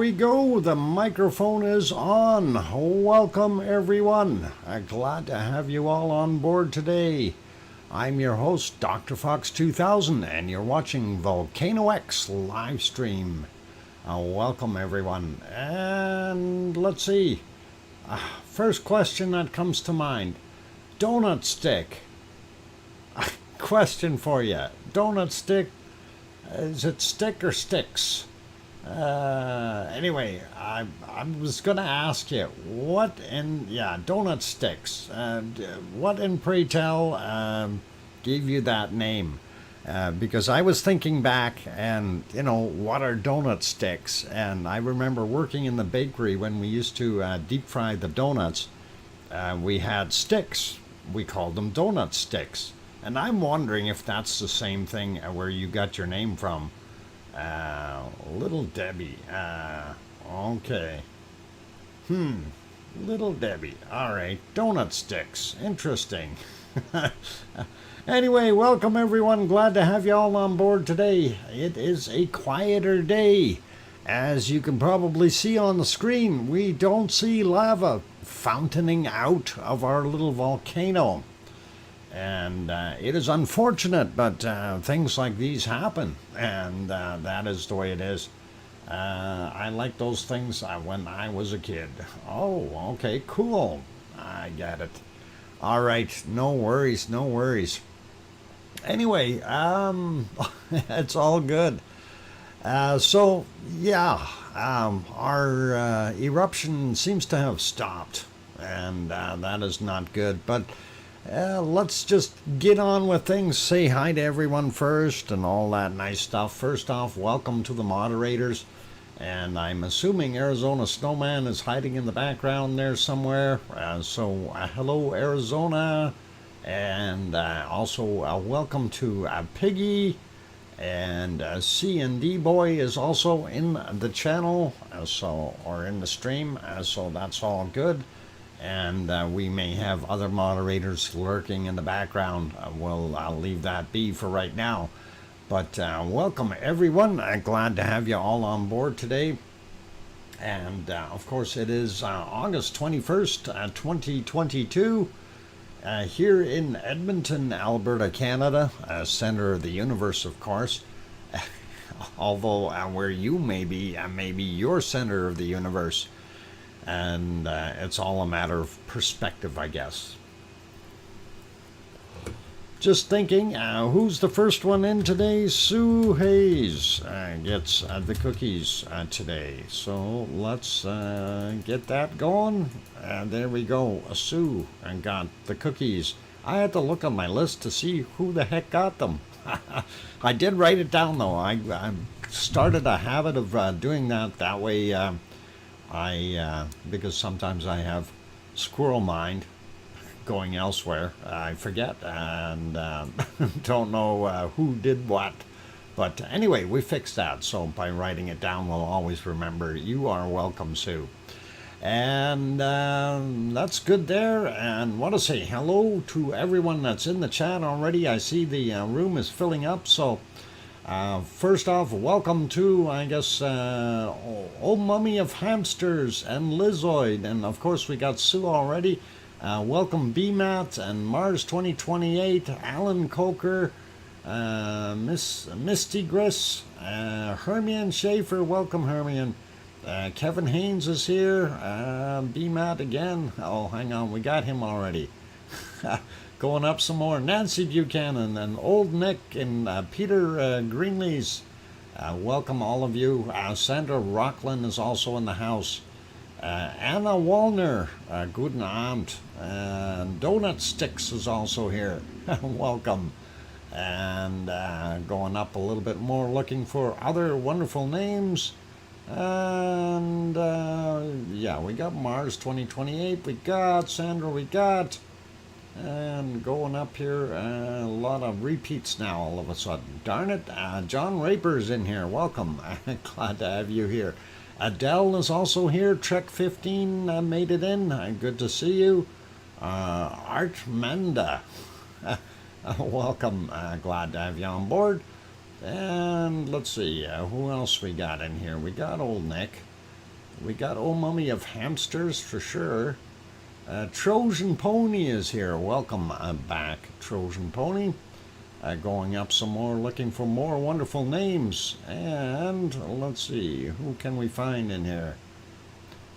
we go. The microphone is on. Welcome, everyone. Glad to have you all on board today. I'm your host, DrFox2000, and you're watching VolcanoX live stream. Welcome, everyone. And let's see. First question that comes to mind. Donut stick. Question for you. Donut stick. Is it stick or sticks? Anyway, I was going to ask you, donut sticks. What in pray tell gave you that name? Because I was thinking back and, what are donut sticks? And I remember working in the bakery when we used to deep fry the donuts. We had sticks. We called them donut sticks. And I'm wondering if that's the same thing where you got your name from. Little Debbie. Okay. Little Debbie. All right. Donut sticks. Interesting. Anyway, welcome everyone. Glad to have you all on board today. It is a quieter day. As you can probably see on the screen, we don't see lava fountaining out of our little volcano. And it is unfortunate, but things like these happen, and that is the way it is. I like those things when I was a kid. Oh, okay, cool. I get it. All right, no worries, no worries. Anyway, it's all good. Our eruption seems to have stopped, and that is not good, but let's just get on with things. Say hi to everyone first and all that nice stuff. First off, welcome to the moderators. And I'm assuming Arizona Snowman is hiding in the background there somewhere. Hello, Arizona. And also welcome to Piggy. And C&D Boy is also in the channel, or in the stream. So that's all good. And we may have other moderators lurking in the background. I'll leave that be for right now. But welcome everyone. Glad to have you all on board today. And of course it is August 21st, 2022. Here in Edmonton, Alberta, Canada, center of the universe, of course. Although where you may be your center of the universe. And it's all a matter of perspective, I guess. Just thinking, who's the first one in today? Sue Hayes gets the cookies today. So let's get that going. There we go. Sue got the cookies. I had to look on my list to see who the heck got them. I did write it down, though. I started a habit of doing that way. Because sometimes I have squirrel mind going elsewhere. I forget and don't know who did what. But anyway, we fixed that. So by writing it down, we'll always remember you are welcome, Sue. And that's good there. And want to say hello to everyone that's in the chat already. I see the room is filling up. So first off, welcome to, I guess, Old Mummy of Hamsters and Lizoid. And of course, we got Sue already. Welcome BMAT and Mars 2028, Alan Coker, Misty Gris, Hermione Schaefer. Welcome, Hermione. Kevin Haynes is here. BMAT again. Oh, hang on. We got him already. Going up some more. Nancy Buchanan and Old Nick and Peter Greenlees. Welcome all of you. Sandra Rockland is also in the house. Anna Wallner, guten Abend. Donut Sticks is also here. Welcome. And going up a little bit more, looking for other wonderful names. And we got Mars 2028. We got Sandra. We got. And going up here, a lot of repeats now all of a sudden. Darn it, John Raper's in here. Welcome. Glad to have you here. Adele is also here. Trek 15 made it in. Good to see you. Art Manda. Welcome. Glad to have you on board. And let's see, who else we got in here? We got old Nick. We got old mummy of hamsters for sure. Trojan Pony is here. Welcome back, Trojan Pony. Going up some more, looking for more wonderful names. And let's see, who can we find in here?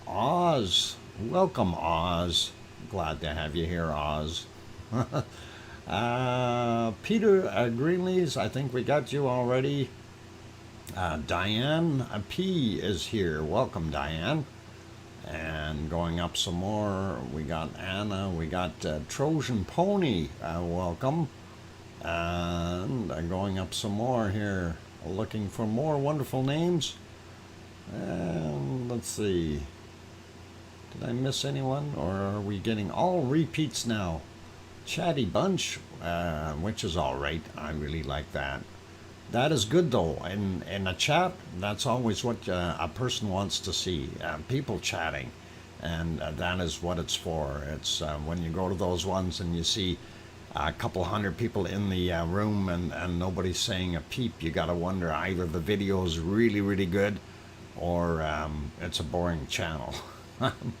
Oz. Welcome, Oz. Glad to have you here, Oz. Peter Greenlees, I think we got you already. Diane P is here. Welcome, Diane. And going up some more, we got Anna, we got Trojan Pony. Welcome. And going up some more here, looking for more wonderful names. And let's see. Did I miss anyone, or are we getting all repeats now? Chatty bunch, which is all right. I really like that. That is good though. In a chat, that's always what a person wants to see. People chatting, and that is what it's for. It's when you go to those ones and you see a couple hundred people in the room and nobody's saying a peep. You gotta wonder either the video is really, really good, or it's a boring channel.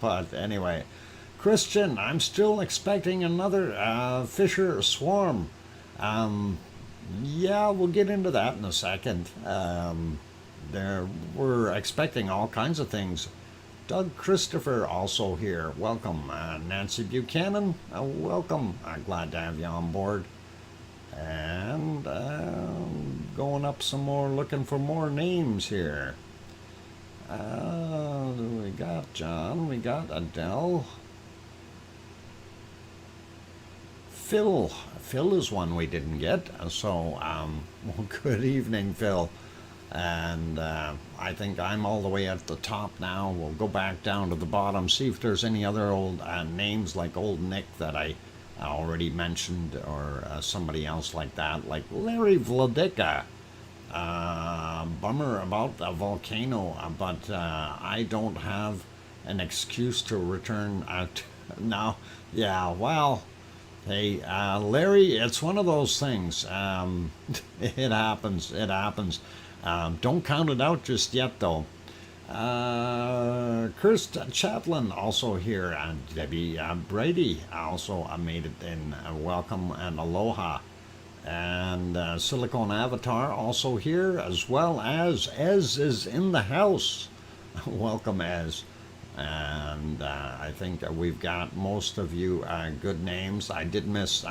But anyway, Christian, I'm still expecting another Fisher swarm. Yeah, we'll get into that in a second. We're expecting all kinds of things. Doug Christopher also here. Welcome. Nancy Buchanan, welcome. Glad to have you on board. And going up some more, looking for more names here. We got John, we got Adele. Phil is one we didn't get, so well, good evening, Phil. And I think I'm all the way at the top now. We'll go back down to the bottom, see if there's any other old names like Old Nick that I already mentioned, or somebody else like that, like Larry Vladika. Bummer about the volcano, but I don't have an excuse to return now. Yeah, well, hey, Larry, it's one of those things. It happens. Don't count it out just yet, though. Kirst Chaplin also here, and Debbie Brady also made it in. Welcome and aloha. And Silicone Avatar also here, as well as Ez is in the house. Welcome, Ez. And I think we've got most of you good names. I did miss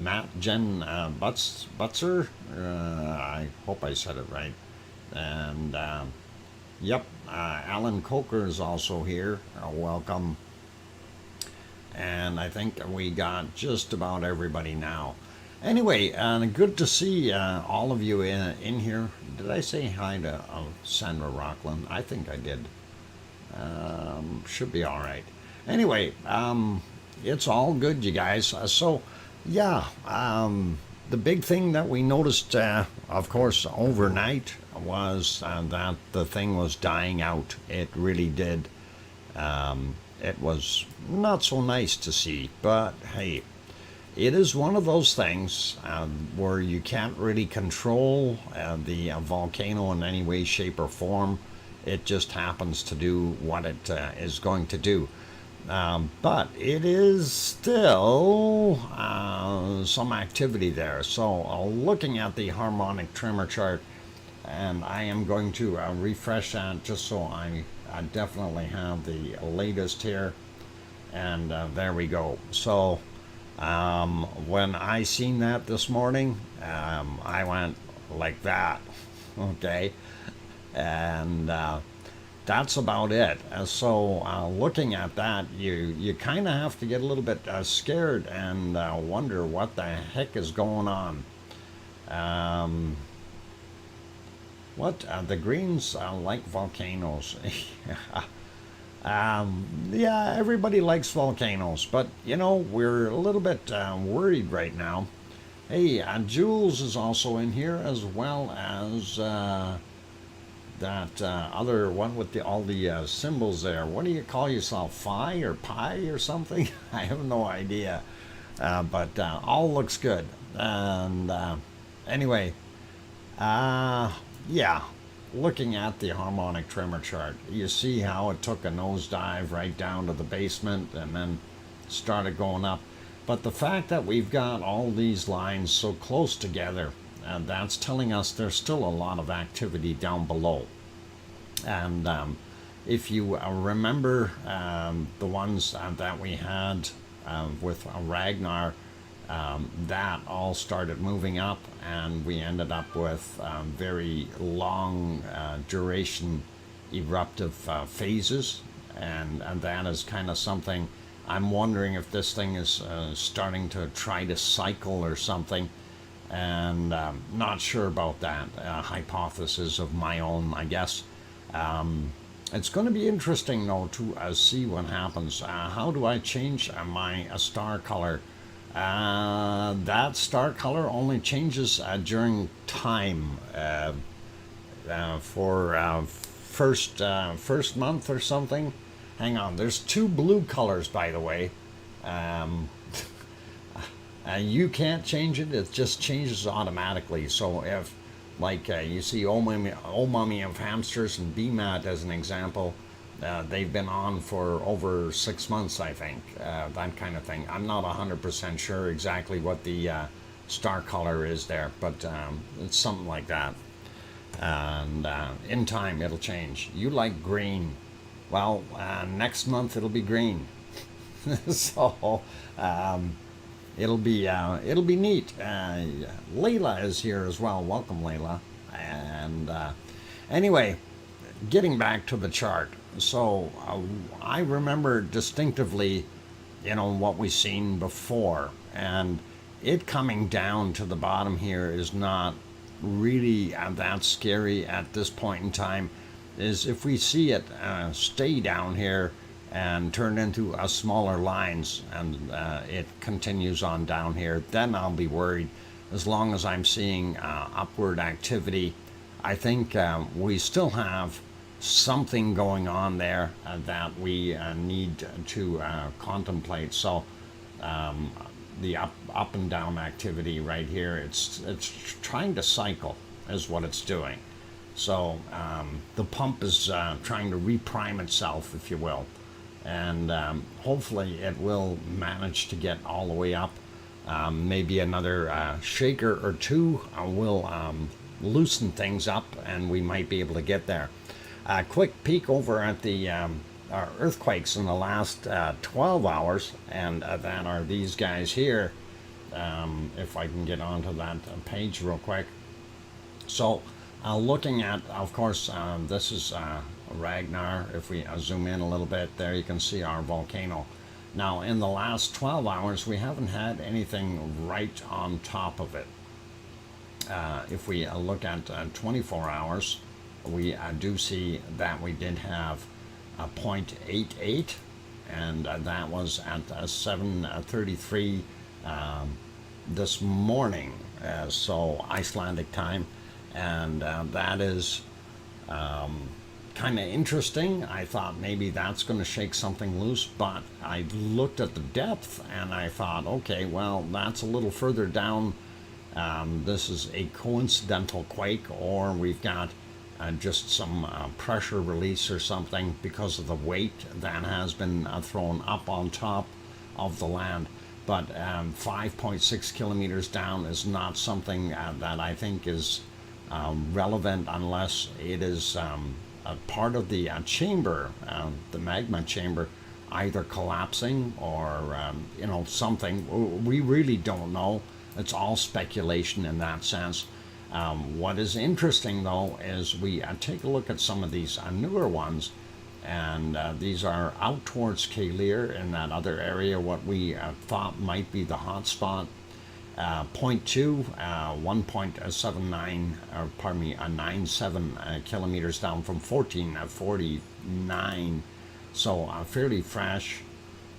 Matt Jen Butzer. I hope I said it right. And yep, Alan Coker is also here. Welcome. And I think we got just about everybody now. Anyway, good to see all of you in here. Did I say hi to Sandra Rockland? I think I did. Should be all right. Anyway, it's all good, you guys. So, yeah, the big thing that we noticed, of course, overnight was that the thing was dying out. It really did. It was not so nice to see, but hey, it is one of those things where you can't really control the volcano in any way, shape, or form. It just happens to do what it is going to do. But it is still some activity there. So looking at the harmonic tremor chart, and I am going to refresh that just so I definitely have the latest here. And there we go. So when I seen that this morning, I went like that, okay? And that's about it. So looking at that, you kind of have to get a little bit scared and wonder what the heck is going on. The Greens like volcanoes. Yeah, everybody likes volcanoes, but you know, we're a little bit worried right now. Hey, Jules is also in here, as well as that other one with all the symbols there. What do you call yourself, Phi or Pi or something? I have no idea, but all looks good. And anyway, yeah, looking at the harmonic tremor chart, you see how it took a nosedive right down to the basement and then started going up. But the fact that we've got all these lines so close together, that's telling us there's still a lot of activity down below. And if you remember the ones that we had with Ragnar, that all started moving up, and we ended up with very long duration eruptive phases, and that is kind of something. I'm wondering if this thing is starting to try to cycle or something, and not sure about that. Hypothesis of my own, I guess. It's going to be interesting, though, to see what happens. How do I change my star color? That star color only changes during time for first month or something. Hang on, there's 2 blue colors, by the way. You can't change it, it just changes automatically. So if, like, you see Old Mummy of Hamsters and BMAT as an example, they've been on for over 6 months, I think, that kind of thing. I'm not 100% sure exactly what the star color is there, but it's something like that. And in time, it'll change. You like green. Well, next month it'll be green. So it'll be neat. Layla is here as well. Welcome, Layla. And anyway, getting back to the chart. So I remember distinctively, what we've seen before, and it coming down to the bottom here is not really that scary at this point in time. Is if we see it stay down here and turn into smaller lines, and it continues on down here, then I'll be worried. As long as I'm seeing upward activity, I think we still have something going on there that we need to contemplate. So the up and down activity right here, it's trying to cycle is what it's doing. So the pump is trying to reprime itself, if you will, and hopefully it will manage to get all the way up. Maybe another shaker or two will loosen things up, and we might be able to get there. A quick peek over at the earthquakes in the last 12 hours, and that are these guys here. If I can get onto that page real quick. So looking at, of course, this is Ragnar. If we zoom in a little bit, there you can see our volcano. Now, in the last 12 hours, we haven't had anything right on top of it. If we look at 24 hours, we do see that we did have a 0.88, and that was at 7:33 this morning, so Icelandic time, and that is kind of interesting. I thought maybe that's going to shake something loose, but I looked at the depth and I thought, okay, well, that's a little further down. This is a coincidental quake, or we've got just some pressure release or something because of the weight that has been thrown up on top of the land. But 5.6 kilometers down is not something that I think is relevant unless it is a part of the chamber, the magma chamber, either collapsing or something. We really don't know. It's all speculation in that sense. What is interesting, though, is we take a look at some of these newer ones, and these are out towards Kalir in that other area, what we thought might be the hot spot. 0.2, 1.79, or pardon me, 97 kilometers down from 1449, so fairly fresh.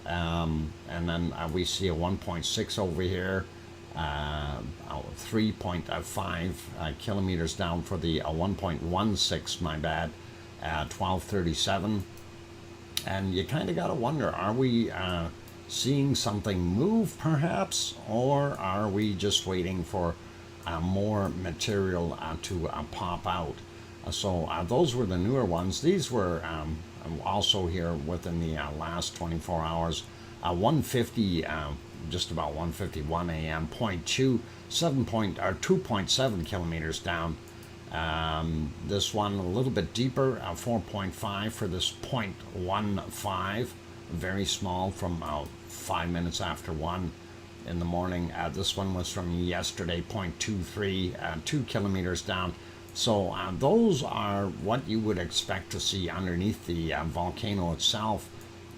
And then we see a 1.6 over here. 3.5 kilometers down for the 1.16, my bad, 1237. And you kind of got to wonder, are we seeing something move perhaps, or are we just waiting for more material to pop out? So those were the newer ones. These were also here within the last 24 hours. 150, just about 1:51 a.m. 2.7 kilometers down. This one a little bit deeper, 4.5 for this 0.15, very small from 5 minutes after 1 in the morning. This one was from yesterday, 0.23, 2 kilometers down. So those are what you would expect to see underneath the volcano itself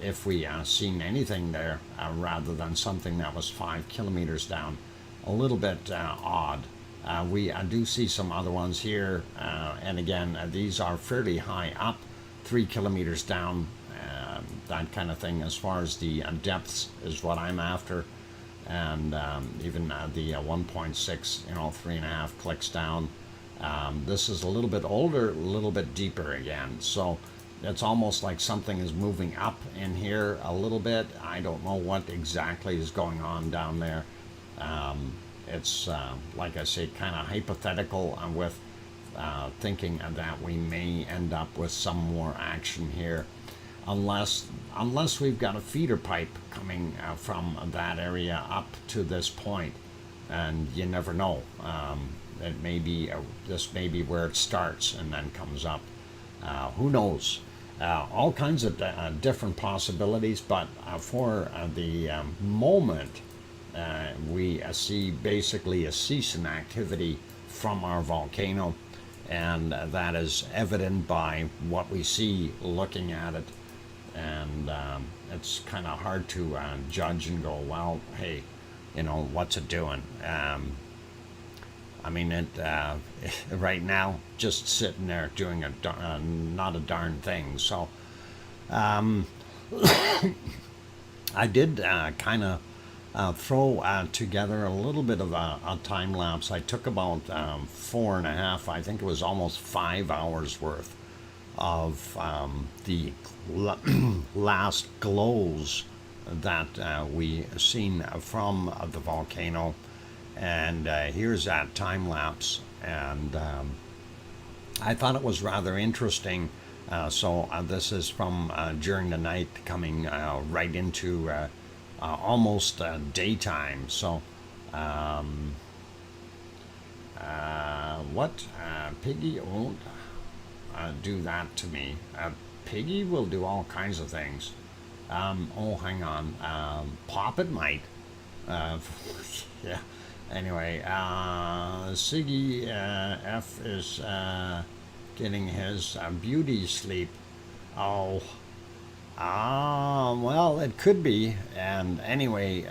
if we seen anything there, rather than something that was 5 kilometers down. A little bit odd. We do see some other ones here, and again, these are fairly high up, 3 kilometers down, that kind of thing. As far as the depths is what I'm after, and even the 1.6, 3.5 clicks down. This is a little bit older, a little bit deeper again, so it's almost like something is moving up in here a little bit. I don't know what exactly is going on down there. It's, like I say, kind of hypothetical with thinking that we may end up with some more action here, unless we've got a feeder pipe coming from that area up to this point, and you never know. It may be this may be where it starts and then comes up. Who knows? All kinds of different possibilities, but for the moment, we see basically a cease in activity from our volcano, and that is evident by what we see looking at it. And it's kind of hard to judge and go, well, hey, what's it doing? I mean, it right now just sitting there doing not a darn thing. So I did kind of throw together a little bit of a time lapse. I took about 4.5, I think it was almost 5 hours worth of the last glows that we seen from the volcano. And here's that time lapse, and I thought it was rather interesting. So this is from during the night, coming right into almost daytime. So what? Piggy won't do that to me. Piggy will do all kinds of things. Oh, hang on. Poppet might. Yeah. Anyway, Siggy F is getting his beauty sleep. Oh, well, it could be. And anyway,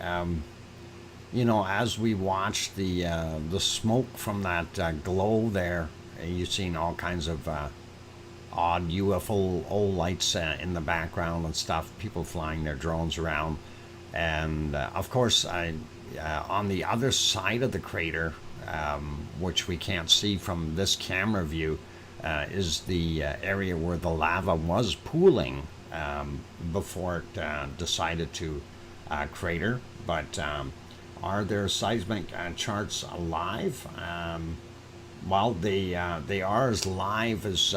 as we watch the smoke from that glow there, you've seen all kinds of odd UFO lights in the background and stuff. People flying their drones around, and of course, on the other side of the crater, which we can't see from this camera view, is the area where the lava was pooling before it decided to crater. But are there seismic charts alive? Well, they are as live as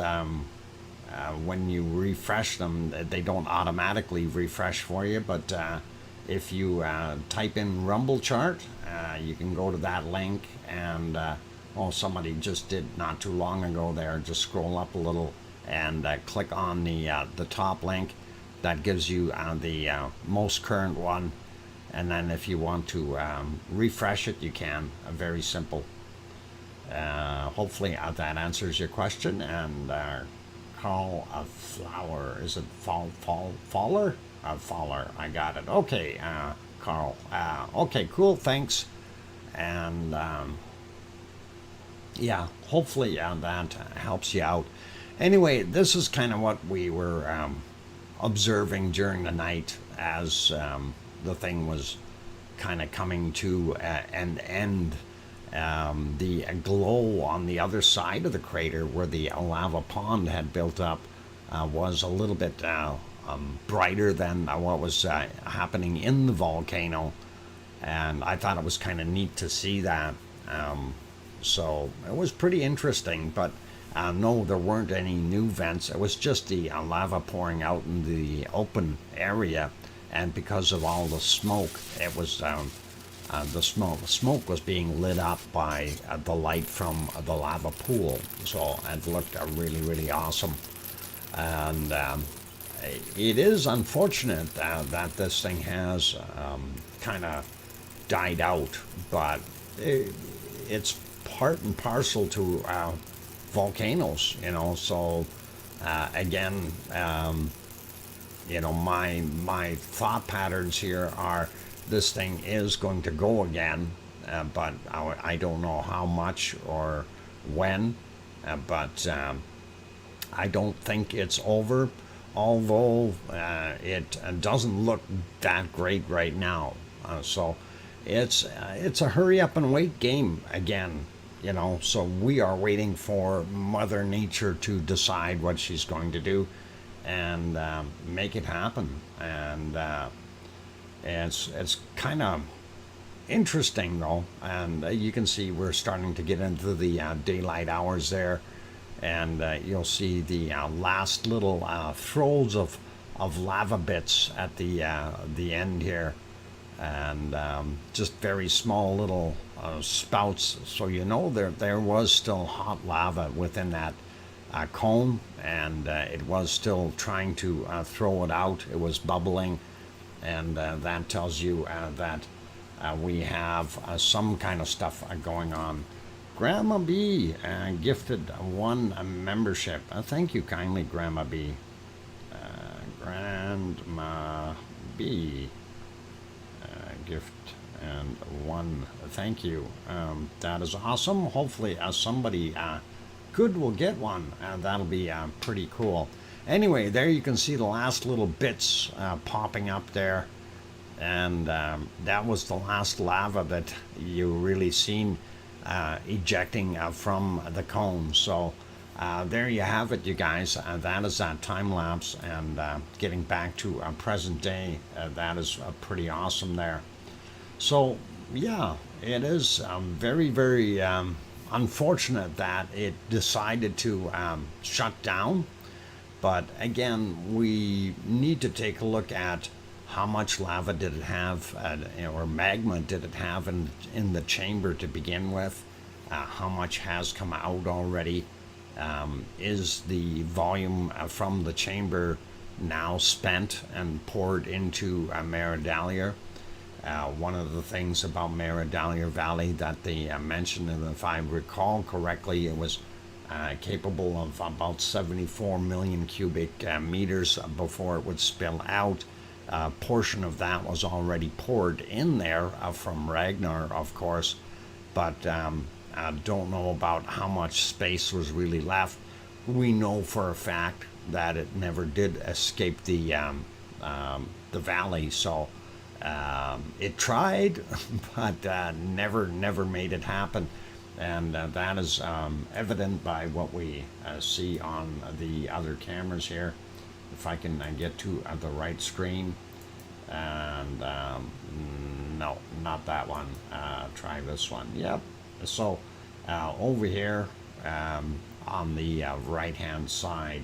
when you refresh them. They don't automatically refresh for you, but if you type in Rumble chart, you can go to that link, and somebody just did not too long ago there. Just scroll up a little and click on the top link. That gives you the most current one, and then if you want to refresh it, you can. Very simple. Hopefully that answers your question. And Carl Flower, is it Faller? Faller, I got it. Okay, Carl. Okay, cool, thanks. And yeah, hopefully that helps you out. Anyway, this is kind of what we were observing during the night as the thing was kind of coming to an end. The glow on the other side of the crater where the lava pond had built up was a little bit brighter than what was happening in the volcano, and I thought it was kind of neat to see that. So it was pretty interesting, but No, there weren't any new vents. It was just the lava pouring out in the open area, and because of all the smoke, it was the smoke was being lit up by the light from the lava pool. So it looked really, really awesome. And it is unfortunate that this thing has kind of died out, but it's part and parcel to volcanoes, you know. So again, you know, my thought patterns here are this thing is going to go again, but I don't know how much or when, but I don't think it's over, although it doesn't look that great right now. So it's a hurry up and wait game again, you know. So we are waiting for Mother Nature to decide what she's going to do and make it happen. And it's kind of interesting though, and you can see we're starting to get into the daylight hours there, and you'll see the last little throws of lava bits at the end here, and just very small little spouts, so you know there was still hot lava within that cone, and it was still trying to throw it out. It was bubbling, and that tells you that we have some kind of stuff going on. Grandma B gifted one membership. Thank you kindly, Grandma B. Grandma B gift and one. Thank you. That is awesome. Hopefully somebody good will get one. That'll be pretty cool. Anyway, there you can see the last little bits popping up there, and that was the last lava that you really seen ejecting from the cone. So there you have it, you guys. That is that time lapse, and getting back to present day, that is pretty awesome there. So yeah, it is very, very unfortunate that it decided to shut down. But again, we need to take a look at how much lava did it have, or magma did it have in the chamber to begin with. How much has come out already? Is the volume from the chamber now spent and poured into Maridalia? One of the things about Maridalia Valley that they mentioned, and if I recall correctly, it was capable of about 74 million cubic meters before it would spill out. A portion of that was already poured in there from Ragnar, of course, but I don't know about how much space was really left. We know for a fact that it never did escape the valley, so it tried, but never made it happen. And that is evident by what we see on the other cameras here. If I can get to the right screen, and no, not that one. Try this one. Yep. So over here on the right hand side,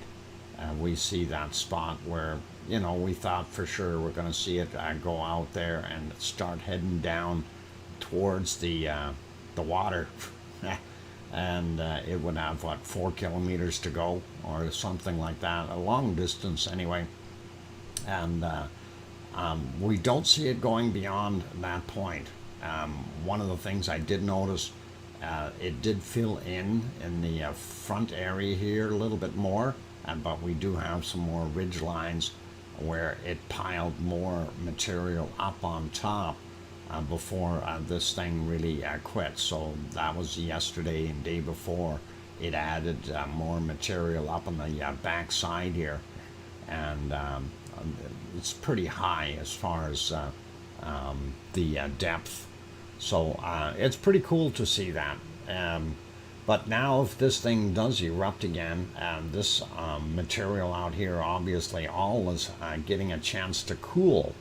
we see that spot where, you know, we thought for sure we're going to see it go out there and start heading down towards the water. And it would have, what, 4 kilometers to go or something like that, a long distance anyway. And we don't see it going beyond that point. One of the things I did notice, it did fill in the front area here a little bit more, but we do have some more ridge lines where it piled more material up on top before this thing really quit. So that was yesterday and day before. It added more material up on the back side here, and it's pretty high as far as the depth. So it's pretty cool to see that. But now if this thing does erupt again, this material out here obviously all is getting a chance to cool.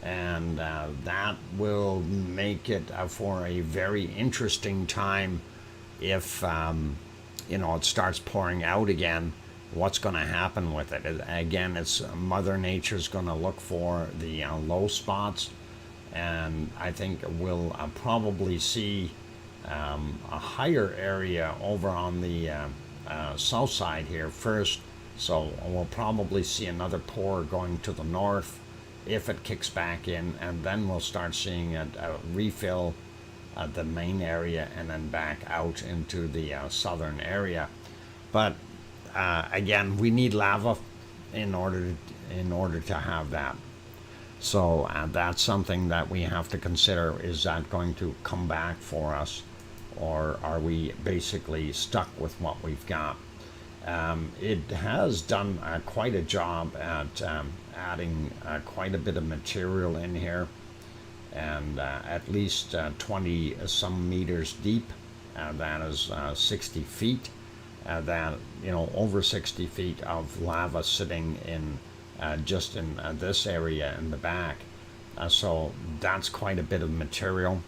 And that will make it for a very interesting time if it starts pouring out again, what's going to happen with it? Again, it's Mother Nature's going to look for the low spots, and I think we'll probably see a higher area over on the south side here first. So we'll probably see another pour going to the north if it kicks back in, and then we'll start seeing it refill the main area and then back out into the southern area. But again, we need lava in order to have that. So that's something that we have to consider. Is that going to come back for us, or are we basically stuck with what we've got? It has done quite a job at adding quite a bit of material in here, and at least 20 some meters deep. That is 60 feet. That over 60 feet of lava sitting in just in this area in the back. So that's quite a bit of material.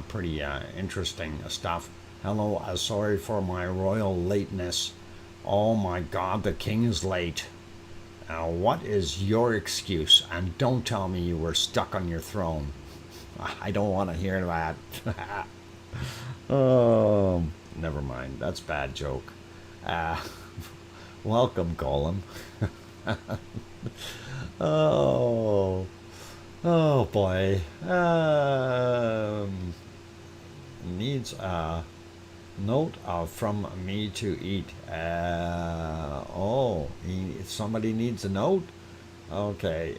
Pretty interesting stuff. Hello, sorry for my royal lateness. Oh my God, the king is late. What is your excuse? And don't tell me you were stuck on your throne. I don't want to hear that. Oh, never mind. That's a bad joke. Welcome, Colin. Oh boy. Needs a note from me to eat. Somebody needs a note? Okay.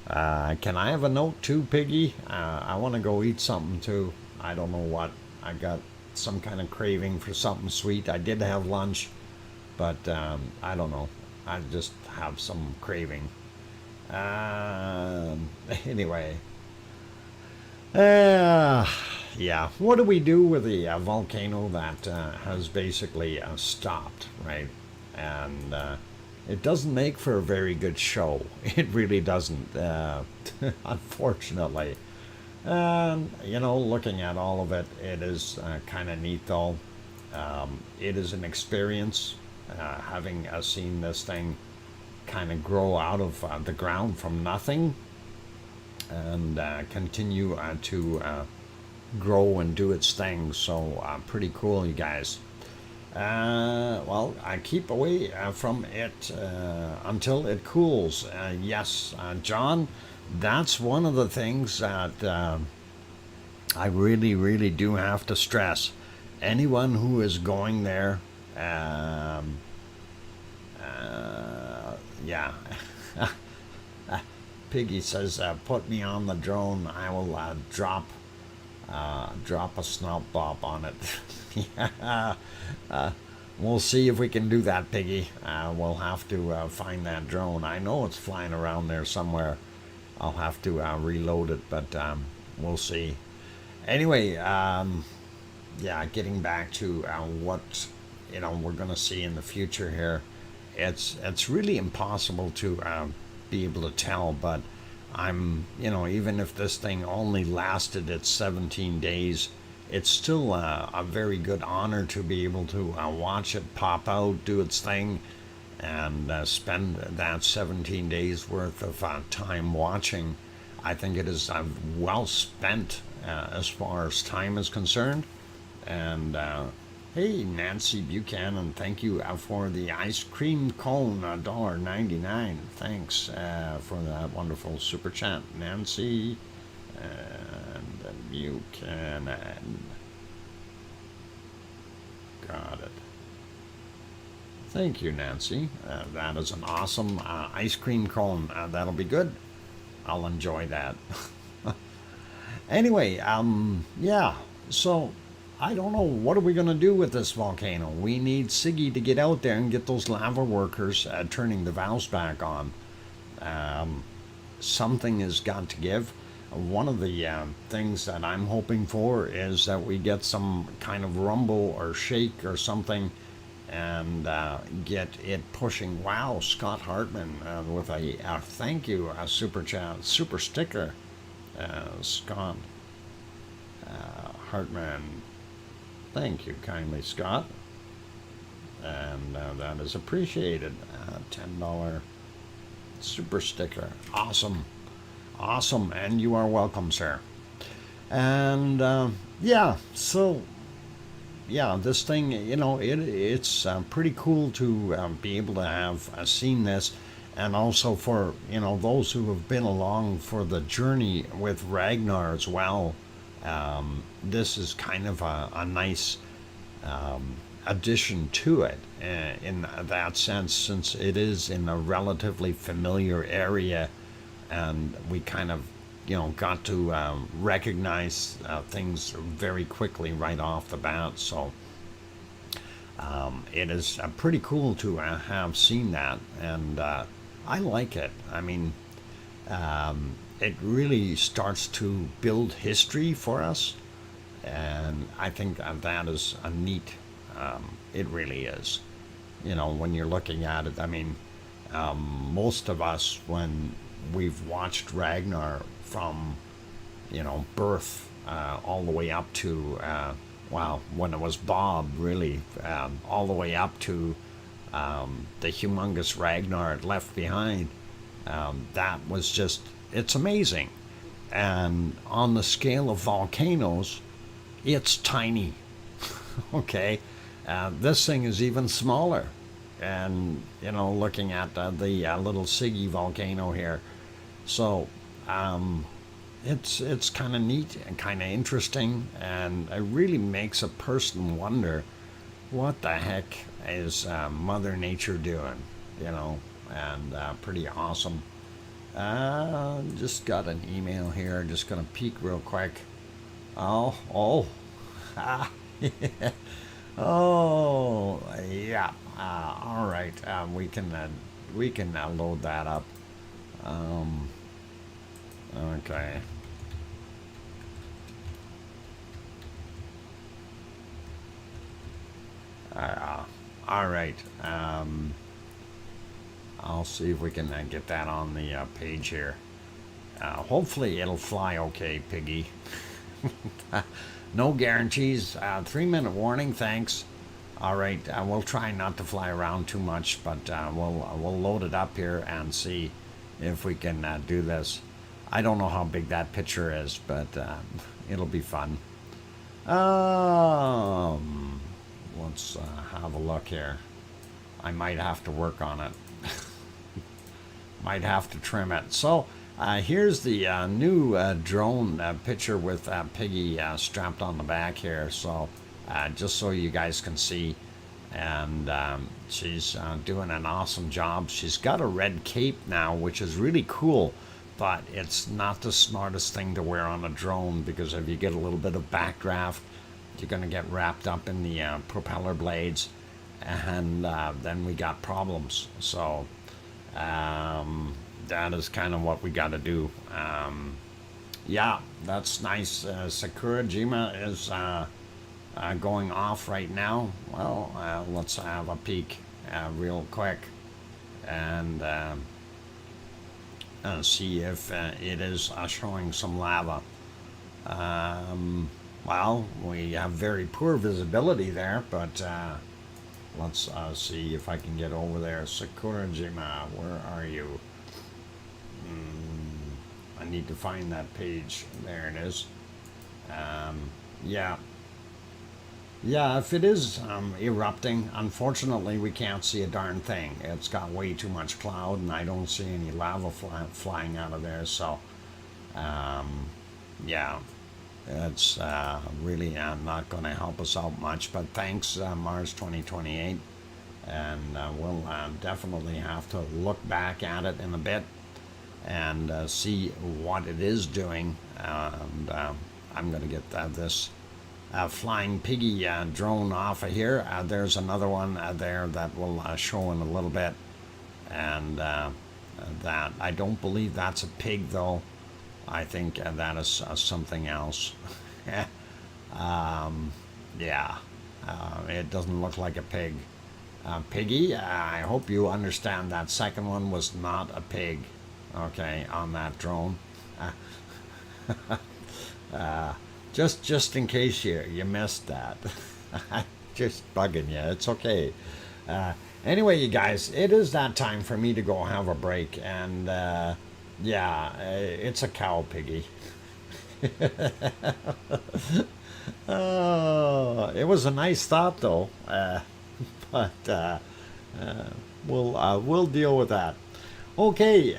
Can I have a note too, Piggy? I want to go eat something too. I don't know what. I got some kind of craving for something sweet. I did have lunch, but I don't know. I just have some craving. Anyway. Yeah. What do we do with the volcano that has basically stopped, right? And it doesn't make for a very good show. It really doesn't, unfortunately. Looking at all of it, it is kind of neat though. It is an experience, having seen this thing kind of grow out of the ground from nothing and continue to grow and do its thing. So pretty cool, you guys. Well, I keep away from it until it cools. Yes, John, that's one of the things that I really, really do have to stress. Anyone who is going there, yeah. Piggy says, put me on the drone. I will drop a snot bop on it. Yeah. We'll see if we can do that, Piggy. We'll have to find that drone. I know it's flying around there somewhere. I'll have to reload it, but we'll see. Anyway, yeah, getting back to what we're going to see in the future here. It's really impossible to be able to tell, but I'm, even if this thing only lasted its 17 days, it's still a very good honor to be able to watch it pop out, do its thing, and spend that 17 days worth of time watching. I think it is well spent as far as time is concerned. And hey, Nancy Buchanan, thank you for the ice cream cone, $1.99. Thanks for that wonderful super chat, Nancy. And Buchanan. Got it. Thank you, Nancy. That is an awesome ice cream cone. That'll be good. I'll enjoy that. Anyway, yeah, so I don't know, what are we going to do with this volcano? We need Siggy to get out there and get those lava workers turning the valves back on. Something has got to give. One of the things that I'm hoping for is that we get some kind of rumble or shake or something and get it pushing. Wow, Scott Hartman with a thank you, a super chat, super sticker. Scott Hartman. Thank you kindly, Scott. and that is appreciated. $10 super sticker. Awesome. Awesome, and you are welcome, sir. And yeah, so yeah, this thing, it's pretty cool to be able to have seen this, and also for those who have been along for the journey with Ragnar as well. This is kind of a nice addition to it in that sense, since it is in a relatively familiar area, and we kind of got to recognize things very quickly right off the bat. So it is pretty cool to have seen that, and I like it. I mean, it really starts to build history for us, and I think that is a neat. It really is. When you're looking at it, I mean, most of us, when we've watched Ragnar from birth all the way up to when it was Bob, really, all the way up to the humongous Ragnar left behind. That was just, it's amazing. And on the scale of volcanoes, it's tiny. Okay, this thing is even smaller. And looking at the little Siggy volcano here, so it's kind of neat and kind of interesting, and it really makes a person wonder what the heck is Mother Nature doing, and pretty awesome. Just got an email here, just gonna peek real quick. Oh, ah, oh, yeah. All right, we can load that up. Okay. All right. I'll see if we can get that on the page here. Hopefully it'll fly okay, Piggy. No guarantees. 3-minute warning, thanks. All right, we'll try not to fly around too much, but we'll load it up here and see if we can do this. I don't know how big that picture is, but it'll be fun. Let's have a look here. I might have to work on it. Might have to trim it. So here's the new drone picture with Piggy strapped on the back here. So just so you guys can see. And she's doing an awesome job. She's got a red cape now, which is really cool. But it's not the smartest thing to wear on a drone, because if you get a little bit of backdraft, you're going to get wrapped up in the propeller blades, and then we got problems. So that is kind of what we got to do. Yeah, that's nice. Sakurajima is going off right now. Well, let's have a peek real quick and see if it is showing some lava. Well, we have very poor visibility there, but let's see if I can get over there. Sakurajima, where are you? I need to find that page. There it is. Yeah. Yeah, if it is erupting, unfortunately we can't see a darn thing. It's got way too much cloud, and I don't see any lava flying out of there. So, yeah, it's really not going to help us out much. But thanks, Mars 2028, and we'll definitely have to look back at it in a bit and see what it is doing. And I'm going to get this Flying Piggy drone off of here. There's another one there that will show in a little bit, and that I don't believe that's a pig, though. I think that is something else. Yeah, it doesn't look like a pig. Piggy, I hope you understand that second one was not a pig, okay, on that drone. Just in case you missed that. Just bugging you. It's okay. Anyway, you guys, it is that time for me to go have a break, and it's a cow piggy. It was a nice thought, though, but we'll deal with that. Okay,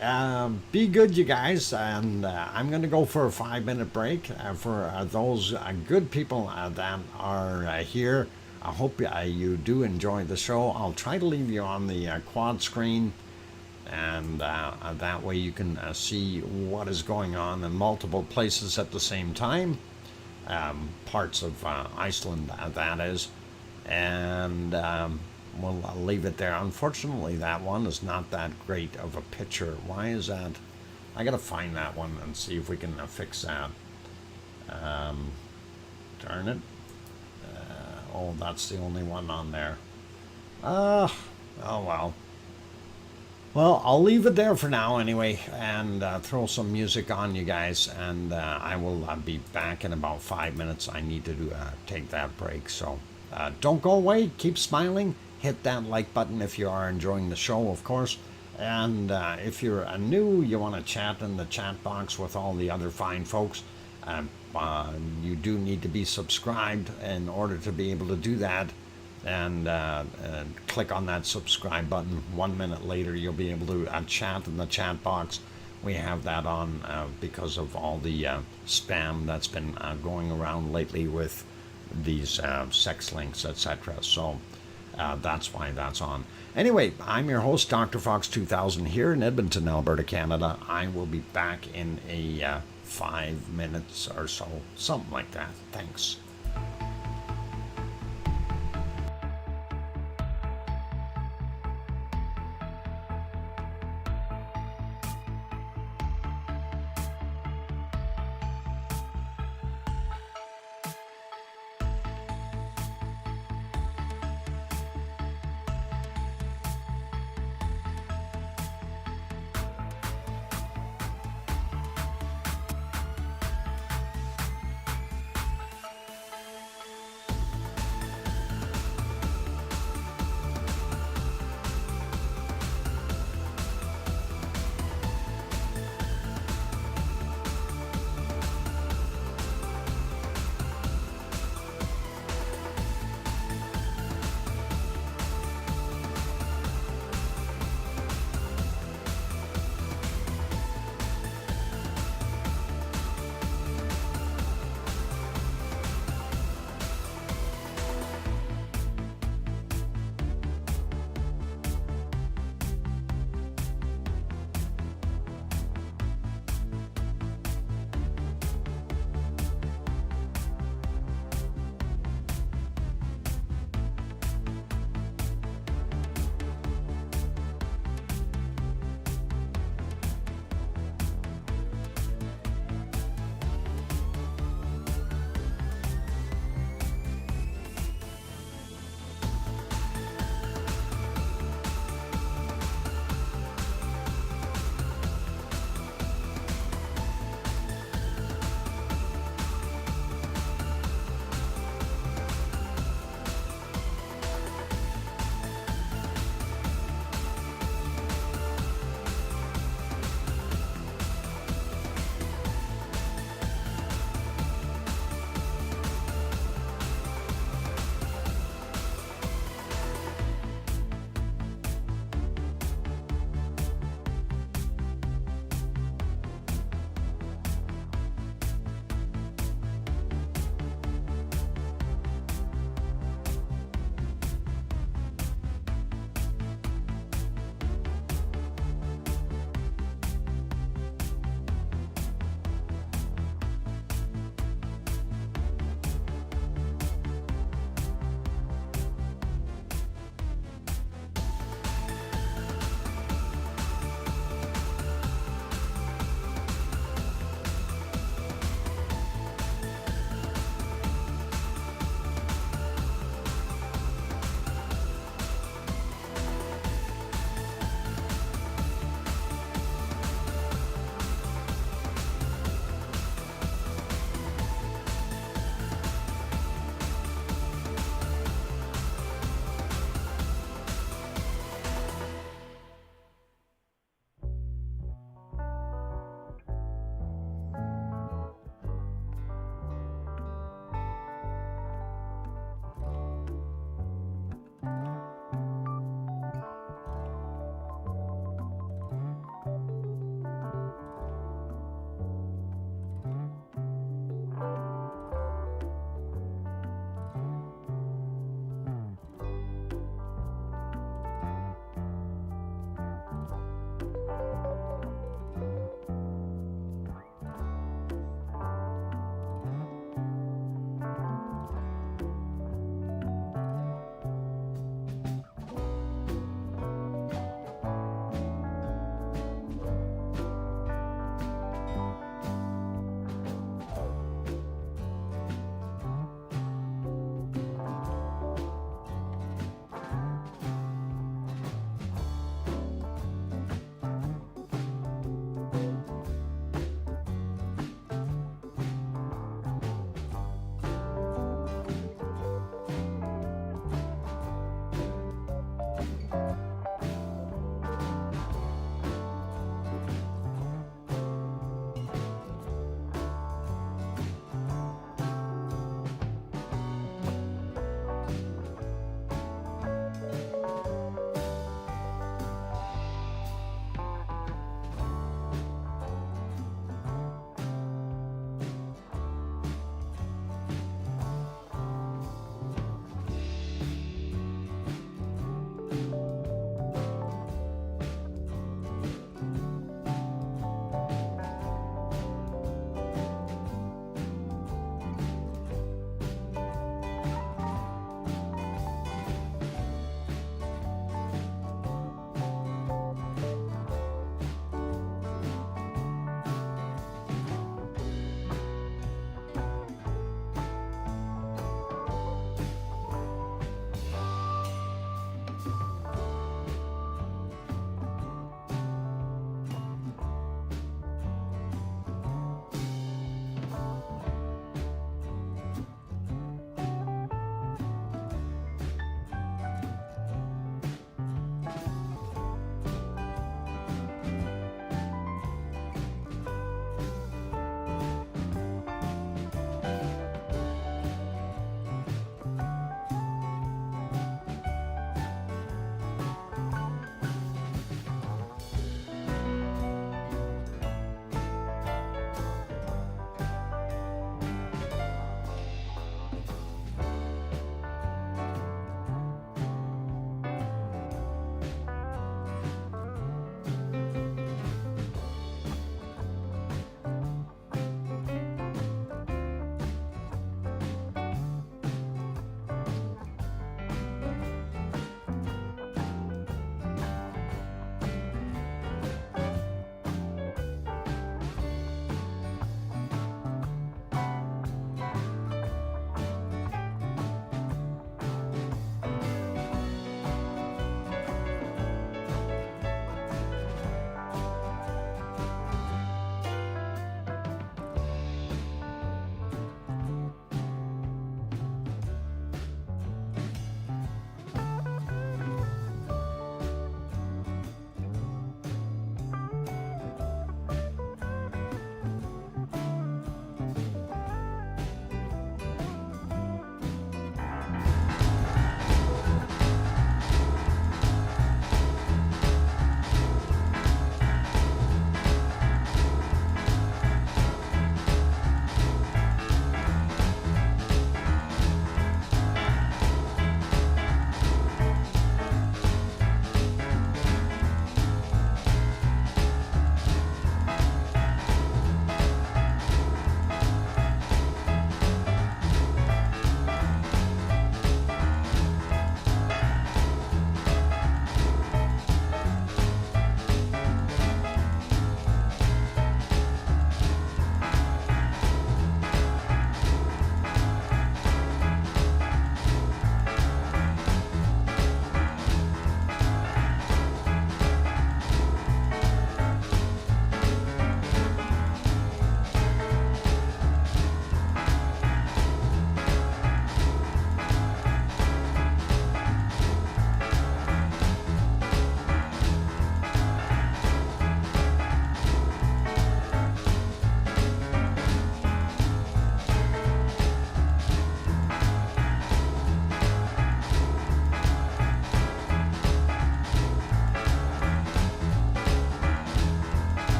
be good, you guys, and I'm going to go for a 5-minute break for those good people that are here. I hope you do enjoy the show. I'll try to leave you on the quad screen, and that way you can see what is going on in multiple places at the same time. Parts of Iceland, that is. And we'll leave it there. Unfortunately, that one is not that great of a picture. Why is that? I gotta find that one and see if we can fix that. Darn it. Oh, that's the only one on there. Oh well. Well, I'll leave it there for now anyway, and throw some music on, you guys, and I will be back in about 5 minutes. I need to take that break, so don't go away. Keep smiling. Hit that like button if you are enjoying the show, of course. And if you're new, you want to chat in the chat box with all the other fine folks, you do need to be subscribed in order to be able to do that. And click on that subscribe button. 1 minute later, you'll be able to chat in the chat box. We have that on because of all the spam that's been going around lately with these sex links, etc. So that's why that's on. Anyway, I'm your host, DrFox2000, here in Edmonton, Alberta, Canada. I will be back in a 5 minutes or so, something like that. Thanks.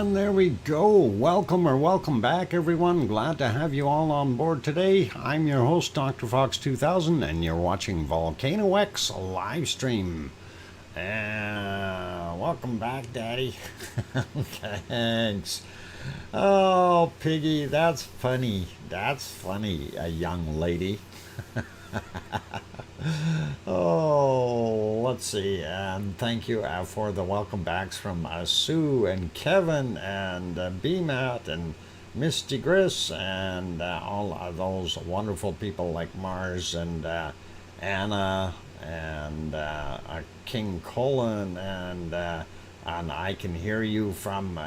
And there we go. Welcome or welcome back, everyone. Glad to have you all on board today. I'm your host, DrFox2000, and you're watching VolcanoX live stream. Welcome back, Daddy. Thanks. Oh, Piggy, that's funny. That's funny, a young lady. Oh, let's see. And thank you for the welcome backs from Sue and Kevin and BMAT and Misty Gris and all of those wonderful people like Mars and Anna and King Colin and I can hear you from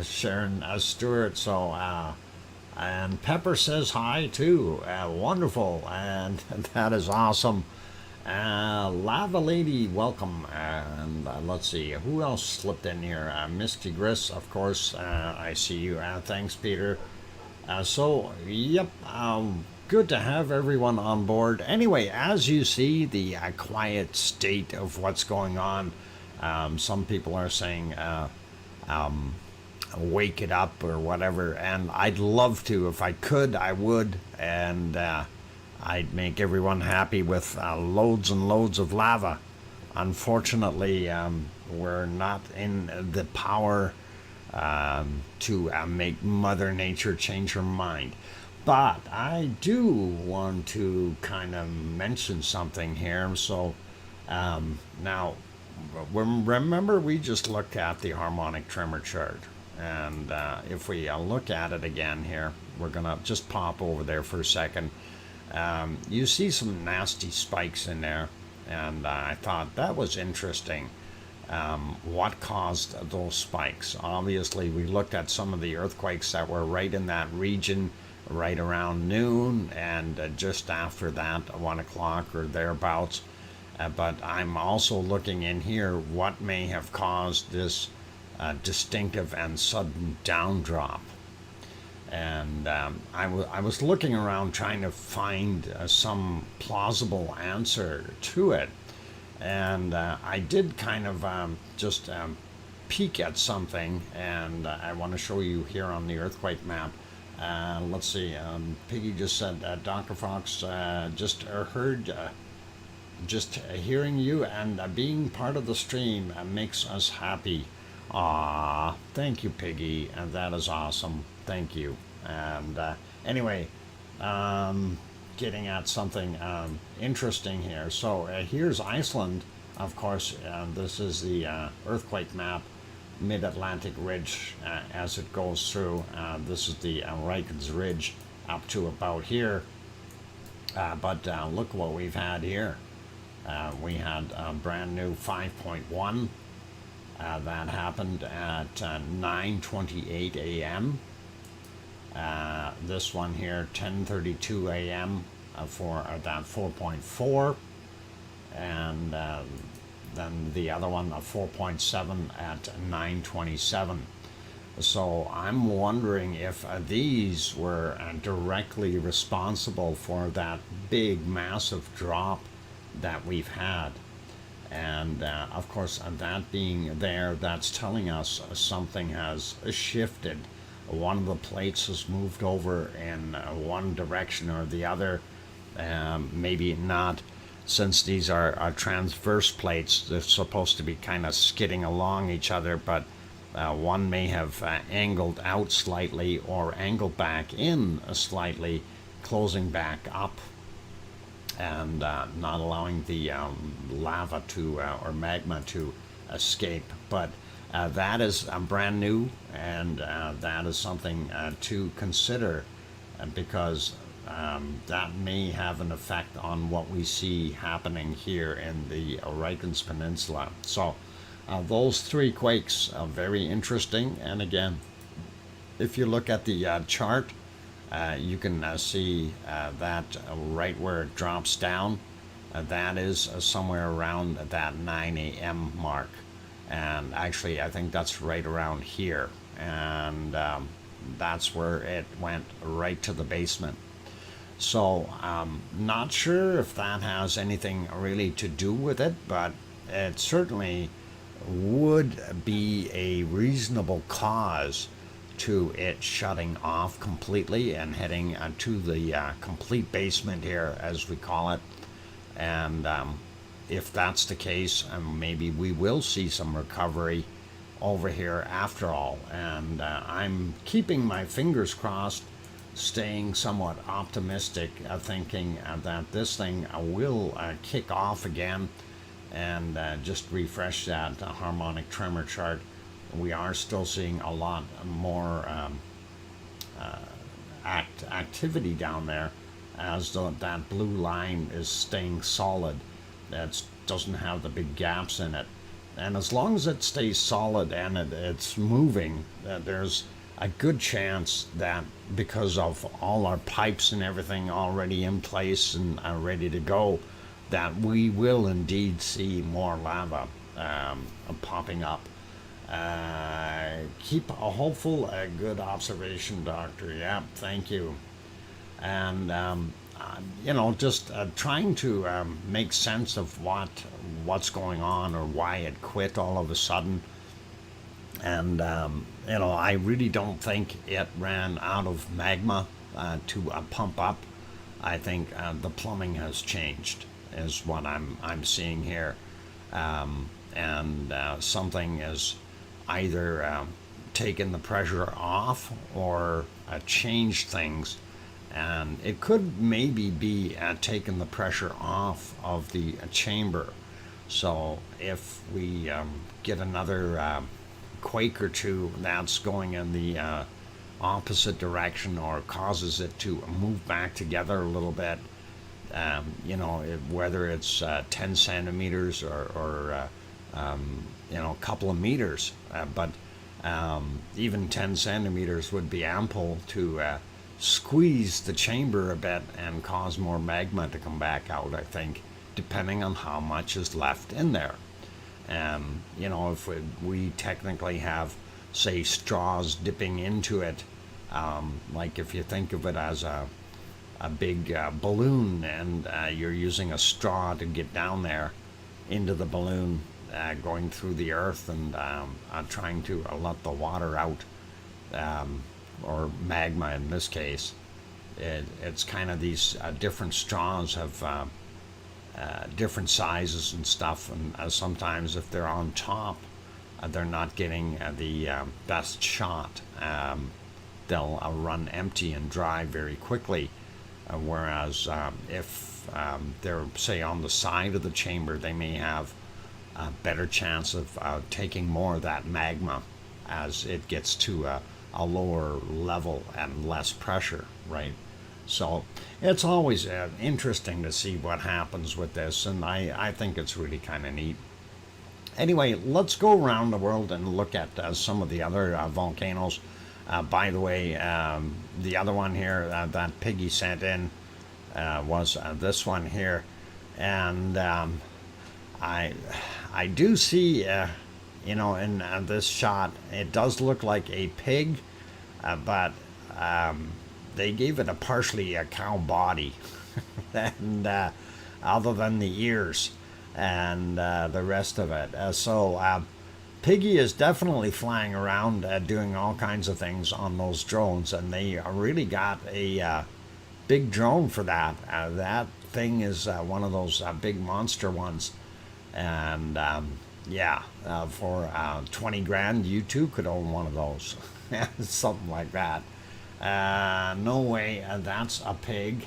Sharon Stewart. So and Pepper says hi too. Wonderful, and that is awesome. Lava Lady, welcome. And let's see, who else slipped in here? Misty Gris, of course. I see you. Thanks, Peter. Yep. Good to have everyone on board. Anyway, as you see, the quiet state of what's going on. Some people are saying. Wake it up or whatever, and I'd love to. If I could, I would, and I'd make everyone happy with loads and loads of lava. Unfortunately, we're not in the power to make Mother Nature change her mind. But I do want to kind of mention something here. So now, remember we just looked at the harmonic tremor chart. And if we look at it again here, we're going to just pop over there for a second. You see some nasty spikes in there, and I thought that was interesting. What caused those spikes? Obviously, we looked at some of the earthquakes that were right in that region, right around noon, and just after that, 1 o'clock or thereabouts. But I'm also looking in here what may have caused this distinctive and sudden down drop. And I was looking around trying to find some plausible answer to it. And I did kind of just peek at something, and I want to show you here on the earthquake map. Let's see, Piggy just said, Dr. Fox, just heard, just hearing you and being part of the stream makes us happy. Aw, thank you, Piggy, and that is awesome. Thank you. And anyway, getting at something interesting here. So here's Iceland, of course. This is the earthquake map, mid-Atlantic ridge as it goes through. This is the Reichen's Ridge up to about here. But look what we've had here. We had a brand new 5.1. That happened at 9:28 a.m. This one here, 10:32 a.m. For that 4.4, and then the other one, a 4.7 at 9:27. So I'm wondering if these were directly responsible for that big, massive drop that we've had. And of course, that being there, that's telling us something has shifted. One of the plates has moved over in one direction or the other. Maybe not, since these are transverse plates. They're supposed to be kind of skidding along each other, but one may have angled out slightly or angled back in slightly, closing back up, and not allowing the lava to or magma to escape. But that is brand new, and that is something to consider, because that may have an effect on what we see happening here in the Reichen's Peninsula. So those three quakes are very interesting. And again, if you look at the chart, you can see that right where it drops down, that is somewhere around that 9 a.m. mark. And actually, I think that's right around here. And that's where it went right to the basement. So not sure if that has anything really to do with it, but it certainly would be a reasonable cause to it shutting off completely and heading to the complete basement here, as we call it. And if that's the case, maybe we will see some recovery over here after all. And I'm keeping my fingers crossed, staying somewhat optimistic, thinking that this thing will kick off again. And just refresh that harmonic tremor chart. We are still seeing a lot more activity down there, as though that blue line is staying solid. That doesn't have the big gaps in it. And as long as it stays solid and it's moving, there's a good chance that, because of all our pipes and everything already in place and ready to go, that we will indeed see more lava popping up. Keep a hopeful, good observation, Doctor. Yeah, thank you. And just trying to make sense of what's going on, or why it quit all of a sudden. And I really don't think it ran out of magma to pump up. I think the plumbing has changed, is what I'm seeing here, and something is either taken the pressure off or changed things, and it could maybe be taking the pressure off of the chamber. So if we get another quake or two that's going in the opposite direction, or causes it to move back together a little bit, whether it's 10 centimeters or a couple of meters, but even 10 centimeters would be ample to squeeze the chamber a bit and cause more magma to come back out, I think, depending on how much is left in there. If we technically have, say, straws dipping into it, like if you think of it as a big balloon, and you're using a straw to get down there into the balloon, going through the earth and trying to let the water out, or magma in this case. It's kind of these different straws have different sizes and stuff, and sometimes if they're on top, they're not getting the best shot. They'll run empty and dry very quickly. Whereas if they're, say, on the side of the chamber, they may have a better chance of taking more of that magma as it gets to a lower level and less pressure, right? So it's always interesting to see what happens with this, and I think it's really kind of neat. Anyway, let's go around the world and look at some of the other volcanoes. By the way, the other one here that Piggy sent in was this one here, and I do see, in this shot, it does look like a pig, but they gave it a partially a cow body, and other than the ears and the rest of it. So Piggy is definitely flying around doing all kinds of things on those drones, and they really got a big drone for that. That thing is one of those big monster ones, and for 20 grand you too could own one of those. Something like that. No way, that's a pig.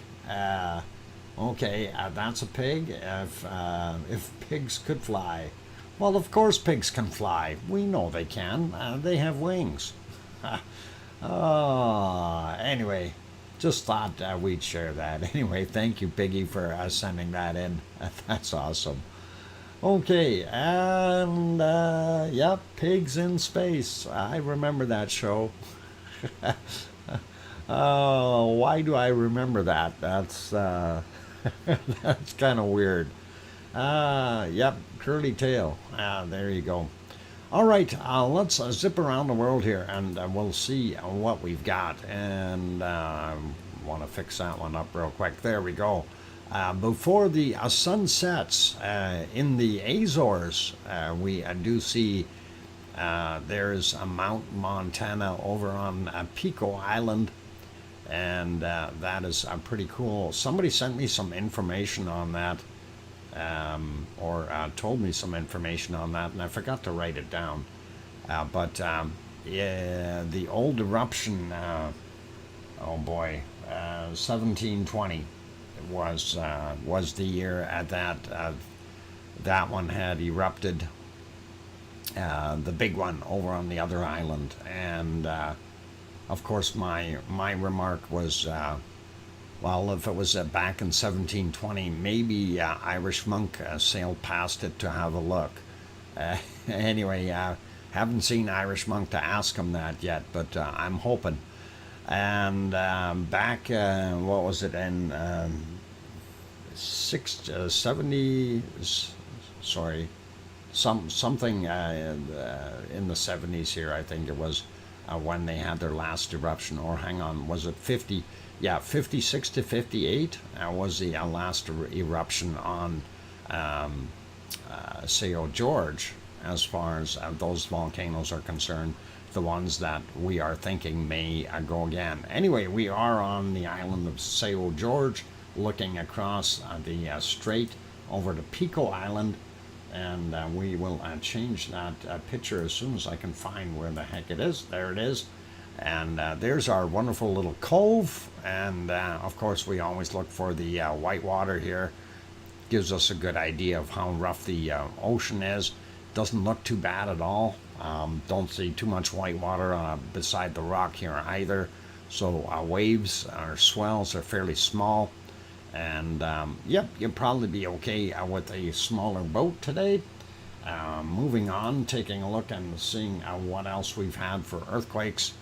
Okay, that's a pig. If pigs could fly. Well, of course pigs can fly. We know they can. They have wings. Anyway, just thought we'd share that. Anyway, thank you, Piggy, for sending that in. That's awesome. Okay, and yep, Pigs in Space. I remember that show. Why do I remember that? That's that's kind of weird. Yep, curly tail. There you go. All right, let's zip around the world here, and we'll see what we've got. And want to fix that one up real quick. There we go. Before the sun sets in the Azores, we do see there's a Mount Montana over on Pico Island, and that is pretty cool. Somebody sent me some information on that, or told me some information on that, and I forgot to write it down. But yeah, the old eruption, oh boy, 1720 was the year at that one had erupted. The big one over on the other island, and of course my remark was, well, if it was back in 1720, maybe Irish monk sailed past it to have a look. Anyway, haven't seen Irish monk to ask him that yet, but I'm hoping. And back, what was it, in 70, sorry, something in the 70s here, I think it was, when they had their last eruption. Or hang on, was it 50? Yeah, 56 to 58 was the last eruption on Sao George, as far as those volcanoes are concerned, the ones that we are thinking may go again. Anyway, we are on the island of Sao George, looking across the strait over to Pico Island, and we will change that picture as soon as I can find where the heck it is. There it is. And there's our wonderful little cove, and of course we always look for the white water here. Gives us a good idea of how rough the ocean is. Doesn't look too bad at all. Don't see too much white water beside the rock here either. So waves or swells are fairly small. And yep, you'll probably be okay with a smaller boat today. Moving on, taking a look and seeing what else we've had for earthquakes.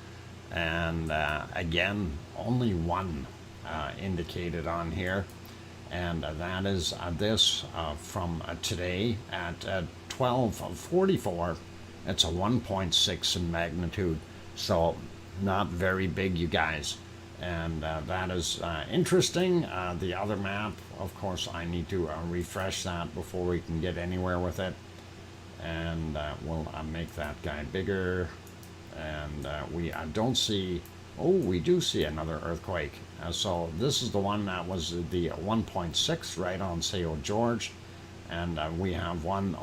And again, only one indicated on here. And that is this from today at 12:44. It's a 1.6 in magnitude, so not very big, you guys. And that is interesting. The other map, of course, I need to refresh that before we can get anywhere with it. And we'll make that guy bigger. And we don't see, oh, we do see another earthquake. So this is the one that was the 1.6 right on Sao George. And we have one,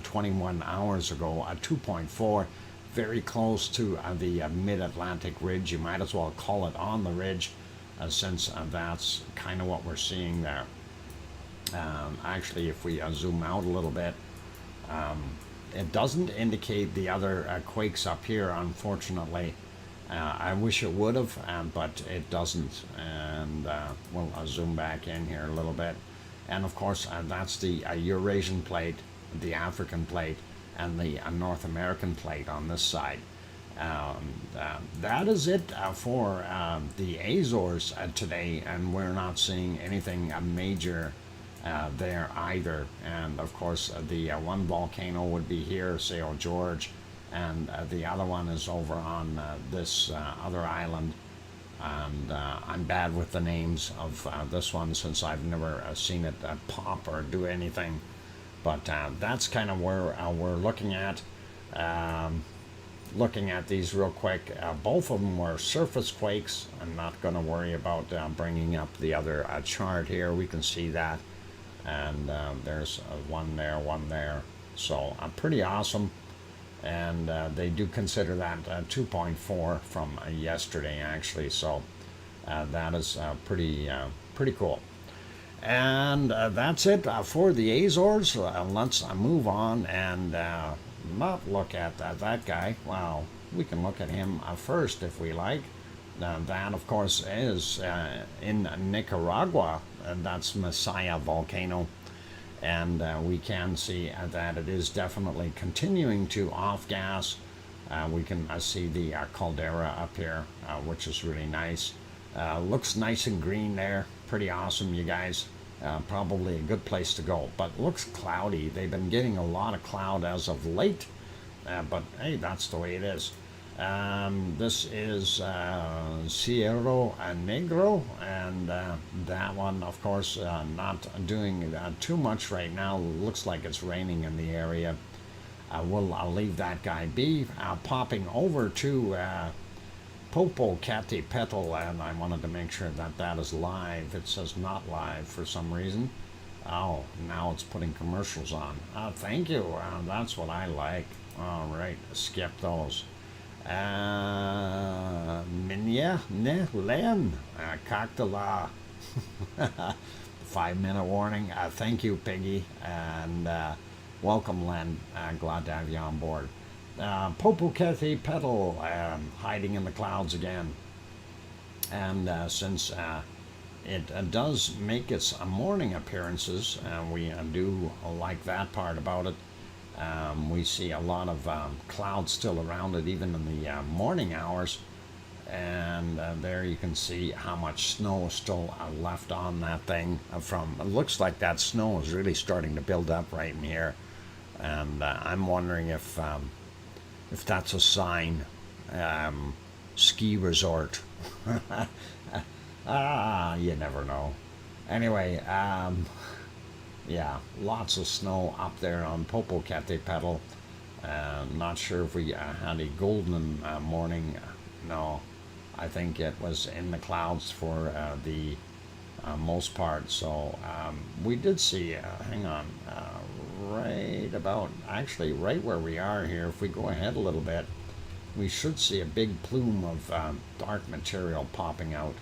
21 hours ago, a 2.4, very close to the mid-Atlantic ridge. You might as well call it on the ridge, since that's kind of what we're seeing there. Actually, if we zoom out a little bit, it doesn't indicate the other quakes up here, unfortunately. I wish it would have, but it doesn't. And we'll zoom back in here a little bit. And of course, that's the Eurasian plate, the African plate, and the North American plate on this side. That is it for the Azores today, and we're not seeing anything major there either. And of course, the one volcano would be here, Sao George, and the other one is over on this other island. And I'm bad with the names of this one, since I've never seen it pop or do anything. But that's kind of where we're looking at. Looking at these real quick, both of them were surface quakes. I'm not going to worry about bringing up the other chart here. We can see that. And there's one there. So pretty awesome. And they do consider that 2.4 from yesterday, actually. So that is pretty cool. And that's it for the Azores. Let's move on and not look at that guy. Well, we can look at him first if we like. That, of course, is in Nicaragua. That's Messiah Volcano. And we can see that it is definitely continuing to off-gas. We can see the caldera up here, which is really nice. Looks nice and green there. Pretty awesome, you guys. Probably a good place to go. But looks cloudy. They've been getting a lot of cloud as of late. But hey, that's the way it is. This is Cerro Negro, and that one, of course, not doing too much right now. Looks like it's raining in the area. I'll leave that guy be. Popping over to Popocatépetl, and I wanted to make sure that that is live. It says not live for some reason. Oh, now it's putting commercials on. Thank you. That's what I like. All right, skip those. Minya ne len Kaktala. 5-minute warning. Thank you, Piggy, and welcome, Len. Glad to have you on board. Popocatépetl, hiding in the clouds again, and since it does make its morning appearances, we do like that part about it. We see a lot of clouds still around it, even in the morning hours. And there you can see how much snow is still left on that thing. It looks like that snow is really starting to build up right in here. And I'm wondering if that's a sign. Ski resort. You never know. Anyway, yeah, lots of snow up there on Popocatépetl. Not sure if we had a golden morning. No, I think it was in the clouds for the most part. So we did see, hang on, actually right where we are here, if we go ahead a little bit, we should see a big plume of dark material popping out.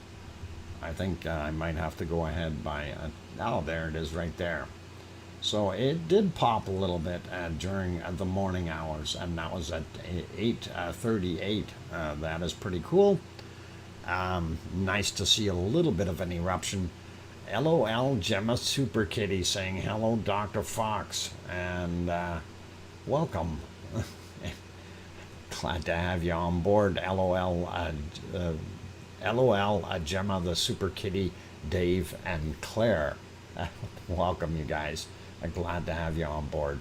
I think I might have to go ahead by, oh, there it is right there. So it did pop a little bit during the morning hours, and that was at 8:38. That is pretty cool. Nice to see a little bit of an eruption. LOL Gemma Super Kitty saying hello, Dr. Fox, and welcome. Glad to have you on board. LOL Gemma the Super Kitty, Dave, and Claire. Welcome, you guys. Glad to have you on board.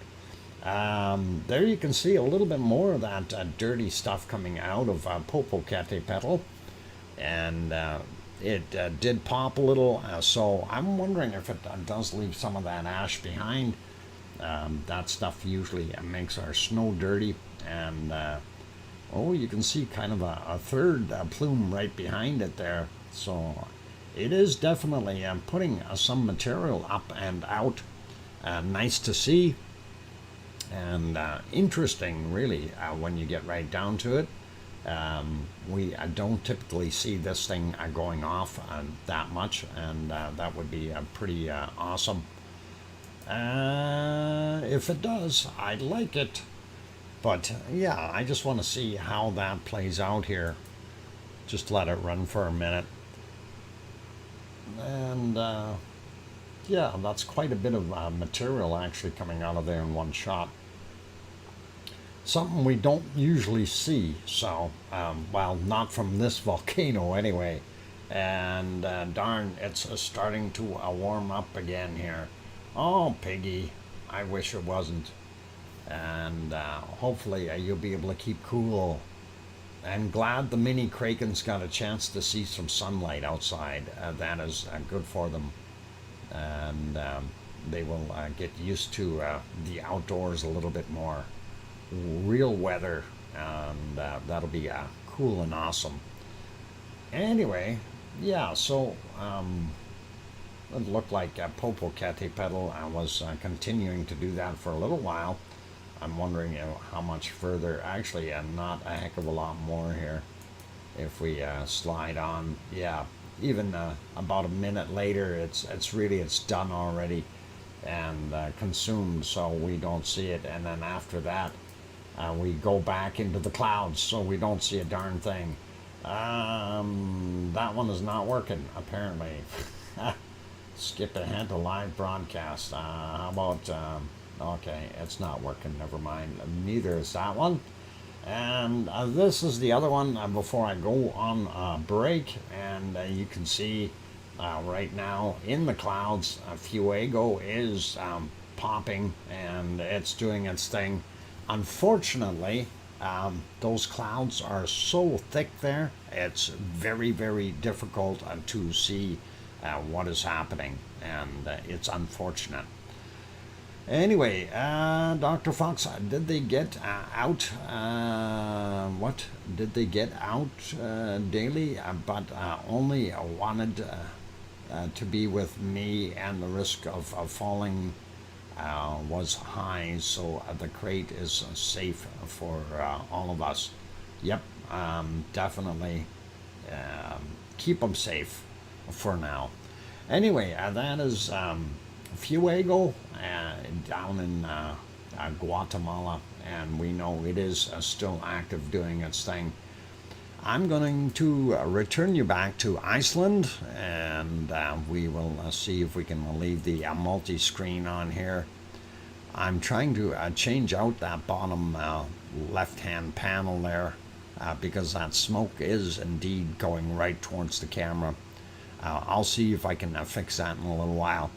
There you can see a little bit more of that dirty stuff coming out of Popocatépetl, and it did pop a little, so I'm wondering if it does leave some of that ash behind. That stuff usually makes our snow dirty, and oh, you can see kind of a third plume right behind it there. So it is definitely putting some material up and out. Nice to see, and interesting, really, when you get right down to it. We don't typically see this thing going off that much, and that would be pretty awesome. If it does, I'd like it. But yeah, I just want to see how that plays out here. Just let it run for a minute. And yeah, that's quite a bit of material actually coming out of there in one shot. Something we don't usually see, so, well, not from this volcano anyway. And darn, it's starting to warm up again here. Oh, Piggy, I wish it wasn't. And hopefully you'll be able to keep cool. And glad the mini Krakens got a chance to see some sunlight outside. That is good for them. And they will get used to the outdoors a little bit more. Real weather, and that'll be cool and awesome. Anyway, yeah, so it looked like Popocatépetl was continuing to do that for a little while. I'm wondering how much further. Actually, not a heck of a lot more here. If we slide on, yeah, even about a minute later, it's done already and consumed, so we don't see it. And then after that, we go back into the clouds, so we don't see a darn thing. That one is not working, apparently. Skip ahead to live broadcast. How about, okay, it's not working, never mind. Neither is that one. And this is the other one before I go on break. And you can see right now in the clouds, Fuego is popping, and it's doing its thing. Unfortunately, Those clouds are so thick there, it's very, very difficult to see what is happening, and it's unfortunate. Anyway, Dr. Fox, did they get out? What did they get out daily? But only wanted to be with me, and the risk of falling was high, so the crate is safe for all of us. Yep, definitely keep them safe for now. Anyway, that is Fuego down in Guatemala, and we know it is still active doing its thing. I'm going to return you back to Iceland, and we will see if we can leave the multi-screen on here. I'm trying to change out that bottom left-hand panel there because that smoke is indeed going right towards the camera. I'll see if I can fix that in a little while.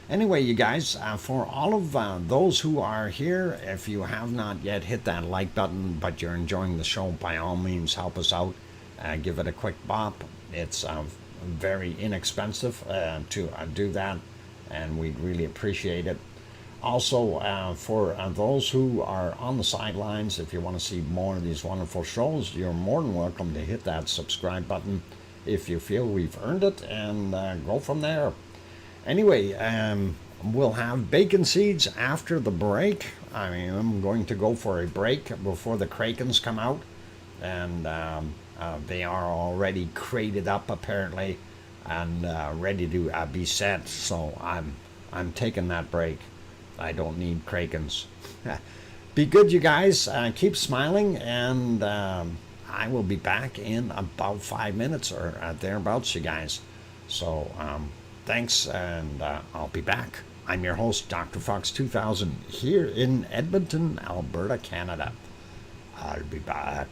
Anyway, you guys, for all of those who are here, if you have not yet hit that like button, but you're enjoying the show, by all means, help us out. Give it a quick bop. It's very inexpensive to do that, and we'd really appreciate it. Also, for those who are on the sidelines, if you want to see more of these wonderful shows, you're more than welcome to hit that subscribe button if you feel we've earned it, and go from there. Anyway, we'll have bacon seeds after the break. I mean, I'm going to go for a break before the Krakens come out, and they are already crated up apparently, and ready to be set. So I'm taking that break. I don't need Krakens. Be good, you guys. Keep smiling, and I will be back in about 5 minutes or thereabouts, you guys. So thanks, and I'll be back. I'm your host, DrFox2000, here in Edmonton, Alberta, Canada. I'll be back.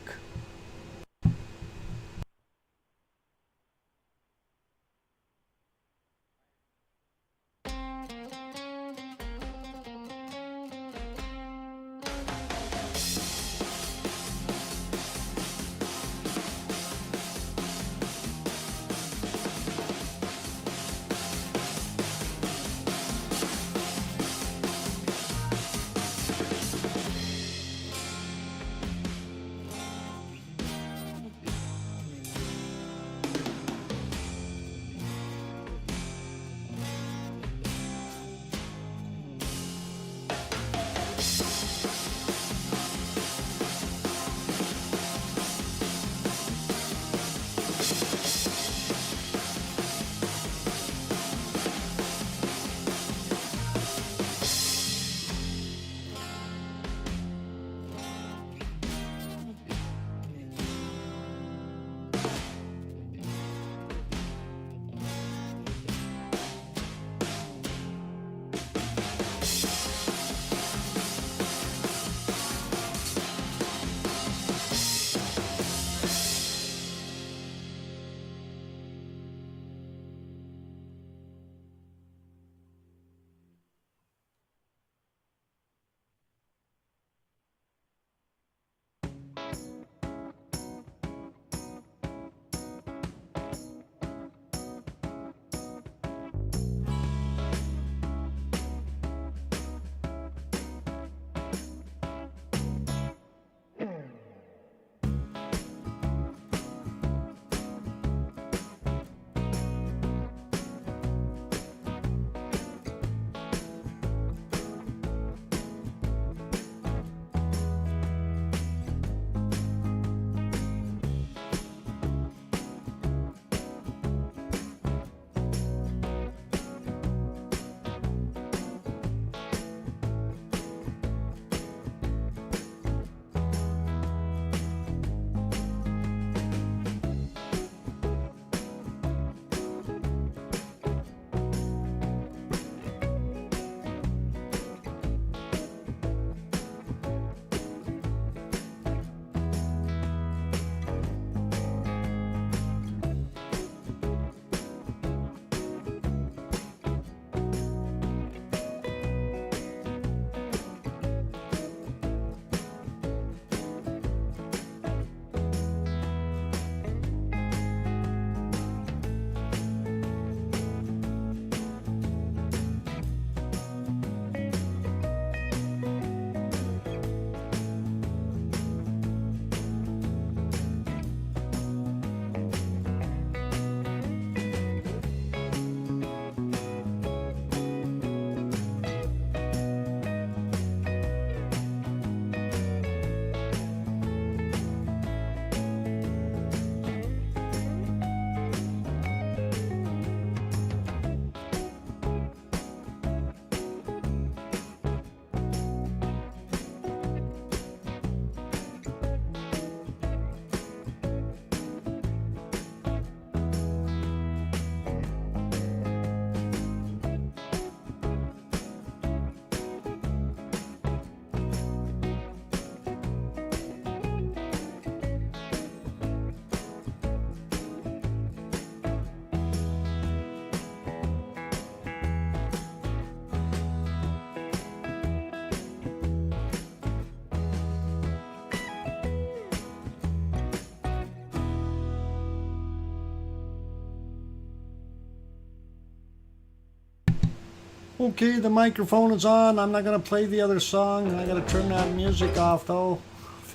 Okay, the microphone is on. I'm not going to play the other song. I got to turn that music off, though.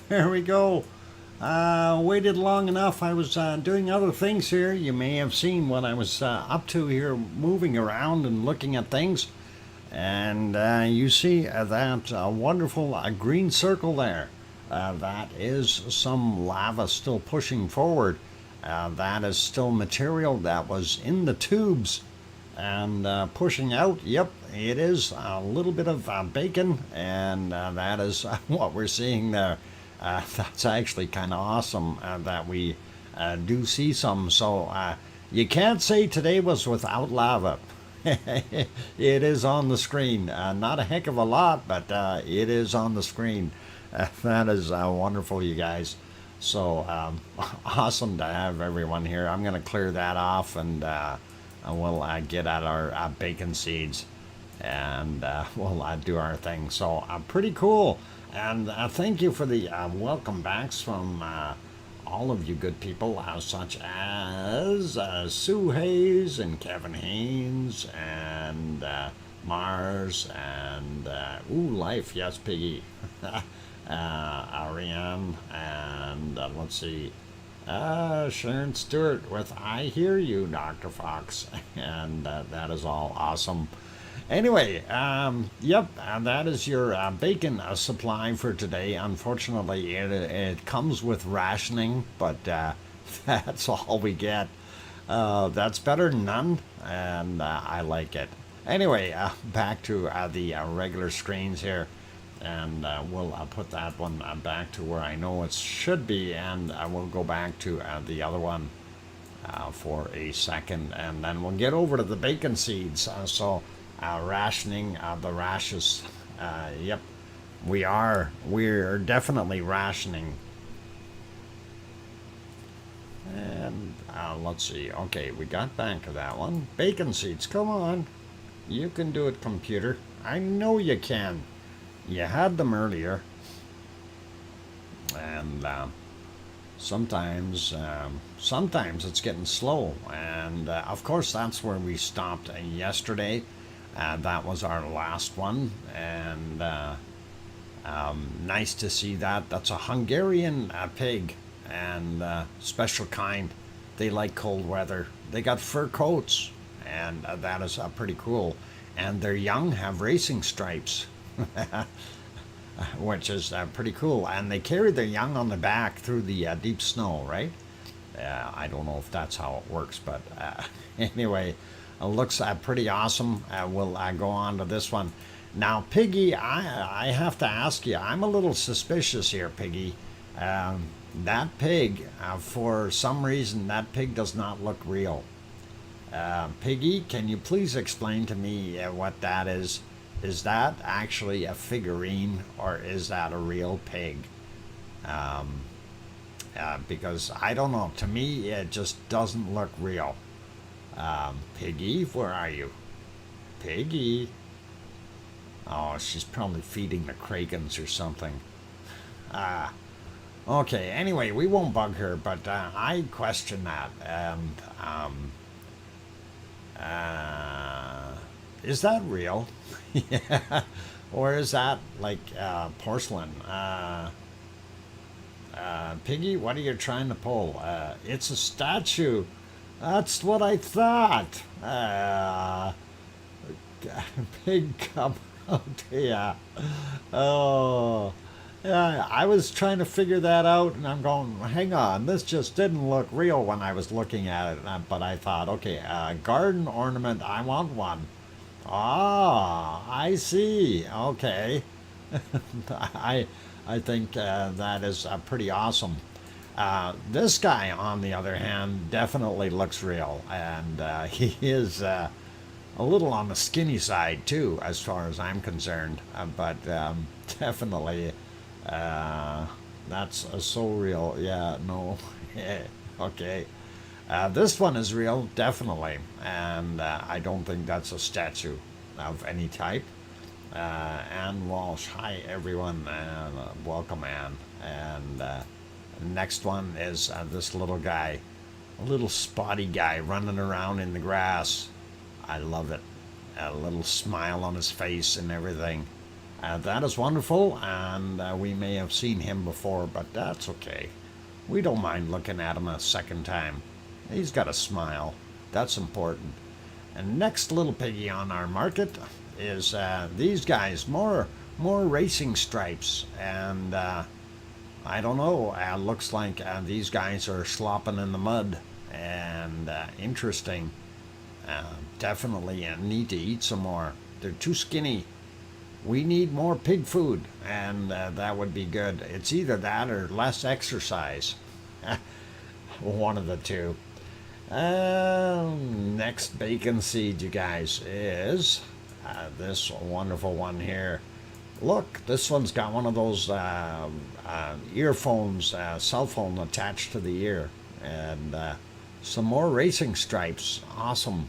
There we go. Waited long enough. I was doing other things here. You may have seen what I was up to here, moving around and looking at things. And you see that wonderful green circle there. That is some lava still pushing forward. That is still material that was in the tubes and pushing out. Yep, it is a little bit of bacon, and that is what we're seeing there. That's actually kind of awesome that we do see some. So you can't say today was without lava. It is on the screen. Not a heck of a lot, but it is on the screen. That is wonderful, you guys. So awesome to have everyone here. I'm going to clear that off, and we'll get at our bacon seeds, and we'll do our thing. So pretty cool. And thank you for the welcome backs from all of you good people, such as Sue Hayes and Kevin Haynes and Mars and Life, yes, Piggy, Ariane, and let's see, Sharon Stewart with I Hear You, Dr. Fox, and that is all awesome. Anyway, yep, that is your bacon supply for today. Unfortunately, it comes with rationing, but that's all we get. That's better than none, and I like it. Anyway, back to the regular screens here, and we'll put that one back to where I know it should be, and we'll go back to the other one for a second, and then we'll get over to the bacon seeds. Rationing the rashes. Yep, we're definitely rationing. And let's see. Okay, we got back to that one. Bacon seeds, come on. You can do it, computer. I know you can. You had them earlier. And sometimes it's getting slow. And of course, that's where we stopped yesterday. That was our last one, and nice to see that. That's a Hungarian pig, and special kind. They like cold weather. They got fur coats, and that is pretty cool. And their young have racing stripes, which is pretty cool. And they carry their young on the back through the deep snow, right? I don't know if that's how it works, but anyway. Looks pretty awesome. We'll go on to this one. Now, Piggy, I have to ask you, I'm a little suspicious here, Piggy. That pig, for some reason, that pig does not look real. Piggy, can you please explain to me what that is? Is that actually a figurine, or is that a real pig? Because I don't know. To me, it just doesn't look real. Piggy, where are you? Piggy. Oh, she's probably feeding the krakens or something. Okay, anyway, we won't bug her, but I question that. And is that real? Yeah. Or is that like porcelain? Piggy, what are you trying to pull? It's a statue. That's what I thought. Pig, come out here. Oh, yeah, I was trying to figure that out, and I'm going, hang on, this just didn't look real when I was looking at it. But I thought, okay, garden ornament, I want one. Ah, I see. Okay. I think that is pretty awesome. This guy, on the other hand, definitely looks real, and he is a little on the skinny side too, as far as I'm concerned. But definitely, that's so real. Yeah, no, okay. This one is real, definitely, and I don't think that's a statue of any type. Ann Walsh, hi everyone, and welcome, Ann. And next one is this little guy, a little spotty guy running around in the grass. I love it. a little smile on his face and everything. That is wonderful, and we may have seen him before, but that's okay. We don't mind looking at him a second time. He's got a smile. That's important. And next little piggy on our market is these guys, more racing stripes, and I don't know. Looks like these guys are slopping in the mud, and interesting. Definitely need to eat some more. They're too skinny. We need more pig food, and that would be good. It's either that or less exercise. One of the two. Next bacon seed, you guys, is this wonderful one here. Look, this one's got one of those earphones, cell phone attached to the ear, and some more racing stripes. Awesome.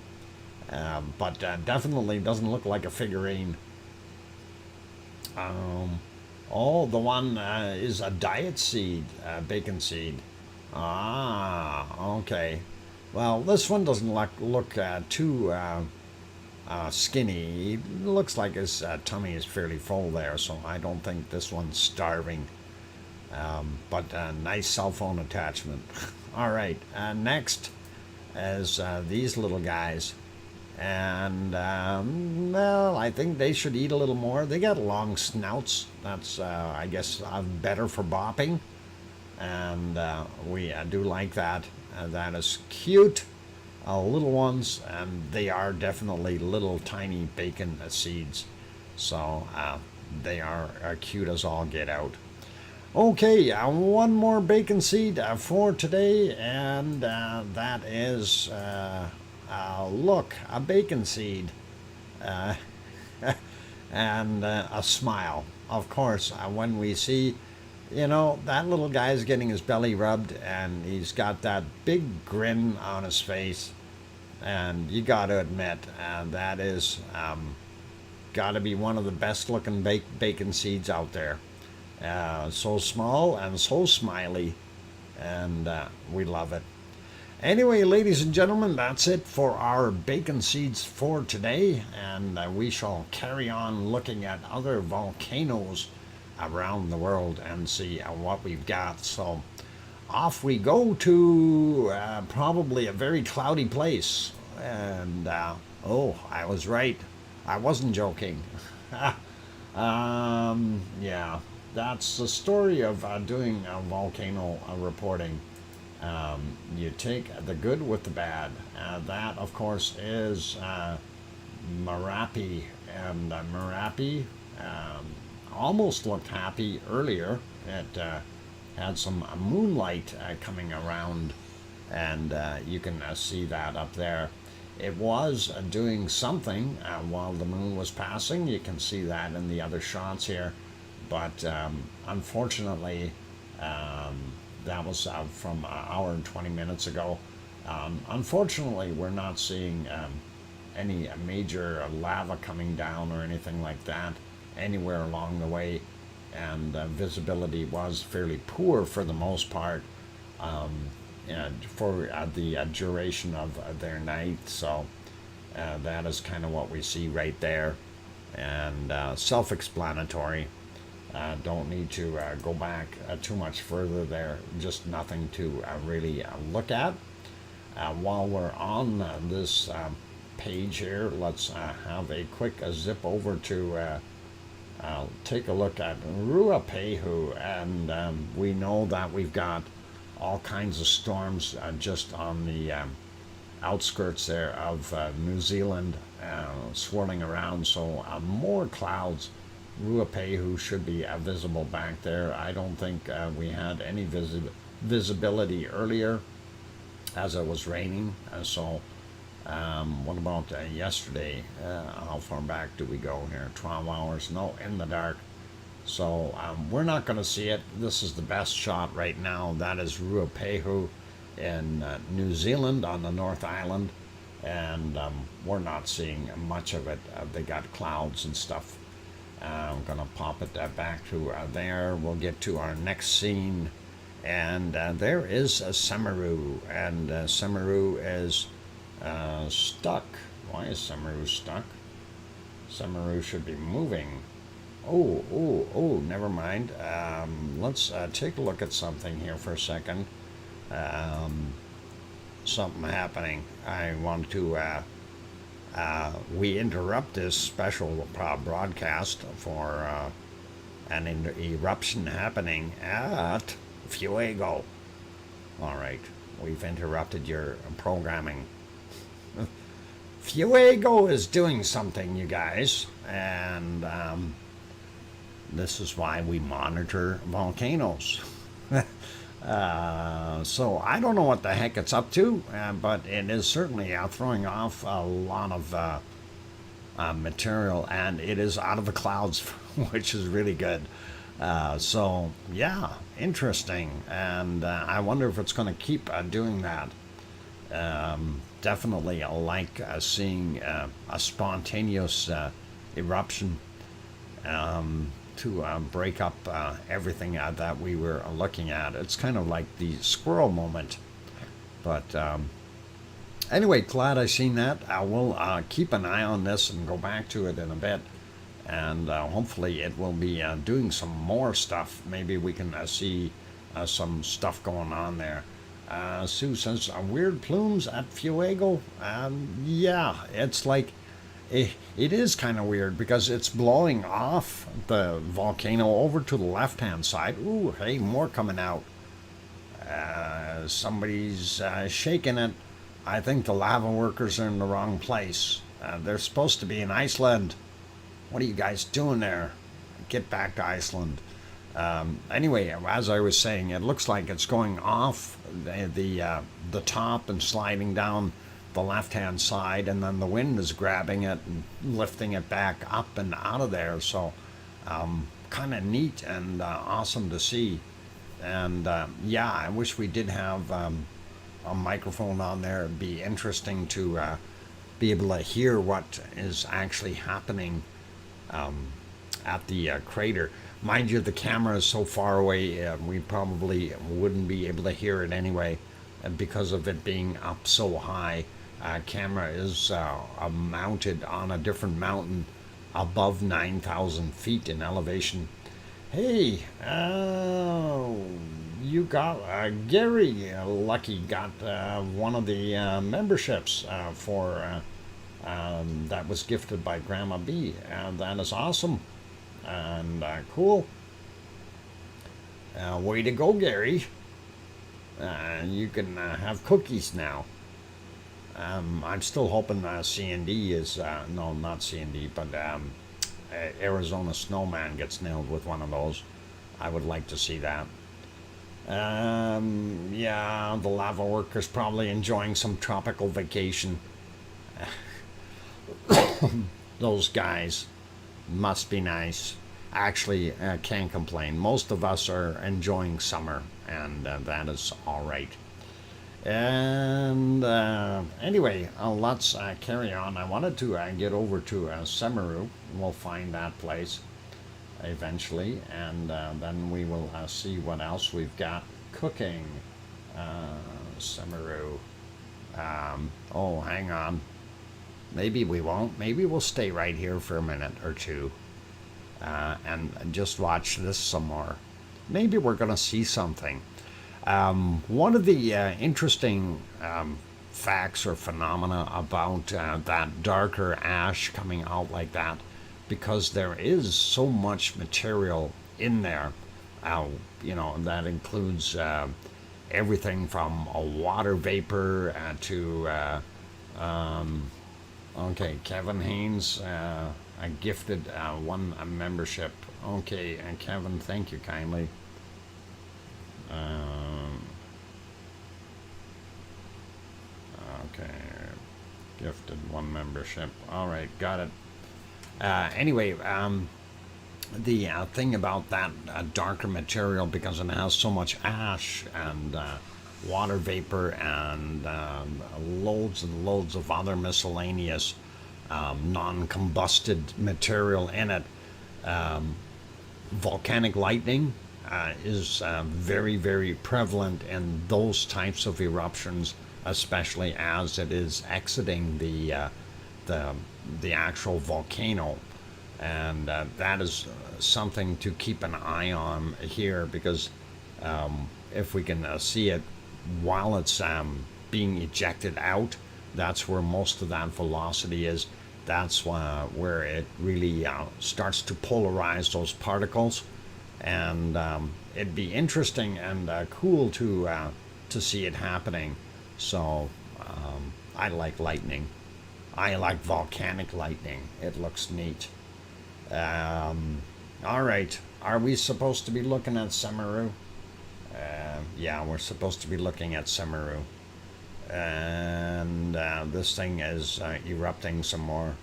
But definitely doesn't look like a figurine. Oh, the one is a diet seed, bacon seed. Ah, okay. Well, this one doesn't look too skinny. It looks like his tummy is fairly full there, so I don't think this one's starving. But nice cell phone attachment. All right, next is these little guys. And, well, I think they should eat a little more. They got long snouts. That's, I guess, better for bopping. And we do like that. That is cute. Little ones, and they are definitely little tiny bacon seeds. So they are cute as all get out. Okay, one more bacon seed for today, and that is... look, a bacon seed, and a smile. Of course, when we see, that little guy's getting his belly rubbed, and he's got that big grin on his face, and you got to admit, that is got to be one of the best looking bacon seeds out there. So small and so smiley, and we love it. Anyway, ladies and gentlemen, that's it for our bacon seeds for today, and we shall carry on looking at other volcanoes around the world and see what we've got. So off we go to probably a very cloudy place, and oh, I was right. I wasn't joking. Yeah, that's the story of doing volcano reporting. You take the good with the bad. That, of course, is Merapi. And Merapi almost looked happy earlier. It had some moonlight coming around, and you can see that up there. It was doing something while the moon was passing. You can see that in the other shots here. But unfortunately, that was from an hour and 20 minutes ago. Unfortunately, we're not seeing any major lava coming down or anything like that anywhere along the way, and visibility was fairly poor for the most part for the duration of their night. So that is kind of what we see right there, and self-explanatory. Don't need to go back too much further there. Just nothing to really look at. While we're on this page here, let's have a quick zip over to take a look at Ruapehu, and we know that we've got all kinds of storms just on the outskirts there of New Zealand swirling around, so more clouds. Ruapehu should be visible back there. I don't think we had any visibility earlier as it was raining. So what about yesterday? How far back do we go here? 12 hours? No, in the dark. So we're not going to see it. This is the best shot right now. That is Ruapehu in New Zealand on the North Island. And we're not seeing much of it. They got clouds and stuff. I'm going to pop it back to there. We'll get to our next scene. And there is Semeru. And Semeru is stuck. Why is Semeru stuck? Semeru should be moving. Oh, never mind. Let's take a look at something here for a second. Something happening. I want to, we interrupt this special broadcast for an eruption happening at Fuego. All right, we've interrupted your programming. Fuego is doing something, you guys, and this is why we monitor volcanoes. So I don't know what the heck it's up to, but it is certainly throwing off a lot of material, and it is out of the clouds, which is really good. So yeah, interesting, and I wonder if it's going to keep doing that. Definitely like seeing a spontaneous eruption to break up everything that we were looking at. It's kind of like the squirrel moment. But anyway, glad I seen that. I will keep an eye on this and go back to it in a bit. And hopefully it will be doing some more stuff. Maybe we can see some stuff going on there. Sue says, weird plumes at Fuego. Yeah, it's like, it is kind of weird because it's blowing off the volcano over to the left-hand side. Ooh, hey, more coming out. Somebody's shaking it. I think the lava workers are in the wrong place. They're supposed to be in Iceland. What are you guys doing there? Get back to Iceland. Anyway, as I was saying, it looks like it's going off the top and sliding down the left-hand side, and then the wind is grabbing it and lifting it back up and out of there. So kind of neat and awesome to see. And yeah, I wish we did have a microphone on there. It'd be interesting to be able to hear what is actually happening at the crater. Mind you, the camera is so far away, we probably wouldn't be able to hear it anyway, because of it being up so high. Camera is mounted on a different mountain above 9,000 feet in elevation. Hey, you got Gary Lucky got one of the memberships for that was gifted by Grandma B. That is awesome and cool. Way to go, Gary. You can have cookies now. I'm still hoping C&D is, no, not C&D, but Arizona Snowman gets nailed with one of those. I would like to see that. Yeah, the lava workers probably enjoying some tropical vacation. Those guys must be nice. Actually, can't complain. Most of us are enjoying summer, and that is all right. And anyway, let's carry on. I wanted to get over to Semeru. We'll find that place eventually, and then we will see what else we've got cooking. Semeru. Oh, hang on. Maybe we won't. Maybe we'll stay right here for a minute or two and just watch this some more. Maybe we're going to see something. One of the interesting facts or phenomena about that darker ash coming out like that, because there is so much material in there, you know, that includes everything from a water vapor to okay, Kevin Haynes, I gifted one membership. Okay, and Kevin, thank you kindly. Okay, gifted one membership. All right, got it. Anyway, the thing about that darker material, because it has so much ash and water vapor and loads and loads of other miscellaneous non-combusted material in it, volcanic lightning is very, very prevalent in those types of eruptions, especially as it is exiting the the actual volcano, and that is something to keep an eye on here, because if we can see it while it's being ejected out, that's where most of that velocity is. That's where it really starts to polarize those particles, and it'd be interesting and cool to see it happening. So I like lightning. I like volcanic lightning. It looks neat. All right, are we supposed to be looking at Semeru? Yeah, we're supposed to be looking at Semeru. And this thing is erupting some more.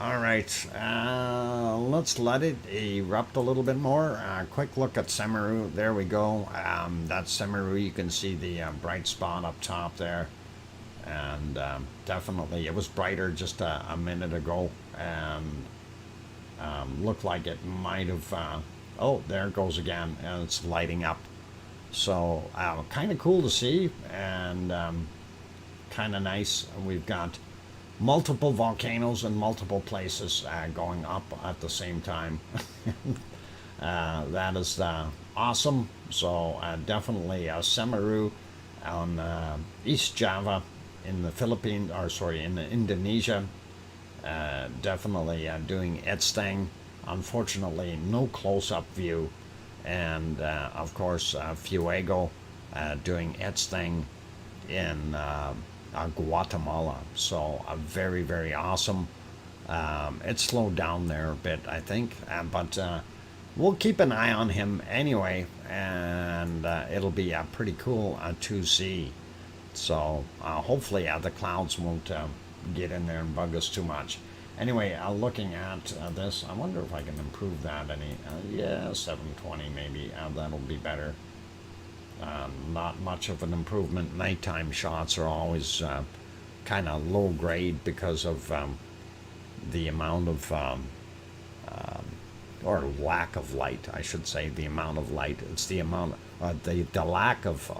All right, let's let it erupt a little bit more. Quick look at Semeru. There we go. That's Semeru. You can see the bright spot up top there. And definitely, it was brighter just a minute ago. And looked like it might have... oh, there it goes again. And it's lighting up. So kind of cool to see, and kind of nice. We've got multiple volcanoes in multiple places going up at the same time. That is awesome. So definitely Semeru on East Java in the Philippines, or sorry, in Indonesia. Definitely doing its thing. Unfortunately, no close-up view. And of course Fuego doing its thing in Guatemala. So very, very awesome. It slowed down there a bit, I think, but we'll keep an eye on him anyway, and it'll be pretty cool to see. So hopefully the clouds won't get in there and bug us too much. Anyway, looking at this, I wonder if I can improve that any. Yeah, 720 maybe. That'll be better. Not much of an improvement. Nighttime shots are always kind of low grade because of the amount of, or lack of light, I should say. The amount of light. It's the amount, the lack of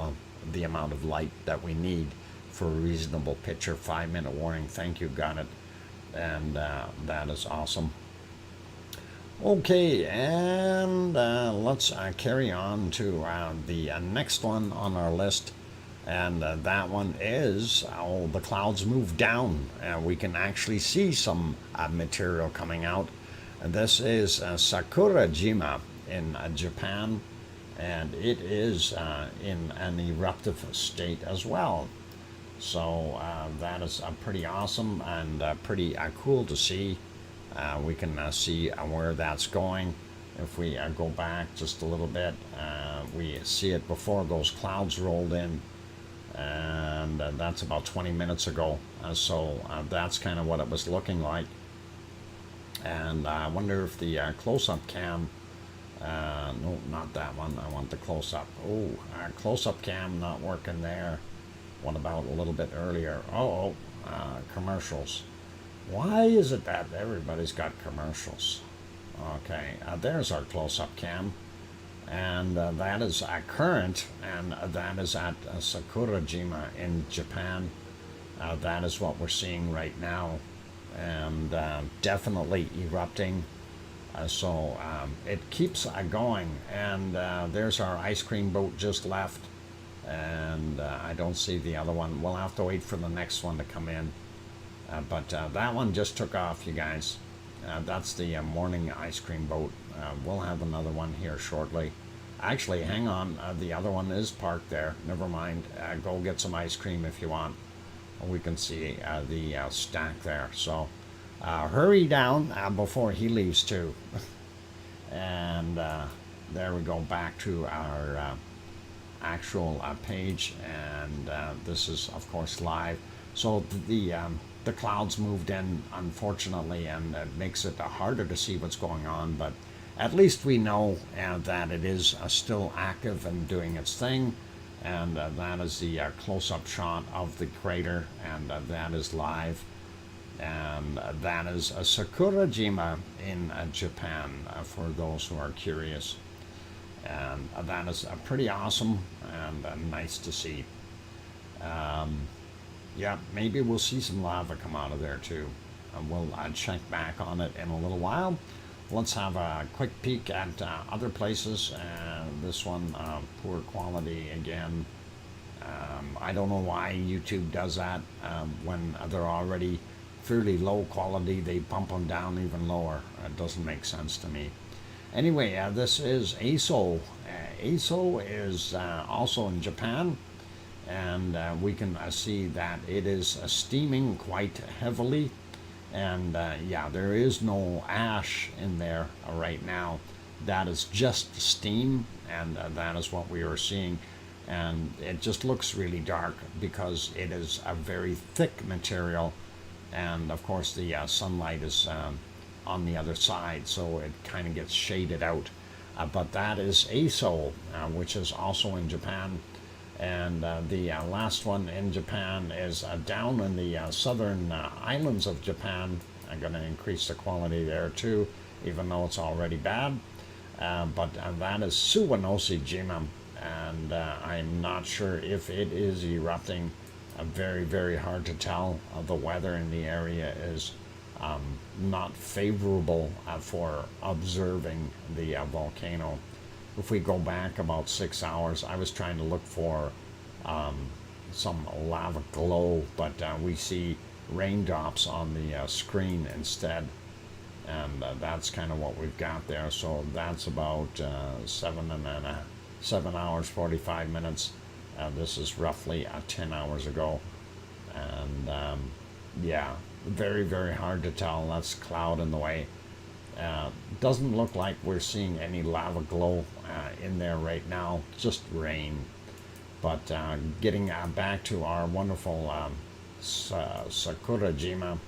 the amount of light that we need for a reasonable picture. 5-minute warning. Thank you. Got it. And that is awesome. Okay, and let's carry on to the next one on our list, and that one is the clouds move down, and we can actually see some material coming out. And this is Sakurajima in Japan, and it is in an eruptive state as well. So that is pretty awesome and pretty cool to see. We can see where that's going. If we go back just a little bit, we see it before those clouds rolled in, and that's about 20 minutes ago. So that's kind of what it was looking like. And I wonder if the close-up cam, no, not that one, I want the close-up. Oh, close-up cam not working there. What about a little bit earlier? Commercials. Why is it that everybody's got commercials? Okay, there's our close-up cam, and that is current, and that is at Sakurajima in Japan. That is what we're seeing right now, and definitely erupting. So it keeps going, and there's our ice cream boat just left. And I don't see the other one. We'll have to wait for the next one to come in. But that one just took off, you guys. That's the morning ice cream boat. We'll have another one here shortly. Actually, hang on. The other one is parked there. Never mind. Go get some ice cream if you want. We can see the stack there. So hurry down before he leaves too. And there we go, back to our actual page, and this is of course live. So the clouds moved in, unfortunately, and it makes it harder to see what's going on, but at least we know that it is still active and doing its thing. And that is the close-up shot of the crater, and that is live. And that is Sakurajima in Japan, for those who are curious. And that is pretty awesome and nice to see. Yeah, maybe we'll see some lava come out of there too. We'll check back on it in a little while. Let's have a quick peek at other places. This one, poor quality again. I don't know why YouTube does that. When they're already fairly low quality, they bump them down even lower. It doesn't make sense to me. Anyway, this is ASO. ASO is also in Japan, and we can see that it is steaming quite heavily. And yeah, there is no ash in there right now. That is just steam, and that is what we are seeing. And it just looks really dark because it is a very thick material, and of course the sunlight is on the other side, so it kind of gets shaded out. But that is ASO, which is also in Japan. And the last one in Japan is down in the southern islands of Japan. I'm going to increase the quality there too, even though it's already bad. But that is Suwanoshijima, and I'm not sure if it is erupting. Very, very hard to tell. The weather in the area is not favorable for observing the volcano. If we go back about 6 hours, I was trying to look for some lava glow, but we see raindrops on the screen instead, and that's kind of what we've got there. So that's about 7 hours 45 minutes. This is roughly 10 hours ago, and yeah, very, very hard to tell. That's cloud in the way. Doesn't look like we're seeing any lava glow in there right now, just rain. But getting back to our wonderful Sakurajima,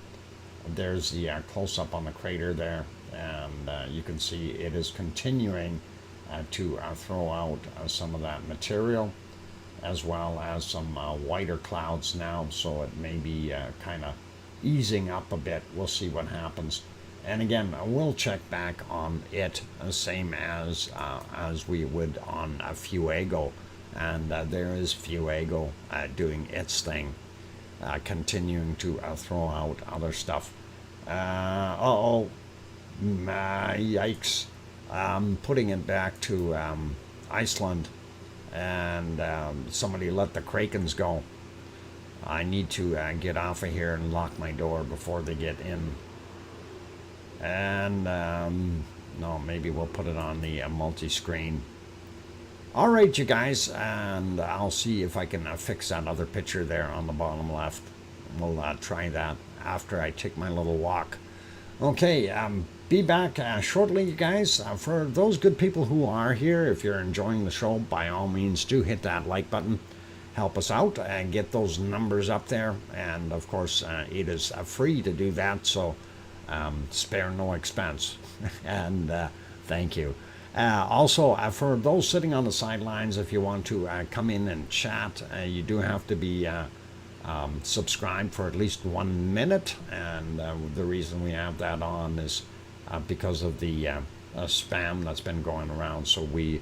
there's the close-up on the crater there, and you can see it is continuing to throw out some of that material, as well as some whiter clouds now, so it may be kind of easing up a bit. We'll see what happens. And again, we'll check back on it, same as we would on Fuego. And there is Fuego doing its thing, continuing to throw out other stuff. Yikes. I'm putting it back to Iceland, and somebody let the Krakens go. I need to get off of here and lock my door before they get in. And no, maybe we'll put it on the multi-screen. All right, you guys, and I'll see if I can fix that other picture there on the bottom left. We'll try that after I take my little walk. Okay, be back shortly, you guys. For those good people who are here, if you're enjoying the show, by all means, do hit that like button. Help us out and get those numbers up there. And, of course, it is free to do that, so spare no expense. And thank you. Also, for those sitting on the sidelines, if you want to come in and chat, you do have to be subscribed for at least 1 minute. And the reason we have that on is because of the spam that's been going around. So we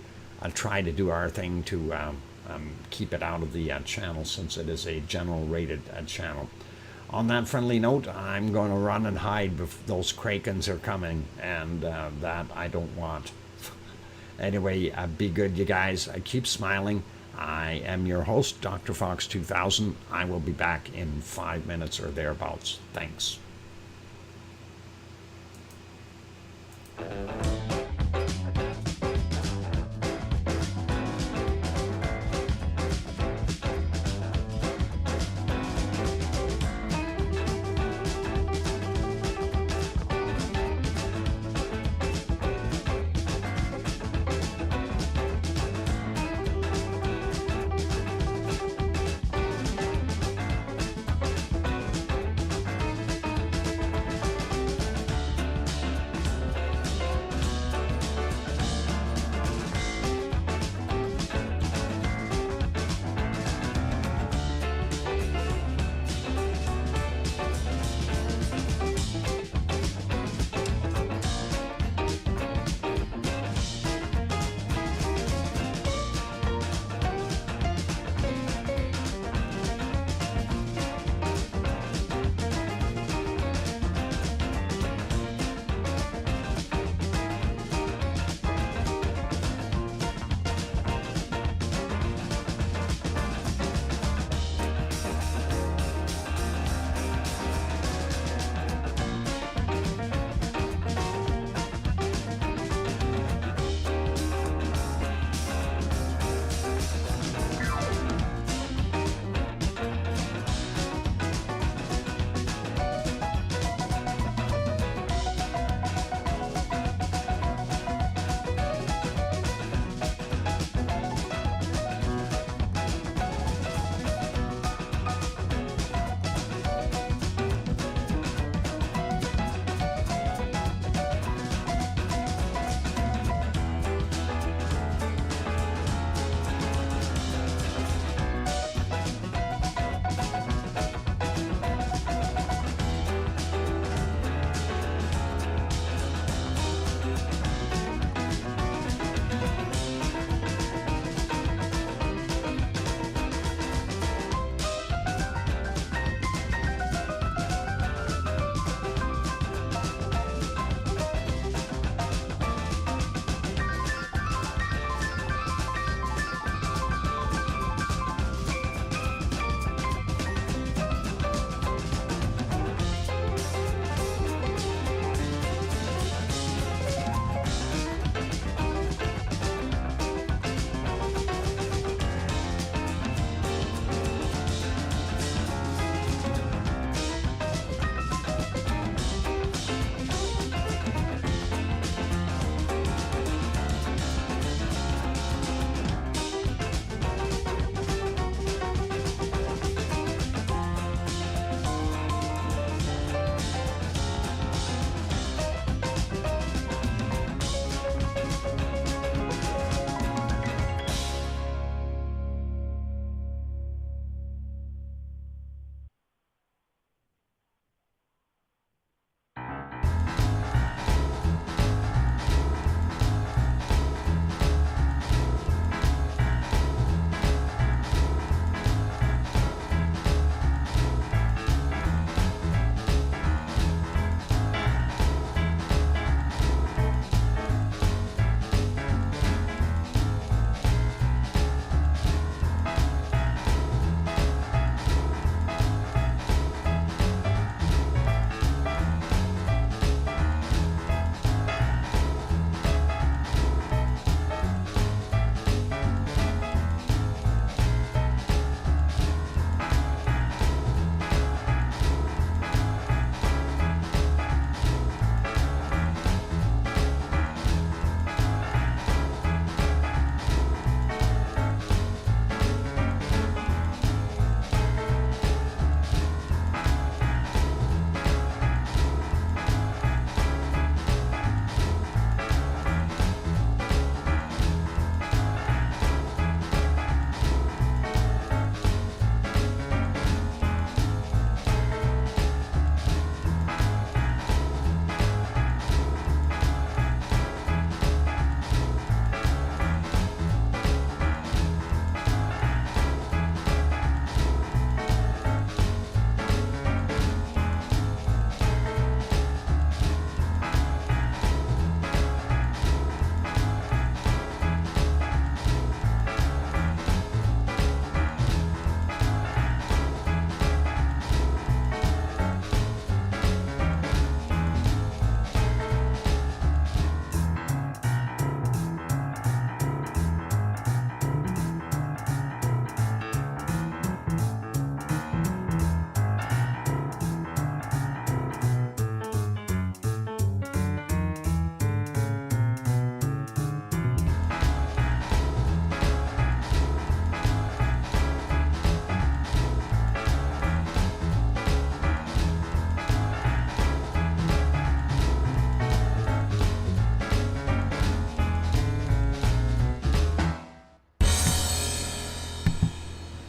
try to do our thing to keep it out of the channel, since it is a general rated channel. On that friendly note, I'm going to run and hide if those Krakens are coming, and that I don't want. Anyway, be good, you guys. Keep smiling. I am your host, DrFox2000. I will be back in 5 minutes or thereabouts. Thanks.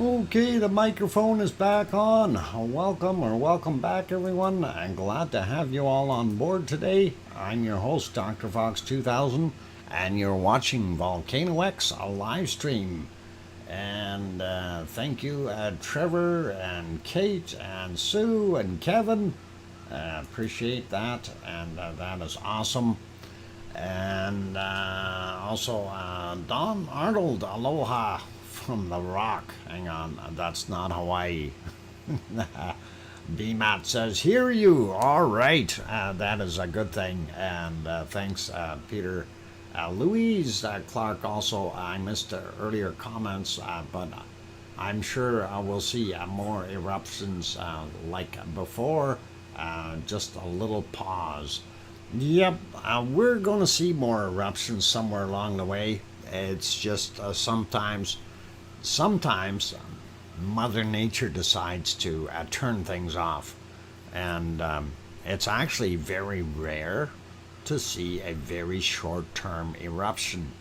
Okay, the microphone is back on. Welcome back, everyone. I'm glad to have you all on board today. I'm your host, DrFox2000, and you're watching VolcanoX, a live stream. And thank you, Trevor and Kate and Sue and Kevin. Appreciate that, and that is awesome. And also, Don Arnold, aloha from the Rock. Hang on, that's not Hawaii. BMAT says, hear you. All right, that is a good thing. And thanks, Peter. Louise Clark also, I missed earlier comments, but I'm sure we'll see more eruptions like before. Just a little pause. Yep, we're going to see more eruptions somewhere along the way. It's just sometimes Mother Nature decides to turn things off. And it's actually very rare to see a very short-term eruption.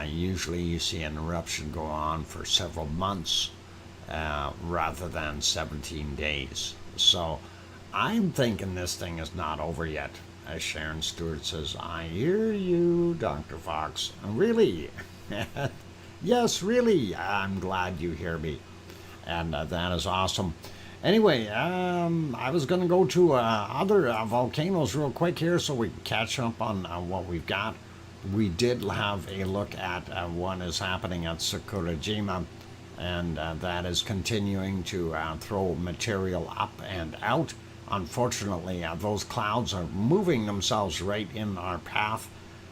Usually you see an eruption go on for several months rather than 17 days. So I'm thinking this thing is not over yet. As Sharon Stewart says, I hear you, Dr. Fox. Really? Yes, really. I'm glad you hear me. And that is awesome. Anyway, I was going to go to other volcanoes real quick here so we can catch up on what we've got. We did have a look at what is happening at Sakurajima, and that is continuing to throw material up and out. Unfortunately, those clouds are moving themselves right in our path,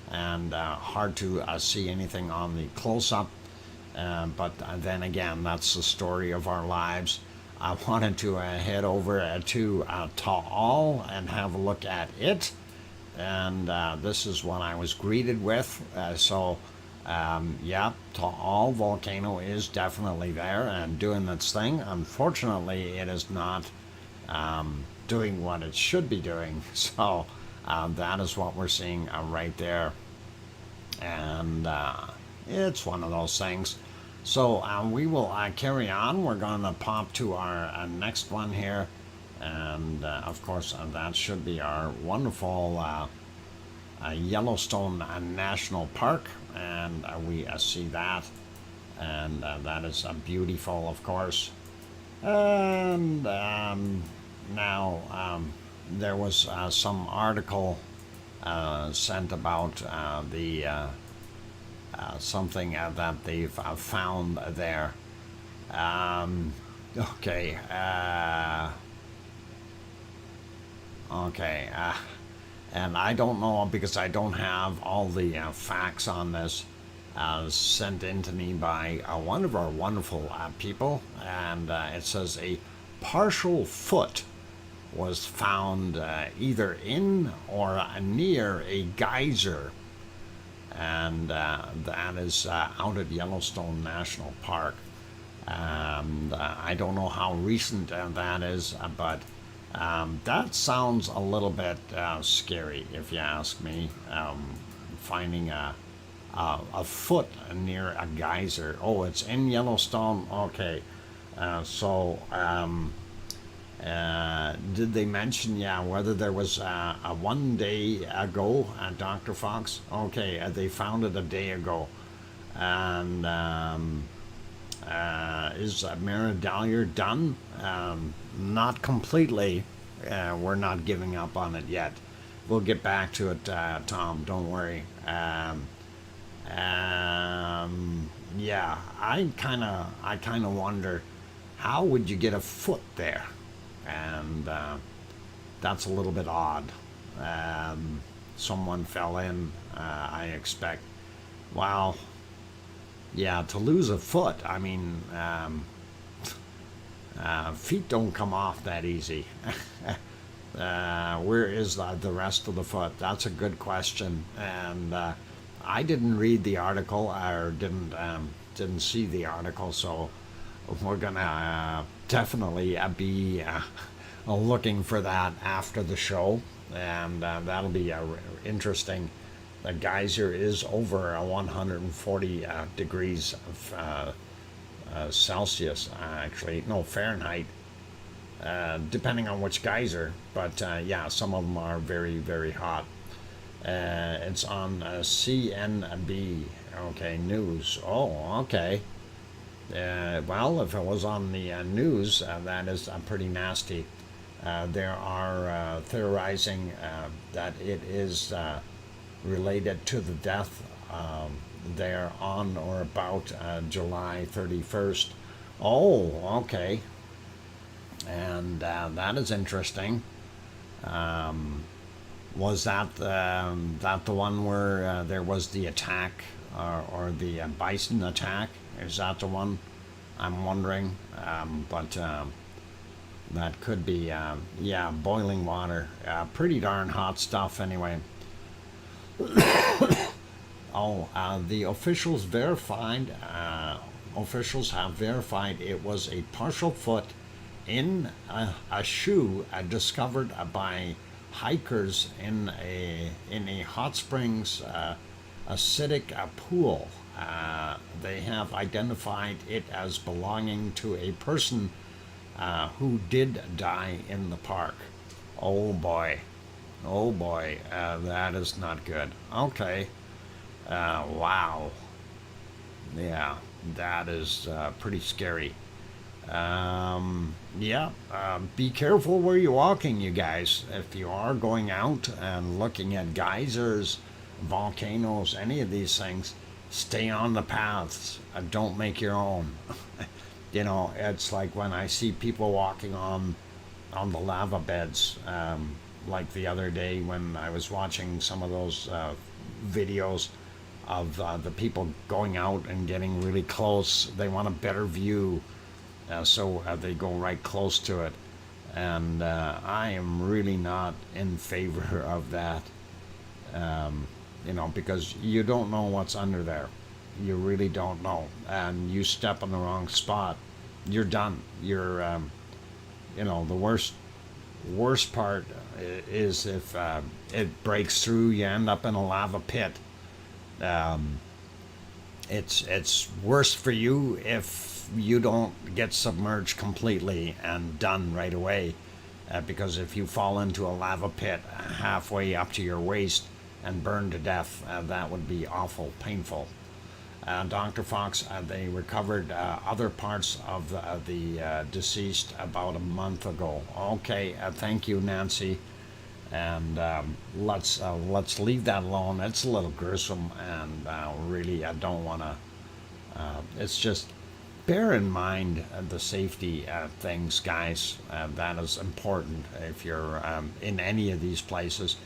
and hard to see anything on the close-up. But then again, that's the story of our lives. I wanted to head over to Taal and have a look at it. And this is what I was greeted with. Yeah, Taal volcano is definitely there and doing its thing. Unfortunately, it is not doing what it should be doing. So that is what we're seeing right there. And it's one of those things. So we will carry on. We're going to pop to our next one here. And of course, that should be our wonderful Yellowstone National Park. And we see that. And that is beautiful, of course. And now there was some article sent about the something that they've found there. Okay. And I don't know, because I don't have all the facts on this sent in to me by one of our wonderful people. And it says a partial foot was found either in or near a geyser. And that is out at Yellowstone National Park. I don't know how recent that is, but that sounds a little bit scary, if you ask me. Finding a foot near a geyser. Oh, it's in Yellowstone? Okay. Did they mention, whether there was a 1 day ago, Dr. Fox? Okay, they found it a day ago. And is Mira Dahlia done? Not completely. We're not giving up on it yet. We'll get back to it, Tom. Don't worry. Yeah, I kind of wonder, how would you get a foot there? And that's a little bit odd. Someone fell in, I expect. Well, yeah, to lose a foot, I mean, feet don't come off that easy. Where is the rest of the foot? That's a good question. And I didn't read the article, or didn't see the article, so we're gonna definitely be looking for that after the show, and that'll be interesting. The geyser is over 140 degrees Celsius, actually, no, Fahrenheit, depending on which geyser. But yeah, some of them are very, very hot. It's on CNB, okay, news. Oh, okay. Well, if it was on the news, that is pretty nasty. They are theorizing that it is related to the death there on or about July 31st. Oh, okay. And that is interesting. Was that the one where there was the attack or the bison attack? Is that the one? I'm wondering. But that could be, yeah, boiling water. Pretty darn hot stuff anyway. Oh, the officials have verified it was a partial foot in a shoe discovered by hikers in a hot springs acidic pool. They have identified it as belonging to a person who did die in the park. Oh boy, that is not good. Okay, wow, yeah, that is pretty scary. Yeah, be careful where you're walking, you guys. If you are going out and looking at geysers, volcanoes, any of these things, stay on the paths. Don't make your own. You know, it's like when I see people walking on the lava beds, like the other day when I was watching some of those videos of the people going out and getting really close. They want a better view. So they go right close to it, and I am really not in favor of that. You know, because you don't know what's under there. You really don't know, and you step in the wrong spot, you're done. You're, you know, the worst part is if it breaks through, you end up in a lava pit. It's worse for you if you don't get submerged completely and done right away, because if you fall into a lava pit halfway up to your waist and burn to death, that would be awful painful. Dr. Fox, they recovered other parts of the deceased about a month ago. Okay, thank you, Nancy. And let's leave that alone. It's a little gruesome, and really, I don't want to. It's just bear in mind the safety things, guys. That is important if you're in any of these places.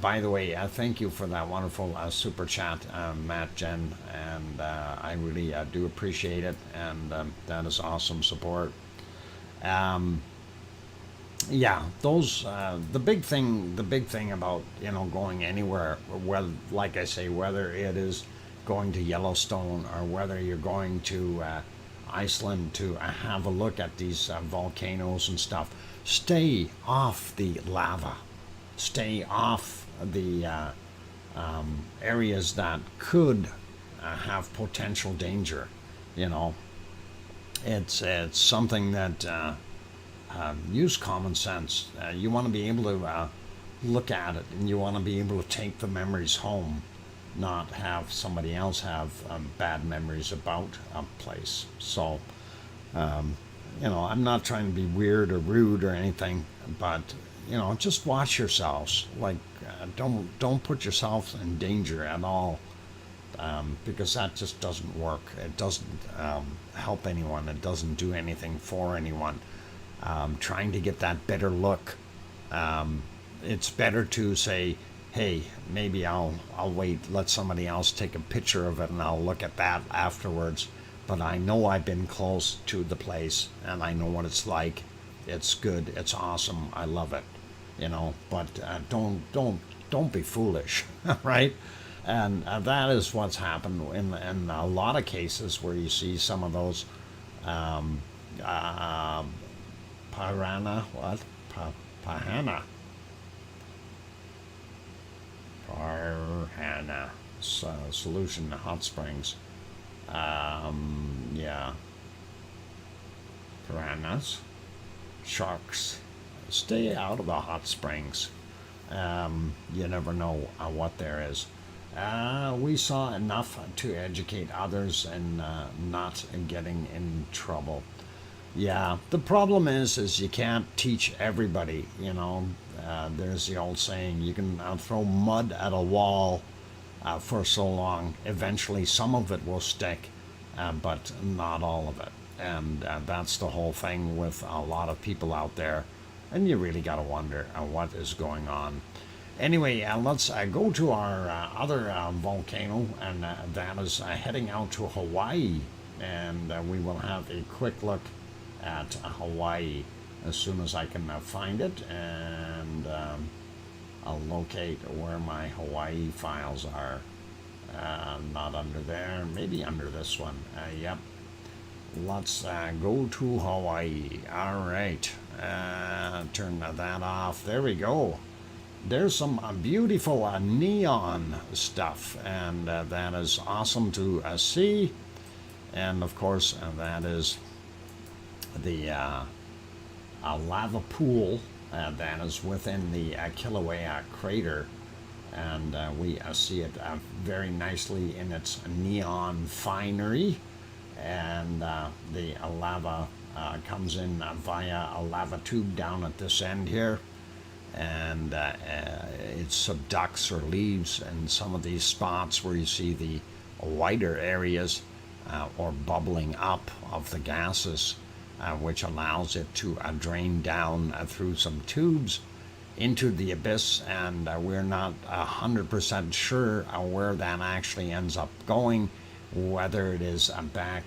By the way, thank you for that wonderful super chat, Matt, Jen, and I really do appreciate it, and that is awesome support. Yeah, those the big thing about, you know, going anywhere, well, like I say, whether it is going to Yellowstone or whether you're going to Iceland to have a look at these volcanoes and stuff, stay off the lava, stay off the areas that could have potential danger. You know, it's something that use common sense. You want to be able to look at it, and you want to be able to take the memories home, not have somebody else have bad memories about a place. So, you know, I'm not trying to be weird or rude or anything, but, you know, just watch yourselves. Like, don't put yourself in danger at all, because that just doesn't work. It doesn't help anyone. It doesn't do anything for anyone. Trying to get that better look. It's better to say, hey, maybe I'll wait, let somebody else take a picture of it, and I'll look at that afterwards. But I know I've been close to the place, and I know what it's like. It's good. It's awesome. I love it. You know. But don't be foolish, right? And that is what's happened in a lot of cases where you see some of those Pahana solution hot springs. Yeah, piranhas, sharks. Stay out of the hot springs. You never know what there is. We saw enough to educate others and not getting in trouble. Yeah, the problem is you can't teach everybody. There's the old saying: you can throw mud at a wall for so long. Eventually, some of it will stick, but not all of it. And that's the whole thing with a lot of people out there. And you really got to wonder what is going on. Anyway, let's go to our other volcano, and that is heading out to Hawaii. And we will have a quick look at Hawaii as soon as I can find it. And I'll locate where my Hawaii files are. Not under there, maybe under this one. Yep. Let's go to Hawaii. All right. Turn that off. There we go. There's some beautiful neon stuff, and that is awesome to see. And of course, that is the lava pool that is within the Kilauea crater, and we see it very nicely in its neon finery. And the lava comes in via a lava tube down at this end here, and it subducts or leaves in some of these spots where you see the whiter areas or bubbling up of the gases, which allows it to drain down through some tubes into the abyss. And we're not 100% sure where that actually ends up going, whether it is back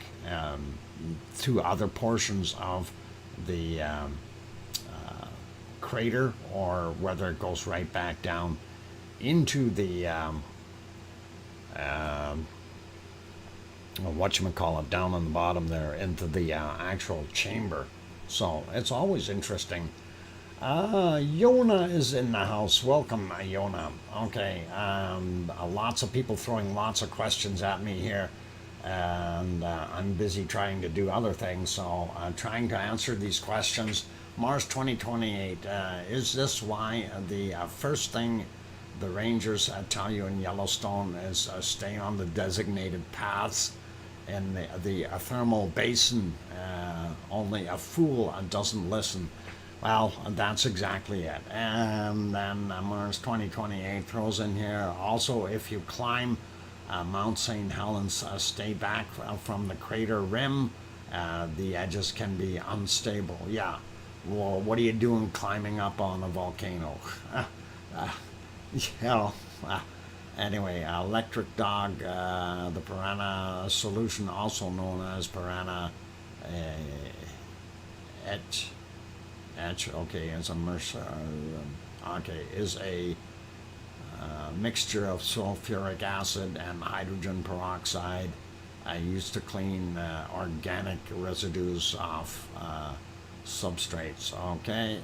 to other portions of the crater, or whether it goes right back down into the whatchamacallit, down on the bottom there, into the actual chamber. So it's always interesting. Yona is in the house. Welcome, Yona. Okay, lots of people throwing lots of questions at me here, and I'm busy trying to do other things, so I'm trying to answer these questions. Mars 2028, is this why the first thing the rangers tell you in Yellowstone is stay on the designated paths in the thermal basin? Only a fool doesn't listen. Well, that's exactly it. And then Mars 2028 throws in here, also, if you climb Mount St. Helens, stay back from the crater rim. The edges can be unstable. Yeah. Well, what are you doing climbing up on a volcano? Anyway, electric dog, the piranha solution, also known as piranha okay, is a mixture of sulfuric acid and hydrogen peroxide used to clean organic residues off substrates. Okay,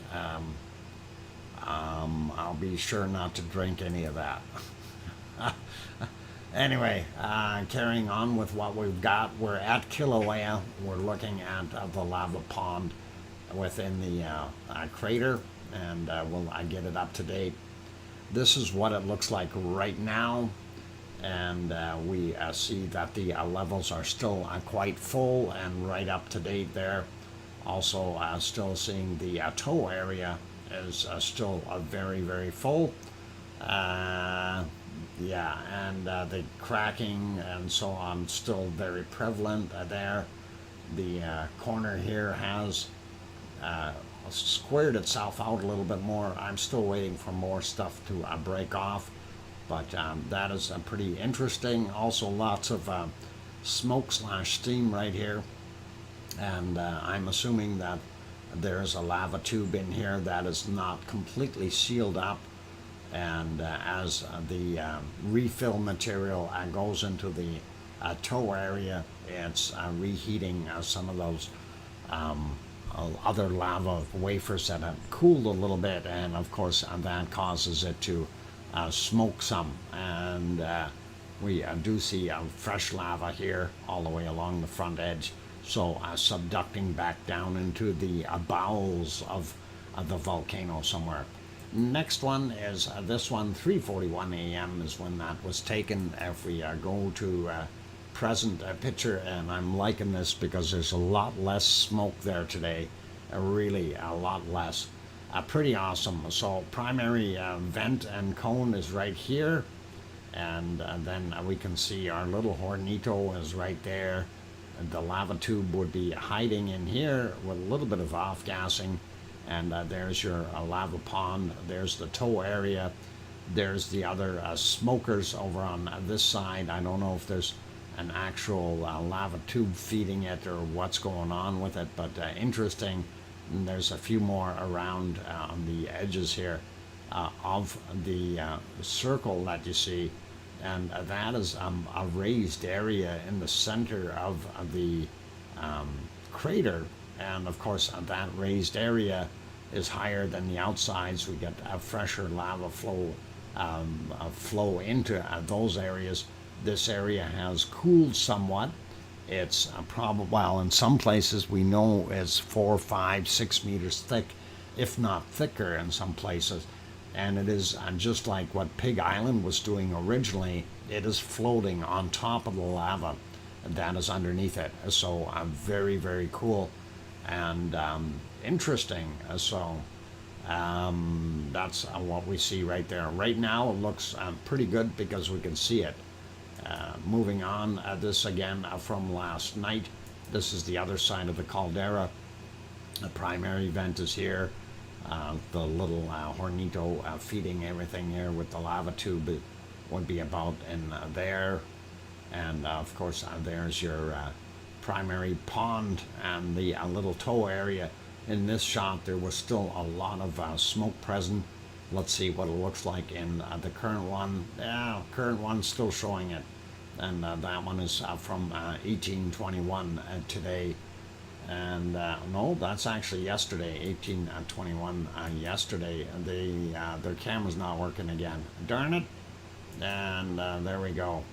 I'll be sure not to drink any of that. Anyway, carrying on with what we've got, we're at Kilauea. We're looking at the lava pond within the crater, and I get it up to date. This is what it looks like right now, and we see that the levels are still quite full and right up to date there. Also, still seeing the tow area is still very, very full. Yeah, and the cracking and so on still very prevalent there. The corner here has squared itself out a little bit more. I'm still waiting for more stuff to break off, but that is pretty interesting. Also, lots of smoke / steam right here, and I'm assuming that there's a lava tube in here that is not completely sealed up, and as the refill material goes into the tow area, it's reheating some of those other lava wafers that have cooled a little bit, and of course that causes it to smoke some. And we do see fresh lava here all the way along the front edge. so subducting back down into the bowels of the volcano somewhere. Next one is this one, 3:41 a.m. is when that was taken. If we go to present picture, and I'm liking this because there's a lot less smoke there today, really a lot less. Pretty awesome. So primary vent and cone is right here, and then we can see our little hornito is right there. The lava tube would be hiding in here with a little bit of off-gassing. And there's your lava pond. There's the tow area. There's the other smokers over on this side. I don't know if there's an actual lava tube feeding it or what's going on with it, but interesting. And there's a few more around on the edges here of the circle that you see. And that is a raised area in the center of the crater. And of course, that raised area is higher than the outsides. We get a fresher lava flow into those areas. This area has cooled somewhat. It's probably, well, in some places we know it's 4, 5, 6 meters thick, if not thicker in some places. And it is just like what Pig Island was doing originally. It is floating on top of the lava that is underneath it. So very, very cool and interesting. So that's what we see right there. Right now it looks pretty good because we can see it. Moving on, this again from last night. This is the other side of the caldera. The primary vent is here. The little hornito feeding everything here with the lava tube would be about in there. And of course there's your primary pond and the little tow area. In this shot there was still a lot of smoke present. Let's see what it looks like in the current one. Yeah, current one's still showing it. And that one is from 1821 today. And no, that's actually yesterday, 1821 yesterday. Their camera's not working again. Darn it. And there we go.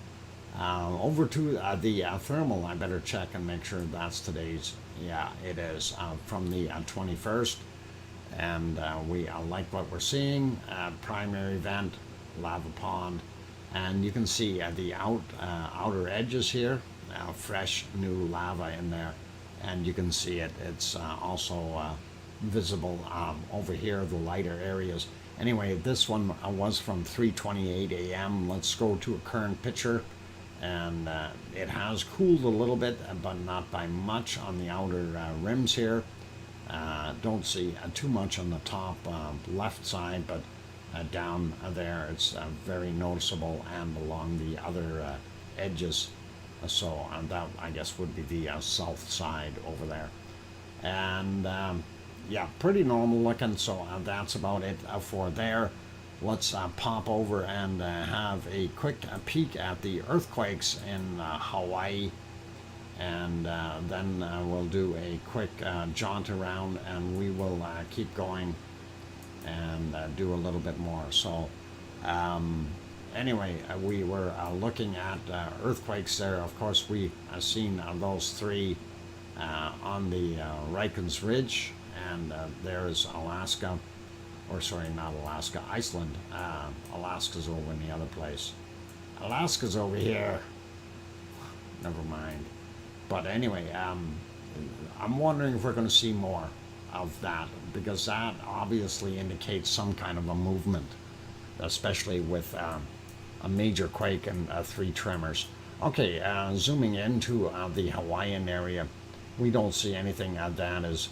Over to the thermal. I better check and make sure that's today's. Yeah, it is from the 21st. And we like what we're seeing. Primary vent, lava pond. And you can see the outer edges here. Fresh new lava in there. And you can see it. It's also visible over here, the lighter areas. Anyway, this one was from 3:28 a.m. Let's go to a current picture. And it has cooled a little bit, but not by much on the outer rims here. Don't see too much on the top left side, but down there it's very noticeable, and along the other edges. So that, I guess, would be the south side over there. And yeah, pretty normal looking. So that's about it for there. Let's pop over and have a quick peek at the earthquakes in Hawaii. And then we'll do a quick jaunt around, and we will keep going and do a little bit more. So anyway, we were looking at earthquakes there. Of course, we seen those three on the Rikens Ridge, and there's Alaska, or sorry, not Alaska, Iceland. Alaska's over in the other place. Alaska's over here. Never mind. But anyway, I'm wondering if we're going to see more of that, because that obviously indicates some kind of a movement, especially with a major quake and 3 tremors. Okay, zooming into the Hawaiian area, we don't see anything that is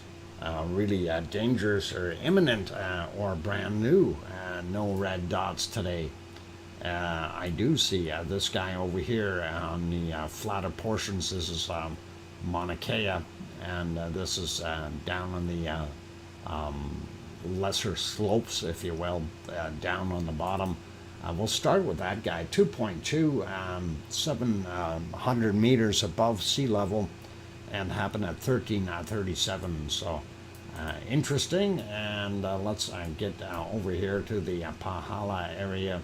really dangerous or imminent or brand new. No red dots today. I do see this guy over here on the flatter portions. This is Mauna Kea, and this is down on the lesser slopes, if you will, down on the bottom. We'll start with that guy, 2.2, 700 meters above sea level, and happened at 13:37. So interesting. And let's get over here to the Pahala area.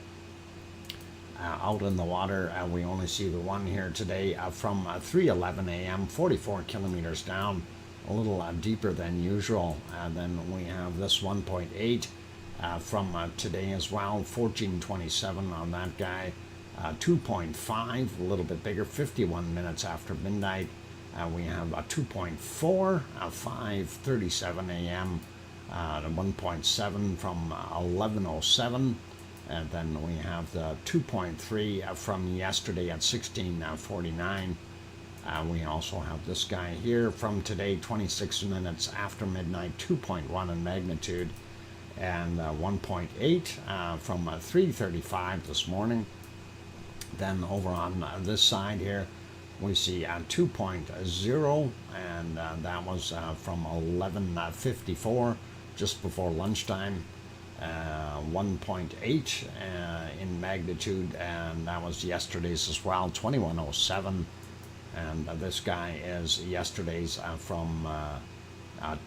out in the water. We only see the one here today from 3:11 a.m., 44 kilometers down, a little deeper than usual. Then we have this 1.8 from today as well, 14:27 on that guy. 2.5, a little bit bigger, 51 minutes after midnight. We have a 2.4, 5:37 a.m., 1.7 from 11:07. And then we have the 2.3 from yesterday at 16:49. We also have this guy here from today, 26 minutes after midnight, 2.1 in magnitude, and 1.8 from 3:35 this morning. Then over on this side here, we see 2.0, and that was from 11:54, just before lunchtime. 1.8 in magnitude, and that was yesterday's as well, 21:07. And this guy is yesterday's from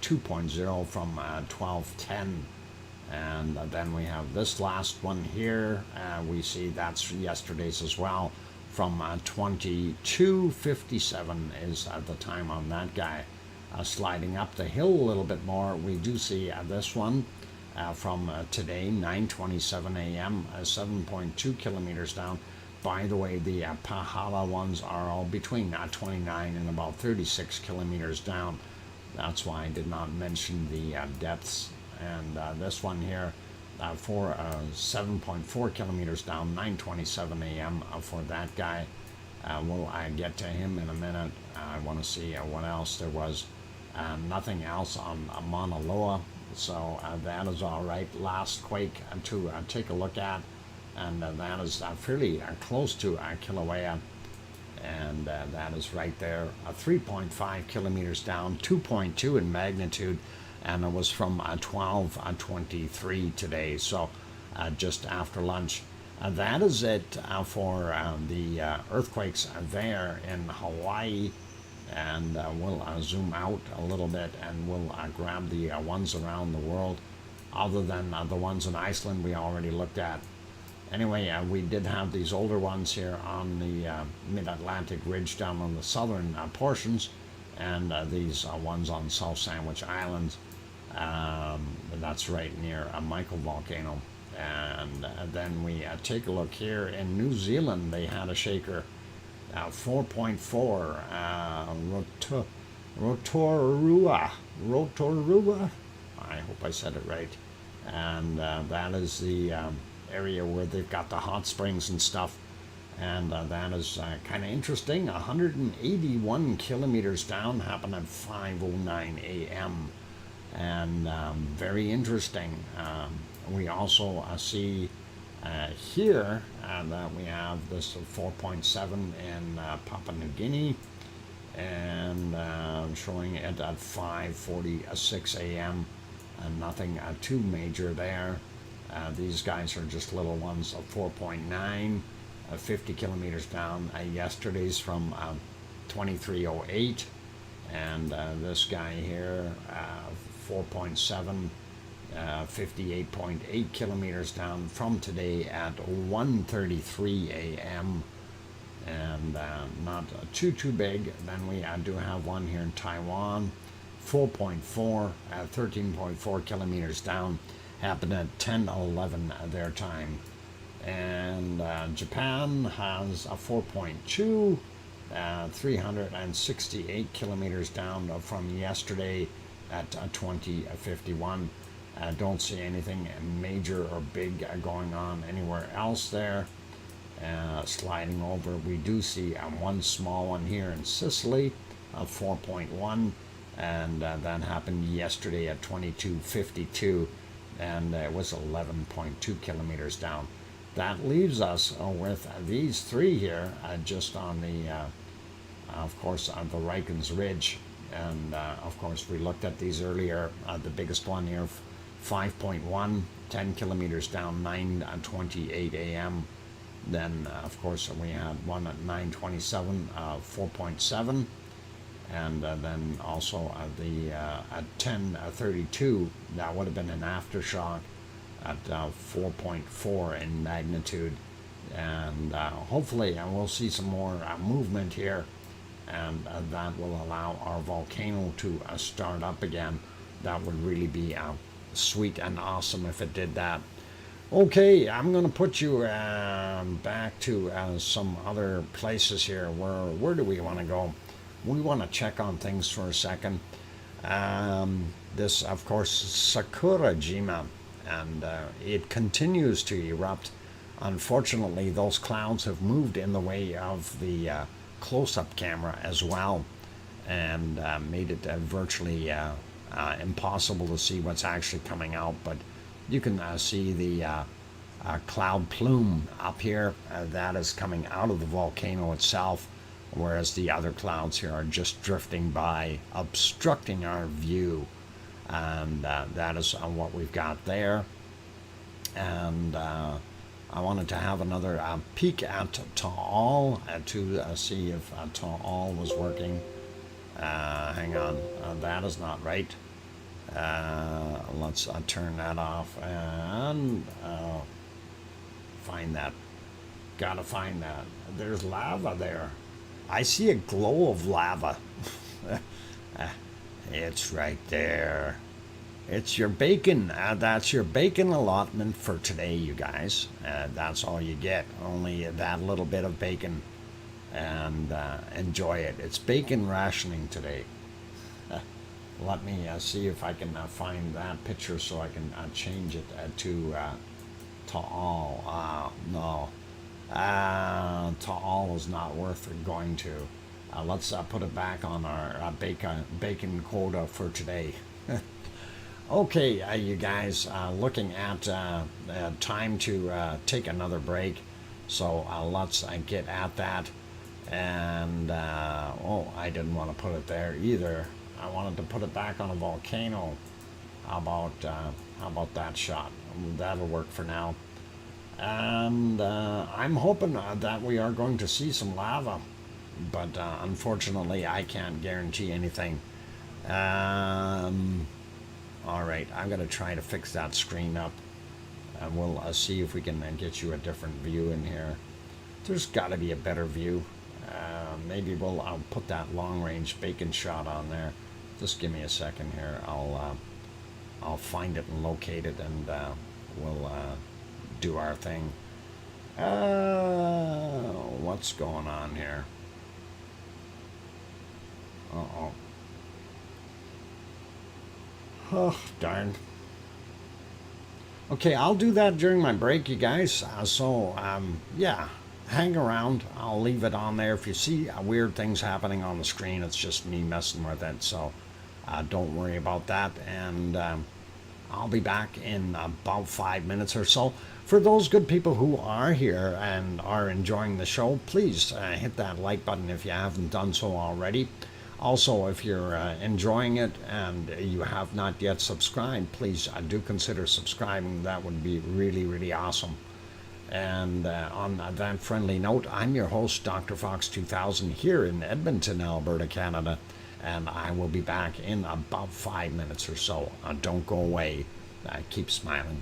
2.0 from 12:10. And then we have this last one here. We see that's yesterday's as well, from 22:57 is the time on that guy. Sliding up the hill a little bit more, we do see this one from today, 9:27 a.m., 7.2 kilometers down. By the way, the Pahala ones are all between 29 and about 36 kilometers down. That's why I did not mention the depths. And this one here for 7.4 kilometers down, 9:27 a.m. For that guy. We'll get to him in a minute. I want to see what else there was. Nothing else on Mauna Loa, so that is all right. Last quake to take a look at, and that is fairly close to Kilauea, and that is right there, 3.5 kilometers down, 2.2 in magnitude, and it was from 12:23 today, so just after lunch. That is it for the earthquakes there in Hawaii. And we'll zoom out a little bit, and we'll grab the ones around the world, other than the ones in Iceland we already looked at. Anyway, we did have these older ones here on the mid-Atlantic ridge down on the southern portions, and these ones on South Sandwich Islands. That's right near Michael Volcano. And then we take a look here in New Zealand. They had a shaker. 4.4 Rotorua. I hope I said it right. And that is the area where they've got the hot springs and stuff. And that is kind of interesting. 181 kilometers down, happened at 5:09 a.m. And very interesting. We also see here that we have this 4.7 in Papua New Guinea, and showing it at 5:46 a.m. and nothing too major there. These guys are just little ones of 4.9, 50 kilometers down. Yesterday's from 23:08, and this guy here 4.7. 58.8 kilometers down from today at 1:33 a.m. and not too big. Then we do have one here in Taiwan, 4.4, 13.4 kilometers down, happened at 10:11 their time. And Japan has a 4.2, 368 kilometers down from yesterday at 20:51. Don't see anything major or big going on anywhere else there. Sliding over, we do see one small one here in Sicily, 4.1, and that happened yesterday at 22:52, and it was 11.2 kilometers down. That leaves us with these three here, just on the, of course, on the Rikens Ridge. And of course, we looked at these earlier. The biggest one here, 5.1, 10 kilometers down, 9:28 a.m. Then, of course, we had one at 9:27, 4.7, and then also the at 10:32. That would have been an aftershock at 4.4 in magnitude. And hopefully we'll see some more movement here, and that will allow our volcano to start up again. That would really be sweet and awesome if it did that. Okay, I'm going to put you back to some other places here. Where do we want to go? We want to check on things for a second. This, of course, Sakurajima, and it continues to erupt. Unfortunately, those clouds have moved in the way of the close-up camera as well, and made it virtually impossible to see what's actually coming out. But you can see the cloud plume up here. That is coming out of the volcano itself, whereas the other clouds here are just drifting by, obstructing our view. And that is what we've got there. And I wanted to have another peek at Taal to see if Taal was working. Hang on, that is not right. Let's turn that off and find that. Gotta find that. There's lava there. I see a glow of lava. It's right there. It's your bacon. That's your bacon allotment for today, you guys. That's all you get. Only that little bit of bacon. And enjoy it. It's bacon rationing today. Let me see if I can find that picture so I can change it to Taal. No. Taal is not worth going to. Let's put it back on our bacon quota for today. Okay, you guys, looking at time to take another break. So let's get at that. And, oh, I didn't want to put it there either. I wanted to put it back on a volcano. How about that shot? That'll work for now. And I'm hoping that we are going to see some lava. But unfortunately, I can't guarantee anything. All right, I'm going to try to fix that screen up. And we'll see if we can get you a different view in here. There's got to be a better view. Maybe I'll put that long-range bacon shot on there. Just give me a second here. I'll find it and locate it, and we'll do our thing. What's going on here? Uh-oh. Oh, darn. Okay, I'll do that during my break, you guys. Yeah, hang around. I'll leave it on there. If you see weird things happening on the screen, it's just me messing with it. So don't worry about that. And I'll be back in about 5 minutes or so. For those good people who are here and are enjoying the show, please hit that like button if you haven't done so already. Also, if you're enjoying it and you have not yet subscribed, please do consider subscribing. That would be really, really awesome. And on that friendly note, I'm your host, DrFox2000, here in Edmonton, Alberta, Canada. And I will be back in about 5 minutes or so. Don't go away. Keep smiling.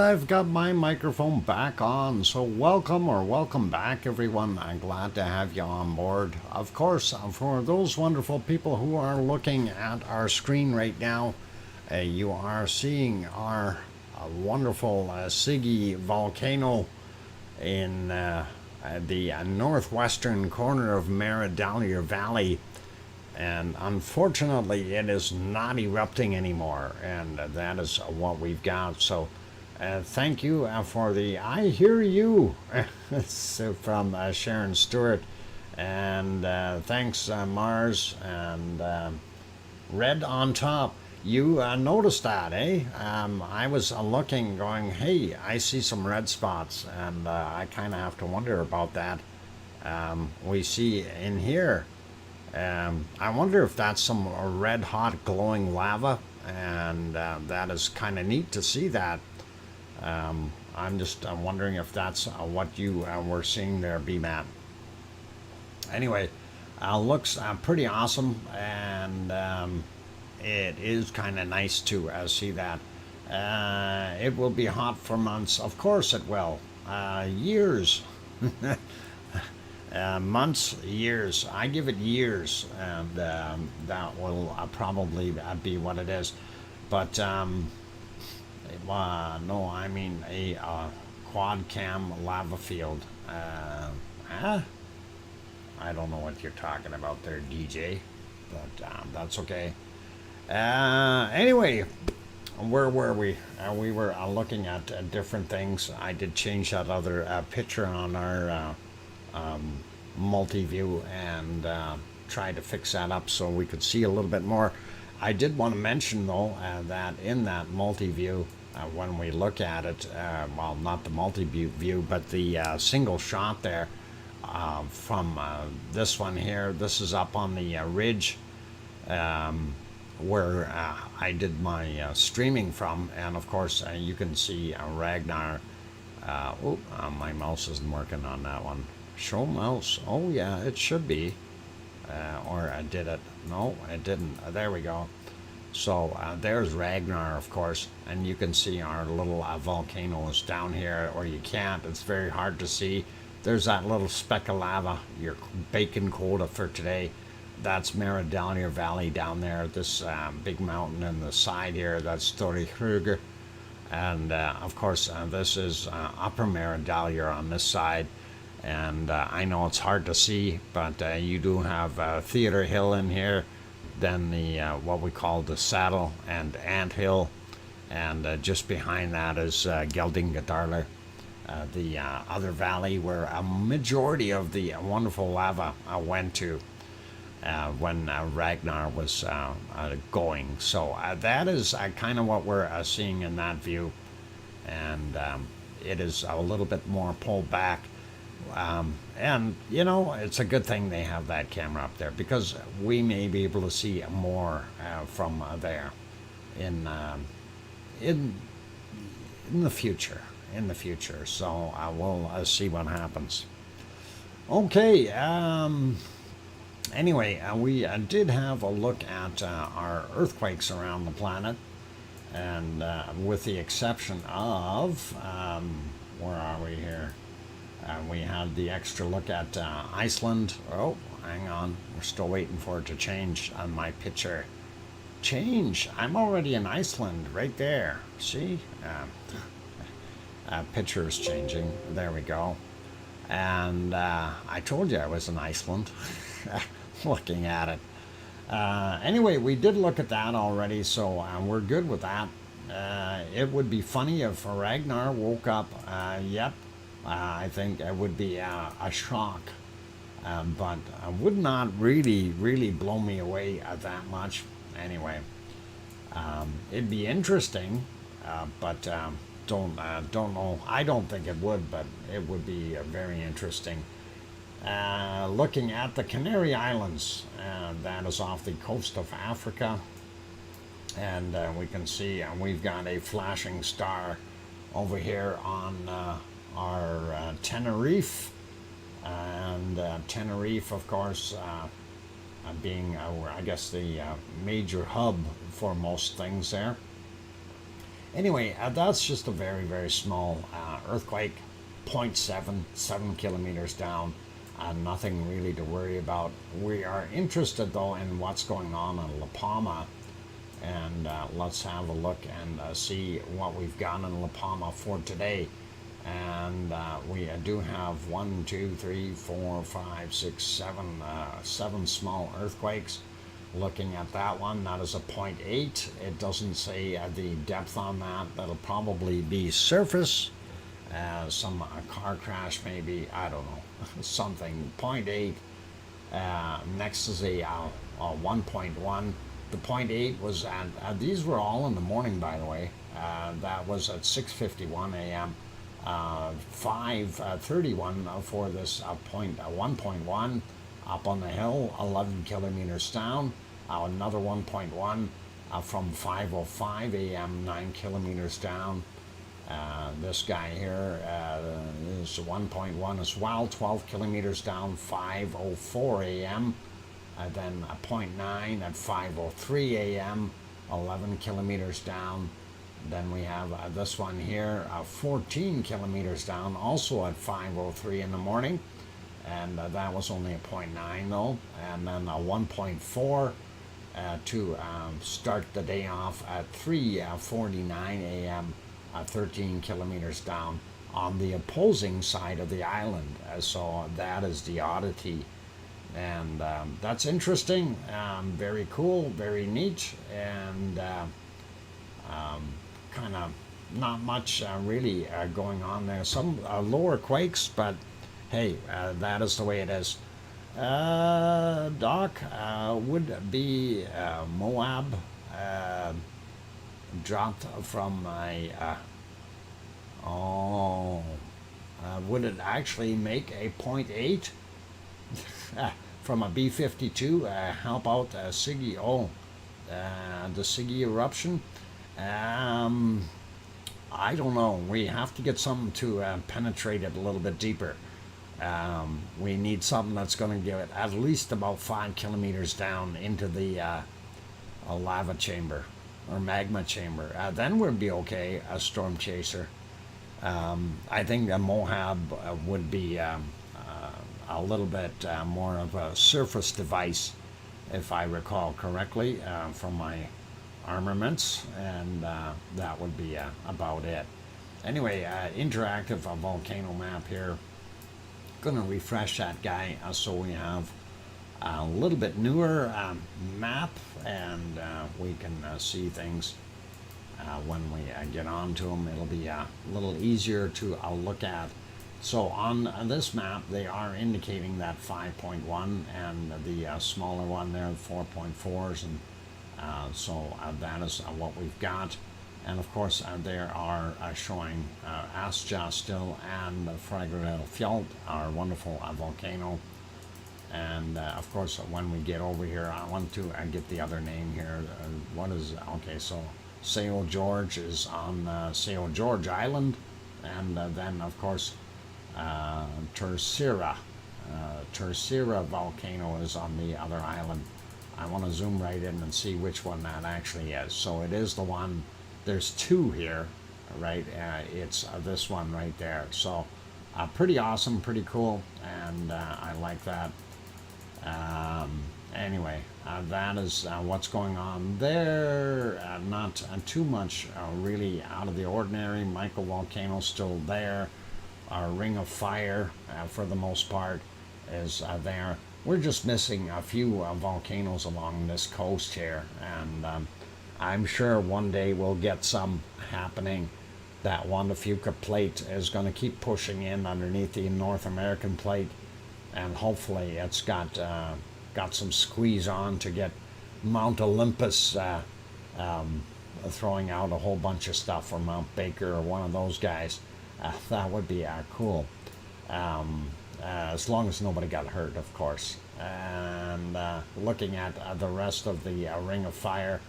I've got my microphone back on, so welcome back everyone. I'm glad to have you on board. Of course, for those wonderful people who are looking at our screen right now, you are seeing our wonderful Siggy volcano in the northwestern corner of Maradallier Valley. And unfortunately, it is not erupting anymore, and that is what we've got. So thank you for the I hear you from Sharon Stewart. And thanks, Mars and Red on top. You noticed that, eh? I was looking, going, hey, I see some red spots, and I kind of have to wonder about that. We see in here. I wonder if that's some red hot glowing lava, and that is kind of neat to see that. I'm just wondering if that's what you were seeing there, B-Matt. Anyway, looks pretty awesome, and it is kind of nice to see that. It will be hot for months. Of course it will. Years. Months, years. I give it years, and that will probably be what it is. But no, I mean a quad cam lava field. I don't know what you're talking about there, DJ, but that's okay. Anyway, where were we? We were looking at different things. I did change that other picture on our multi-view and try to fix that up so we could see a little bit more. I did want to mention though that in that multi-view, when we look at it, well, not the multi-view, but the single shot there from this one here, this is up on the ridge where I did my streaming from, and of course you can see Ragnar. My mouse isn't working on that one. Show mouse. Oh yeah, it should be. Or I did it. No, it didn't. There we go. So there's Ragnar, of course, and you can see our little volcanoes down here, or you can't. It's very hard to see. There's that little speck of lava, your bacon quota for today. That's Maradallier Valley down there. This big mountain in the side here, that's Storihruger. And of course, this is Upper Maradallier on this side. And I know it's hard to see, but you do have Theater Hill in here, then the what we call the Saddle and Ant Hill, and just behind that is Geldingadarler, the other valley where a majority of the wonderful lava went to when Ragnar was going. So that is kind of what we're seeing in that view, and it is a little bit more pulled back. And you know, it's a good thing they have that camera up there, because we may be able to see more from there in the future. So we'll see what happens. Okay. Anyway, we did have a look at our earthquakes around the planet, and with the exception of where are we here? We had the extra look at Iceland. Oh, hang on. We're still waiting for it to change on my picture. Change. I'm already in Iceland right there. See? Picture is changing. There we go. And I told you I was in Iceland. Looking at it. Anyway, we did look at that already, so we're good with that. It would be funny if Ragnar woke up. Yep. I think it would be a shock, but would not really blow me away that much. Anyway, it'd be interesting, but don't know. I don't think it would, but it would be very interesting. Looking at the Canary Islands, that is off the coast of Africa, and we can see we've got a flashing star over here on our Tenerife, and Tenerife, of course, being, I guess, the major hub for most things there. Anyway, that's just a very, very small earthquake, 0.7 kilometers down. Nothing really to worry about. We are interested though in what's going on in La Palma, and let's have a look and see what we've got in La Palma for today. And we do have 1, 2, 3, 4, 5, 6, 7, 7 small earthquakes. Looking at that one, that is a 0.8. It doesn't say the depth on that. That'll probably be surface. Some car crash maybe, I don't know, something. 0.8. Next is a 1.1. The 0.8 was at, these were all in the morning, by the way. That was at 6:51 a.m. 5:31 for this 1.1 up on the hill, 11 kilometers down. Another 1.1 from 5:05 a.m., 9 kilometers down. This guy here is 1.1 as well, 12 kilometers down, 5:04 a.m. Then a 0.9 at 5:03 a.m., 11 kilometers down. Then we have this one here, 14 kilometers down, also at 5:03 in the morning. And that was only a 0.9 though. And then a 1.4 to start the day off at 3:49 a.m., 13 kilometers down on the opposing side of the island. So that is the oddity. And that's interesting, very cool, very neat, and kind of not much really going on there. Some lower quakes, but hey, that is the way it is. Doc, would be Moab dropped from a would it actually make a 0.8 from a B-52? How about Siggy? The Siggy eruption. I don't know. We have to get something to penetrate it a little bit deeper. We need something that's going to give it at least about 5 kilometers down into the lava chamber or magma chamber. Then we'd be okay, a storm chaser. I think a Moab would be a little bit more of a surface device, if I recall correctly, from my armaments, and that would be about it. Anyway, interactive volcano map here. Gonna refresh that guy so we have a little bit newer map, and we can see things when we get onto them. It'll be a little easier to look at. So on this map, they are indicating that 5.1 and the smaller one there, 4.4s, and so that is what we've got. And of course, there are showing Asja still and Fragrel Fjord, our wonderful volcano. And of course, when we get over here, I want to get the other name here. What is, okay, so Seo George is on Seo George Island. And then, of course, Terceira volcano is on the other island. I want to zoom right in and see which one that actually is. So it is the one, there's two here, right? It's this one right there. So pretty awesome, pretty cool, and I like that. Anyway, that is what's going on there. Not too much really out of the ordinary. Microvolcano still there. Our ring of fire, for the most part, is there. We're just missing a few volcanoes along this coast here, and I'm sure one day we'll get some happening. That Juan Fuca plate is going to keep pushing in underneath the North American plate, and hopefully it's got some squeeze on to get Mount Olympus throwing out a whole bunch of stuff, or Mount Baker, or one of those guys. That would be cool. As long as nobody got hurt, of course. And looking at the rest of the Ring of Fire,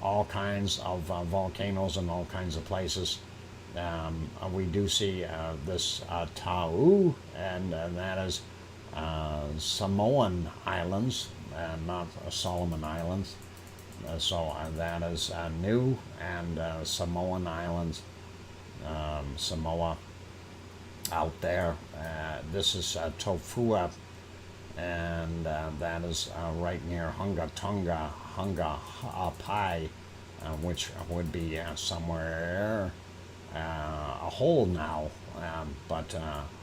all kinds of volcanoes in all kinds of places. We do see this Tau, and that is Samoan Islands, not Solomon Islands. So that is new, and Samoan Islands, Samoa out there. This is Tofua, and that is right near Hunga which would be somewhere a hole now, but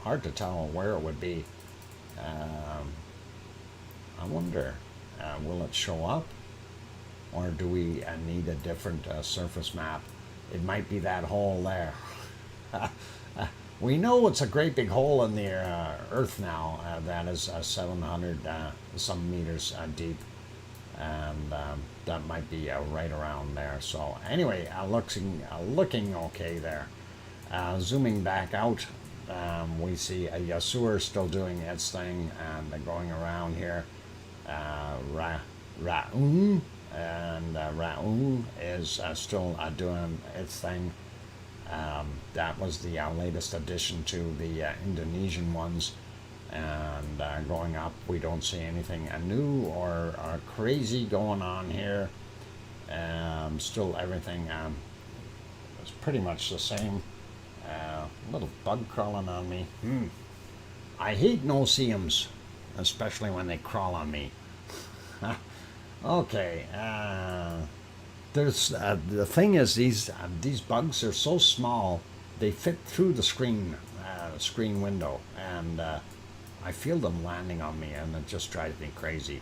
hard to tell where it would be. I wonder, will it show up, or do we need a different surface map? It might be that hole there. We know it's a great big hole in the Earth now. That is 700 some meters deep, and that might be right around there. So anyway, looking okay there. Zooming back out, we see a Yasur still doing its thing and going around here. Ra'un, and Ra'un is still doing its thing. That was the latest addition to the Indonesian ones, and going up, we don't see anything new or crazy going on here. Still everything is pretty much the same. Little bug crawling on me. I hate no-see-ums, especially when they crawl on me. Okay, there's the thing is, these bugs are so small, they fit through the screen window, and I feel them landing on me, and it just drives me crazy.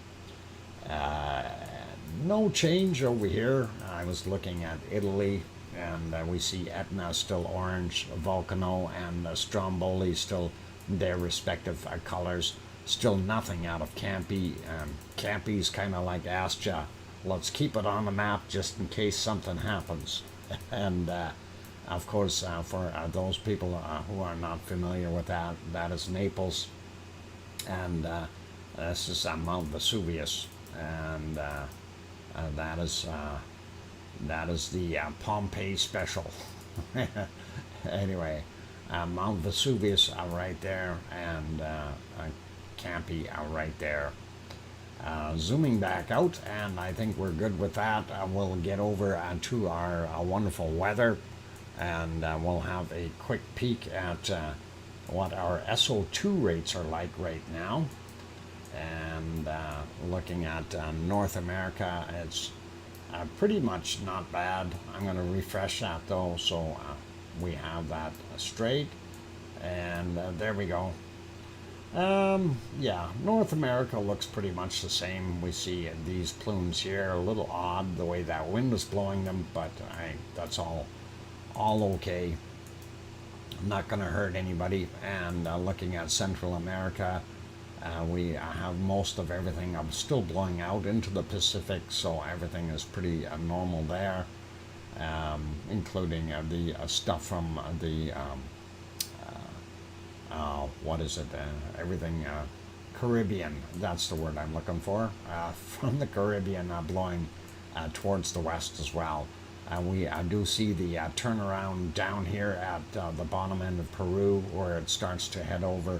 No change over here. I was looking at Italy, and we see Etna still orange, Volcano and Stromboli still their respective colors. Still nothing out of Campi. Campi's kind of like Astia. Let's keep it on the map just in case something happens. And of course, for those people who are not familiar with that, that is Naples, and this is Mount Vesuvius, and that is the Pompeii special. Anyway, Mount Vesuvius right there, and Campi right there. Zooming back out, and I think we're good with that. We'll get over to our wonderful weather, and we'll have a quick peek at what our SO2 rates are like right now. And looking at North America, it's pretty much not bad. I'm going to refresh that though, so we have that straight, and there we go. Yeah, North America looks pretty much the same. We see these plumes here, a little odd the way that wind is blowing them, but that's all okay. Not going to hurt anybody. And looking at Central America, we have most of everything still blowing out into the Pacific, so everything is pretty normal there, including the stuff from the what is it? Everything Caribbean. That's the word I'm looking for. From the Caribbean blowing towards the west as well. We do see the turnaround down here at the bottom end of Peru, where it starts to head over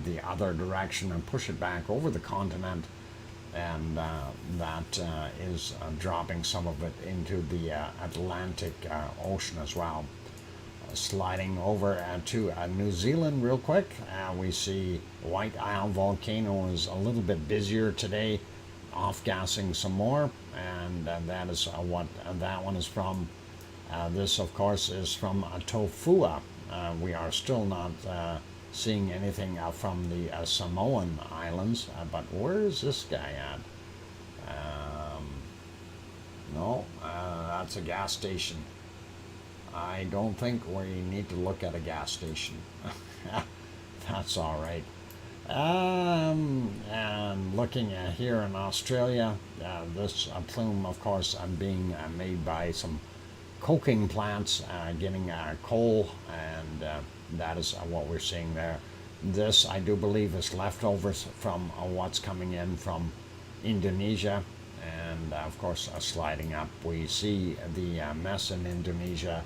the other direction and push it back over the continent, and that is dropping some of it into the Atlantic Ocean as well. Sliding over to New Zealand real quick, we see White Isle Volcano is a little bit busier today, off-gassing some more, and that is what that one is from. This, of course, is from Tofua. We are still not seeing anything from the Samoan Islands, but where is this guy at? No, that's a gas station. I don't think we need to look at a gas station. That's all right. And looking at here in Australia, this plume, of course, being made by some coking plants getting coal, and that is what we're seeing there. This, I do believe, is leftovers from what's coming in from Indonesia, and of course, sliding up, we see the mess in Indonesia.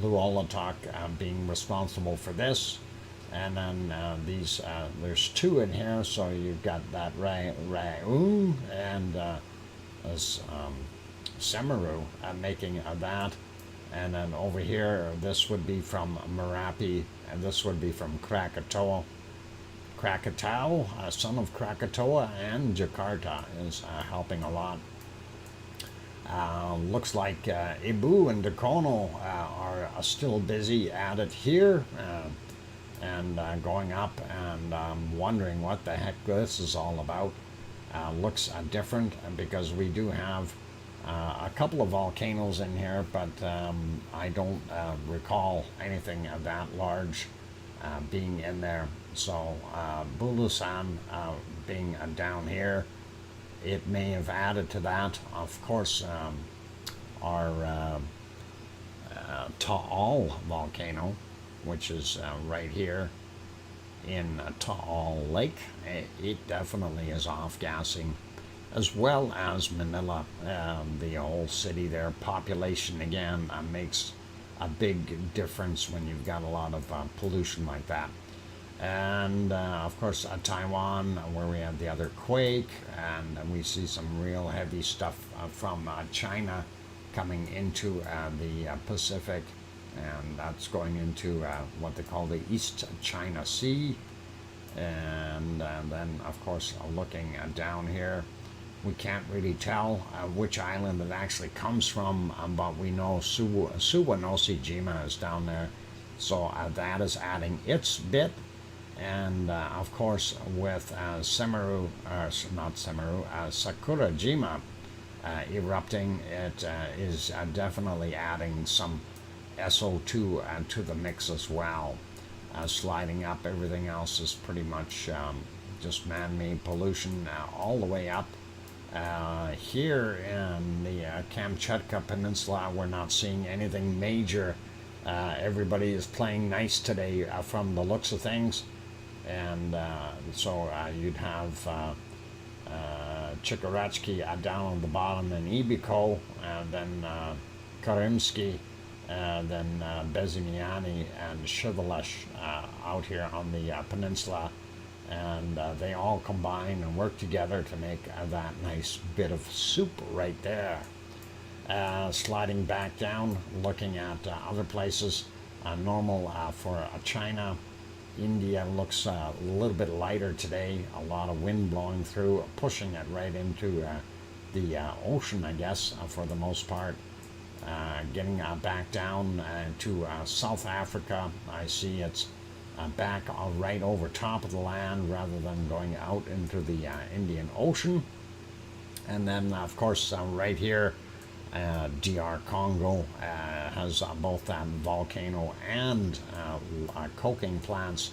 Luolatok being responsible for this, and then these there's two in here, so you've got that Ra'un and is Semeru, making that. And then over here, this would be from Merapi, and this would be from Krakatoa. Krakatau, son of Krakatoa, and Jakarta is helping a lot. Looks like Ibu and Dakono are still busy at it here, and going up, and wondering what the heck this is all about. Looks different, because we do have a couple of volcanoes in here, but I don't recall anything that large being in there. So Bulusan being down here, it may have added to that. Of course, our Taal volcano, which is right here in Taal Lake, it definitely is off-gassing, as well as Manila, the whole city there. Population, again, makes a big difference when you've got a lot of pollution like that. And of course Taiwan, where we had the other quake, and we see some real heavy stuff from China coming into the Pacific, and that's going into what they call the East China Sea. And then of course looking down here, we can't really tell which island it actually comes from, but we know Suwanoshijima is down there, so that is adding its bit. And of course, with Sakurajima erupting, it is definitely adding some SO2 to the mix as well. Sliding up, everything else is pretty much just man-made pollution all the way up. Here in the Kamchatka Peninsula, we're not seeing anything major. Everybody is playing nice today from the looks of things. And so you'd have Chikaratsky down on the bottom, and Ibiko, and then Karimsky, and then Bezimiani and Shivalesh out here on the peninsula. And they all combine and work together to make that nice bit of soup right there. Sliding back down, looking at other places, normal for China. India looks a little bit lighter today, a lot of wind blowing through, pushing it right into the ocean, I guess, for the most part. Getting back down to South Africa, I see it's back right over top of the land rather than going out into the Indian Ocean. And then, of course, right here, DR Congo has both that volcano and coking plants,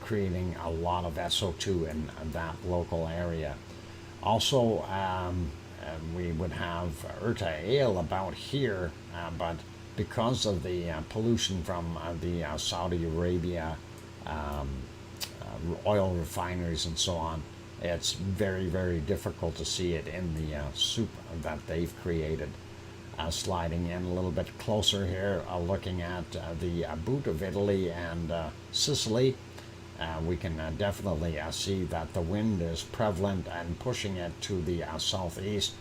creating a lot of SO2 in that local area. Also, we would have RTVE about here, but because of the pollution from the Saudi Arabia oil refineries and so on, it's very, very difficult to see it in the soup that they've created. Sliding in a little bit closer here, looking at the boot of Italy and Sicily, we can definitely see that the wind is prevalent and pushing it to the southeast,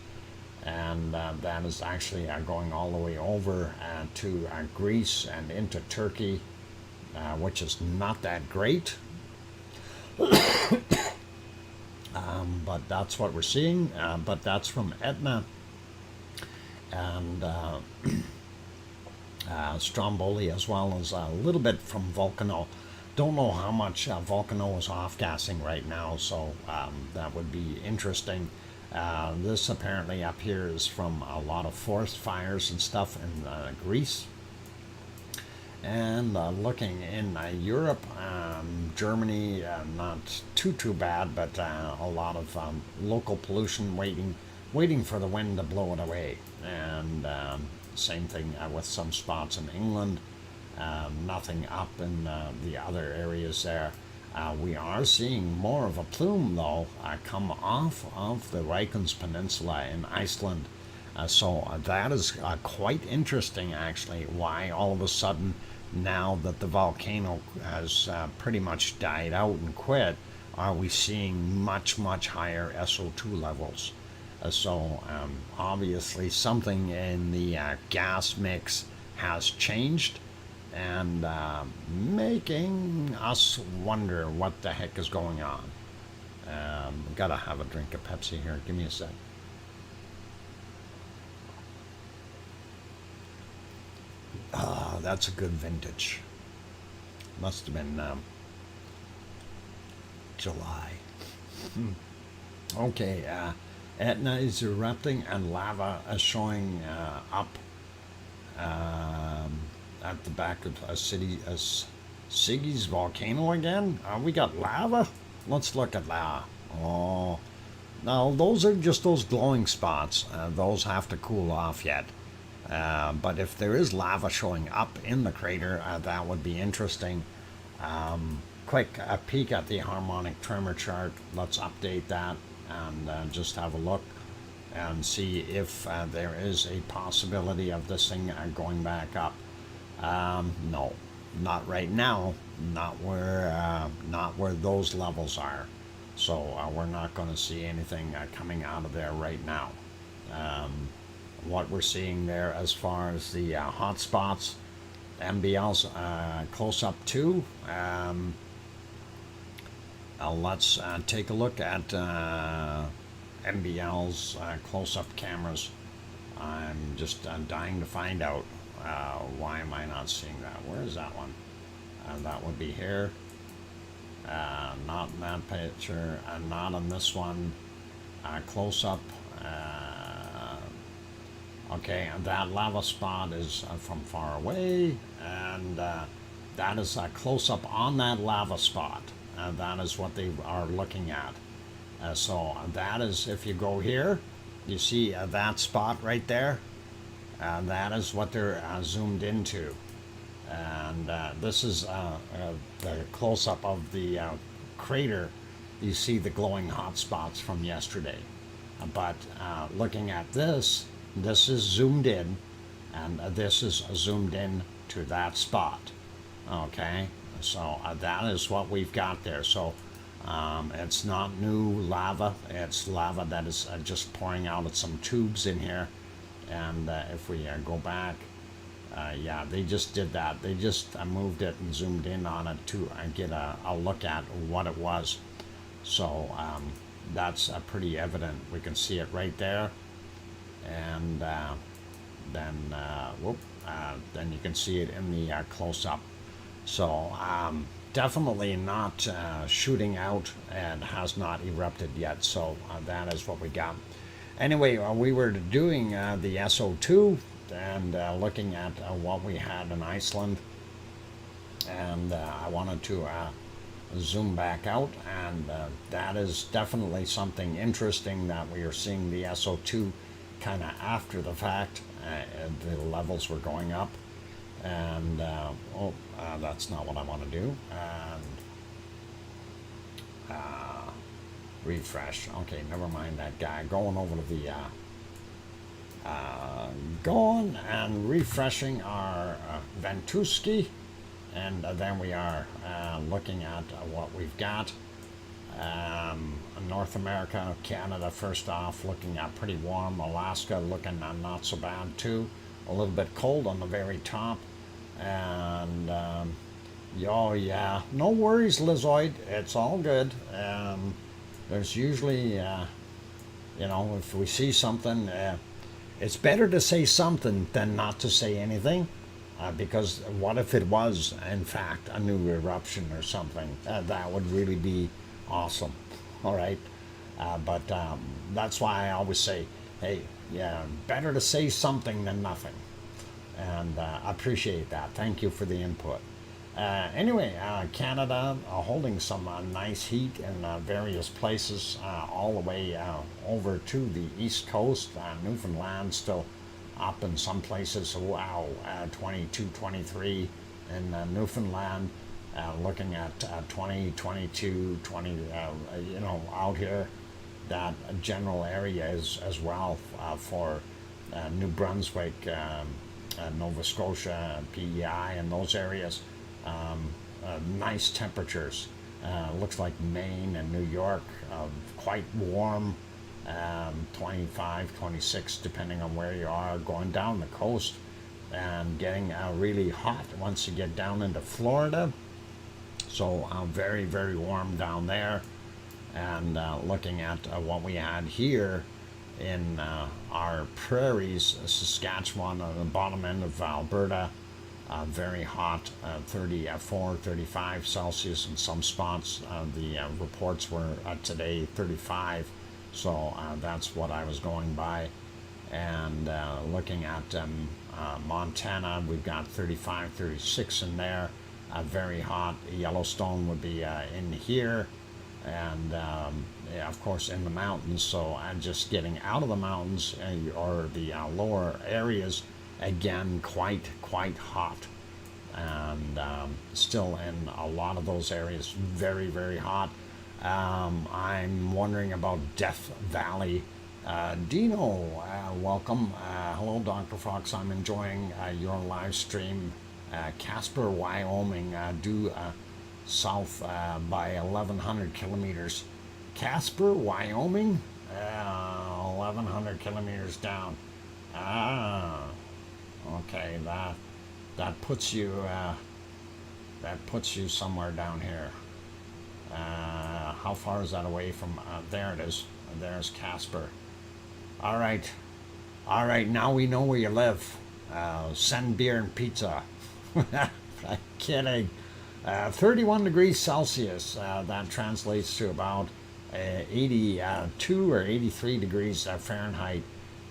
and that is actually going all the way over to Greece and into Turkey, which is not that great. But that's what we're seeing. But that's from Etna and Stromboli, as well as a little bit from Volcano. Don't know how much Volcano is off-gassing right now, so that would be interesting. This apparently up here is from a lot of forest fires and stuff in Greece. And looking in Europe, Germany, not too bad, but a lot of local pollution waiting for the wind to blow it away. And same thing with some spots in England. Nothing up in the other areas there. We are seeing more of a plume, though, come off of the Reykjanes Peninsula in Iceland. So that is quite interesting, actually, why all of a sudden, now that the volcano has pretty much died out and quit, are we seeing much higher SO2 levels. Obviously something in the gas mix has changed, and making us wonder what the heck is going on. Gotta have a drink of Pepsi here. Give me a sec. That's a good vintage. Must have been July. Okay, Etna is erupting and lava is showing up at the back of a city, Siggy's volcano again. We got lava. Let's look at that. Oh, no, those are just those glowing spots. Those have to cool off yet. But if there is lava showing up in the crater, that would be interesting. Quick peek at the harmonic tremor chart. Let's update that and just have a look and see if there is a possibility of this thing going back up. No, not right now. Not where those levels are. So we're not going to see anything coming out of there right now. What we're seeing there as far as the hot spots, MBL's close up too. Let's take a look at MBL's close-up cameras. I'm just dying to find out why am I not seeing that. Where is that one? That would be here. Not in that picture. Not on this one. Close-up. Okay, and that lava spot is from far away, and that is a close-up on that lava spot. That is what they are looking at. So that is, if you go here, you see that spot right there. That is what they're zoomed into. And this is the close-up of the crater. You see the glowing hot spots from yesterday. But looking at this is zoomed in, and this is zoomed in to that spot. Okay? So that is what we've got there. So it's not new lava. It's lava that is just pouring out of some tubes in here. And if we go back, yeah, they just did that. They just moved it and zoomed in on it to get a look at what it was. So that's pretty evident. We can see it right there. And then you can see it in the close-up. So definitely not shooting out and has not erupted yet. So that is what we got. Anyway, we were doing the SO2 and looking at what we had in Iceland. And I wanted to zoom back out, and that is definitely something interesting that we are seeing the SO2 kind of after the fact. The levels were going up. And that's not what I want to do. And refresh. Okay, never mind that guy. Going over to the going and refreshing our Ventuski, and then we are looking at what we've got. North America, Canada first off, looking at pretty warm. Alaska looking not so bad too. A little bit cold on the very top. And oh yeah, no worries, Lizoid, it's all good. There's usually if we see something, it's better to say something than not to say anything, because what if it was in fact a new eruption or something? That would really be awesome. All right, but that's why I always say, hey, yeah, better to say something than nothing. And I appreciate that. Thank you for the input. Anyway, Canada holding some nice heat in various places, all the way over to the east coast. Newfoundland still up in some places. Wow, 22, 23 in Newfoundland. Looking at 20, 22, 20, out here. That general area is as well for New Brunswick, Nova Scotia, PEI, and those areas. Nice temperatures. Looks like Maine and New York, quite warm. 25, 26, depending on where you are, going down the coast and getting really hot once you get down into Florida. So very, very warm down there. And looking at what we had here in our prairies, Saskatchewan, on the bottom end of Alberta, very hot, 34, 35 Celsius in some spots. The reports were today 35, so that's what I was going by. And looking at Montana, we've got 35, 36 in there, very hot. Yellowstone would be in here, and yeah, of course in the mountains. So just getting out of the mountains or the lower areas, again quite hot, and still in a lot of those areas very, very hot. I'm wondering about Death Valley. Dino, welcome. Hello, Dr. Fox. I'm enjoying your live stream. Casper, Wyoming, due south by 1,100 kilometers. Casper, Wyoming, 1,100 kilometers down. Okay, that puts you somewhere down here. How far is that away from? There it is. There's Casper. All right. Now we know where you live. Send beer and pizza. I'm kidding. 31 degrees Celsius. That translates to about 82 or 83 degrees Fahrenheit.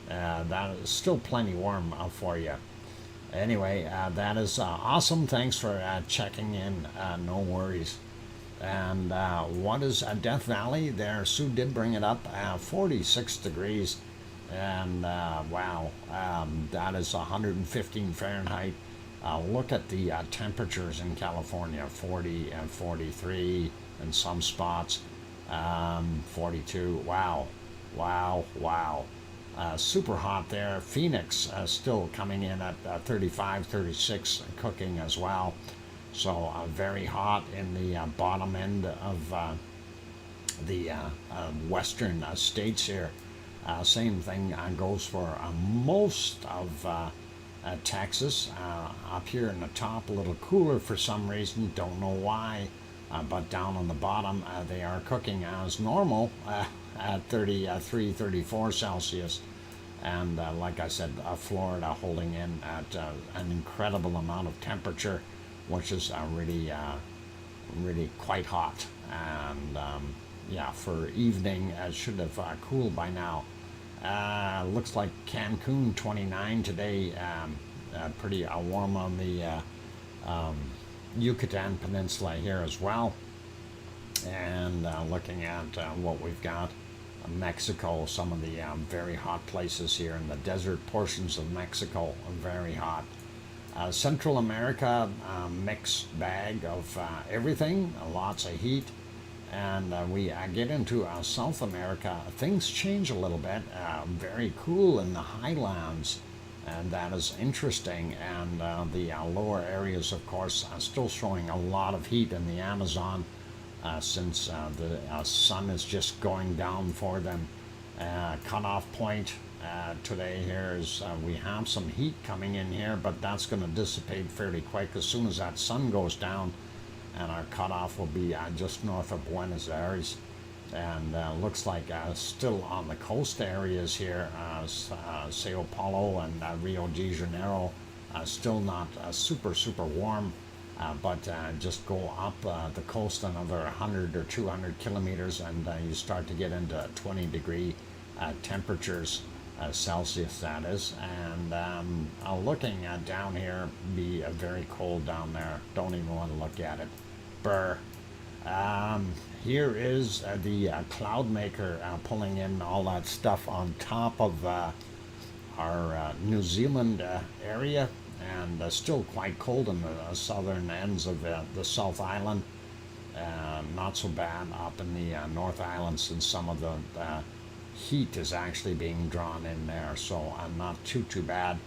That is still plenty warm for you. Anyway, that is awesome. Thanks for checking in. No worries. And what is Death Valley? There, Sue did bring it up. 46 degrees. And wow, that is 115 Fahrenheit. Look at the temperatures in California, 40 and 43 in some spots, 42. Wow. Super hot there. Phoenix still coming in at 35, 36, cooking as well. So very hot in the bottom end of the western states here. Same thing goes for most of Texas. Up here in the top, a little cooler for some reason, don't know why, but down on the bottom they are cooking as normal at 33, 34 Celsius. And like I said, Florida holding in at an incredible amount of temperature, which is really quite hot. And yeah, for evening, it should have cooled by now. Looks like Cancun 29 today, pretty warm on the Yucatan Peninsula here as well. And looking at what we've got, Mexico, some of the very hot places here in the desert portions of Mexico are very hot. Central America, mixed bag of everything, lots of heat. And we get into South America, things change a little bit. Very cool in the highlands, and that is interesting. And the lower areas, of course, are still showing a lot of heat in the Amazon, since the sun is just going down for them. Cutoff point today here is we have some heat coming in here, but that's going to dissipate fairly quick as soon as that sun goes down. And our cutoff will be just north of Buenos Aires, and looks like still on the coast areas here, Sao Paulo and Rio de Janeiro, still not super warm, but just go up the coast another 100 or 200 kilometers, and you start to get into 20-degree temperatures, Celsius that is. And looking down here, be very cold down there. Don't even want to look at it. Brr. Here is the Cloudmaker pulling in all that stuff on top of our New Zealand area, and still quite cold in the southern ends of the South Island. Not so bad up in the North Island, since some of the heat is actually being drawn in there, so not too bad.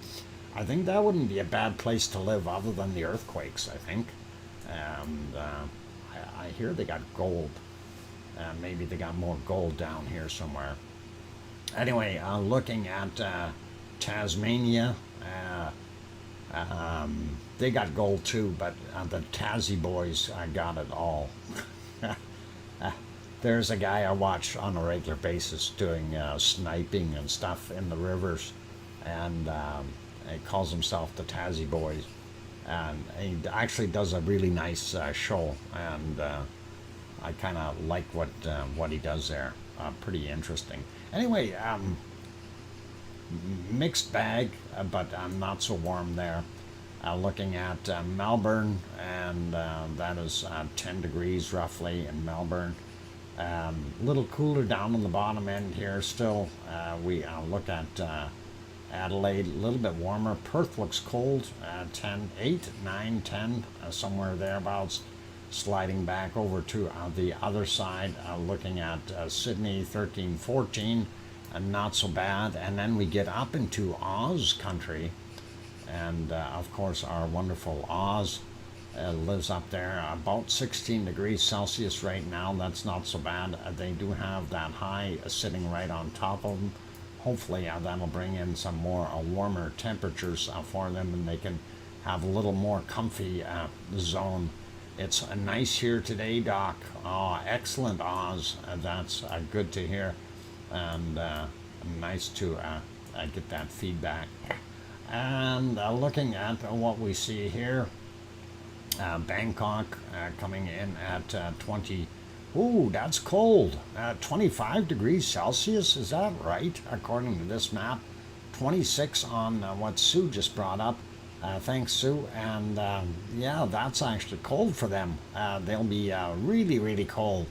I think that wouldn't be a bad place to live other than the earthquakes, I think. And I hear they got gold. Maybe they got more gold down here somewhere. Anyway, looking at Tasmania, they got gold too, but the Tassie boys got it all. There's a guy I watch on a regular basis doing sniping and stuff in the rivers, and he calls himself the Tassie Boys, and he actually does a really nice show, and I kind of like what he does there. Pretty interesting. Anyway, mixed bag, but not so warm there. Looking at Melbourne, and that is 10 degrees roughly in Melbourne. A little cooler down on the bottom end here still. We look at Adelaide, a little bit warmer. Perth looks cold, 10, 8, 9, 10, somewhere thereabouts. Sliding back over to the other side, looking at Sydney, 13, 14, not so bad. And then we get up into Oz country, and of course our wonderful Oz lives up there, about 16 degrees Celsius right now. That's not so bad. They do have that high sitting right on top of them. Hopefully that'll bring in some more warmer temperatures for them, and they can have a little more comfy zone. It's nice here today, Doc. Oh, excellent, Oz. That's good to hear, and nice to get that feedback. And looking at what we see here, Bangkok coming in at 20. Ooh, that's cold. 25 degrees Celsius, is that right? According to this map. 26 on what Sue just brought up. Thanks, Sue. And yeah, that's actually cold for them. They'll be really, really cold.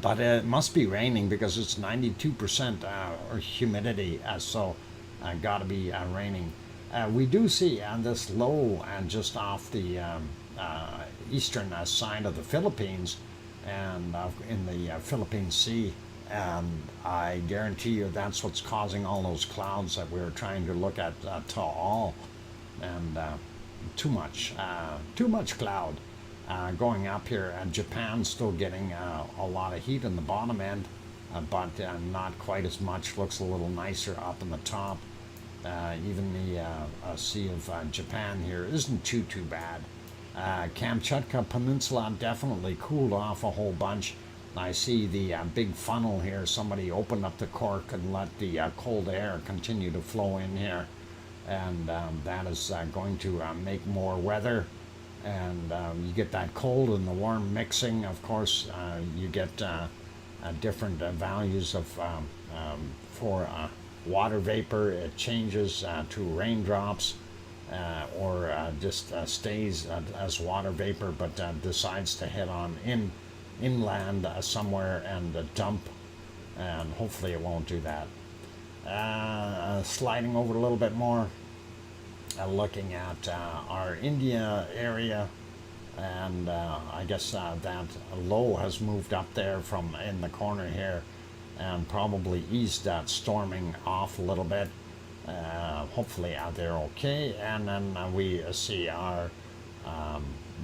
But it must be raining because it's 92% humidity, so gotta be raining. We do see this low and just off the eastern side of the Philippines, and in the Philippine Sea, and I guarantee you that's what's causing all those clouds that we were trying to look at to all, and too much cloud going up here. And Japan's still getting a lot of heat in the bottom end, but not quite as much. Looks a little nicer up in the top. Even the Sea of Japan here isn't too bad. Kamchatka Peninsula definitely cooled off a whole bunch. I see the big funnel here. Somebody opened up the cork and let the cold air continue to flow in here, and that is going to make more weather, and you get that cold and the warm mixing. Of course, you get different values of for water vapor. It changes to raindrops, or just stays as water vapor, but decides to head on inland somewhere and dump, and hopefully it won't do that. Sliding over a little bit more, looking at our India area, and I guess that low has moved up there from in the corner here, and probably eased that storming off a little bit. Hopefully they're okay. And then we see our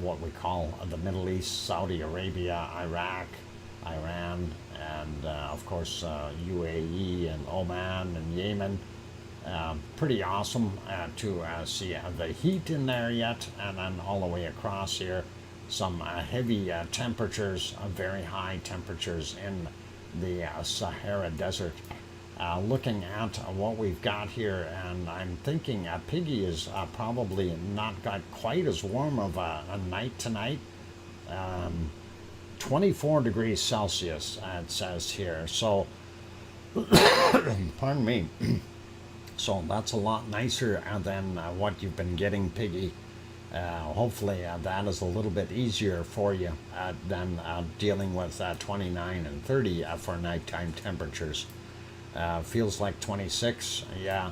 what we call the Middle East, Saudi Arabia, Iraq, Iran, and of course UAE and Oman and Yemen. Pretty awesome to see the heat in there yet, and then all the way across here, some heavy temperatures, very high temperatures in the Sahara Desert. Looking at what we've got here, and I'm thinking Piggy is probably not got quite as warm of a night tonight. 24 degrees Celsius, it says here. So, pardon me. So that's a lot nicer than what you've been getting, Piggy. Hopefully that is a little bit easier for you than dealing with 29 and 30 for nighttime temperatures. Feels like 26, yeah.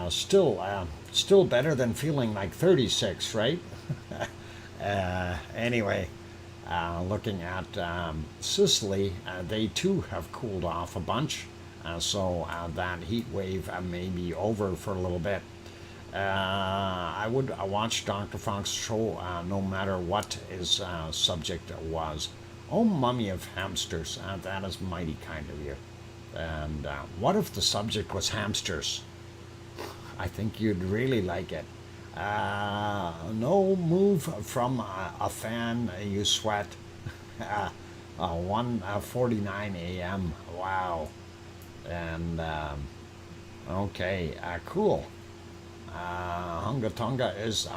Still better than feeling like 36, right? Anyway, looking at Sicily, they too have cooled off a bunch, so that heat wave may be over for a little bit. I would watch Dr. Fox's show no matter what his subject was. Oh, mummy of hamsters, that is mighty kind of you. And what if the subject was hamsters? I think you'd really like it. No move from a fan, you sweat. 1:49 a.m. Wow. And okay, cool. Hunga Tonga is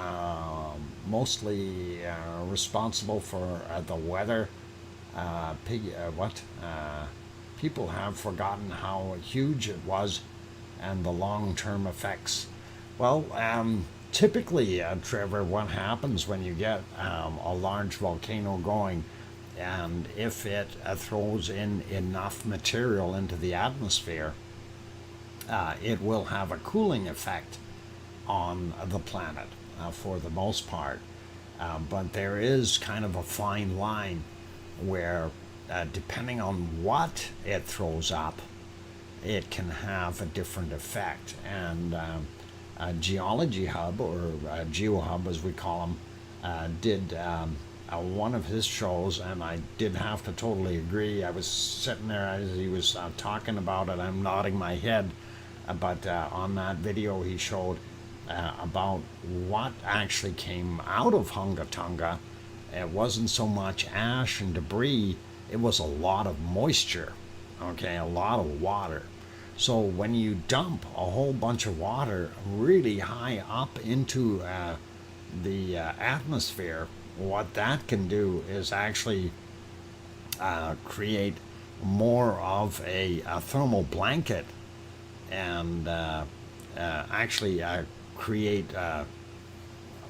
mostly responsible for the weather. People have forgotten how huge it was and the long-term effects. Well, typically, Trevor, what happens when you get a large volcano going, and if it throws in enough material into the atmosphere, it will have a cooling effect on the planet for the most part. But there is kind of a fine line where, depending on what it throws up, it can have a different effect. And a Geology Hub, or GeoHub as we call them, did one of his shows, and I did have to totally agree. I was sitting there as he was talking about it, I'm nodding my head, but on that video he showed about what actually came out of Hunga Tonga. It wasn't so much ash and debris, it was a lot of moisture, okay, a lot of water. So when you dump a whole bunch of water really high up into the atmosphere, what that can do is actually create more of a thermal blanket, and actually create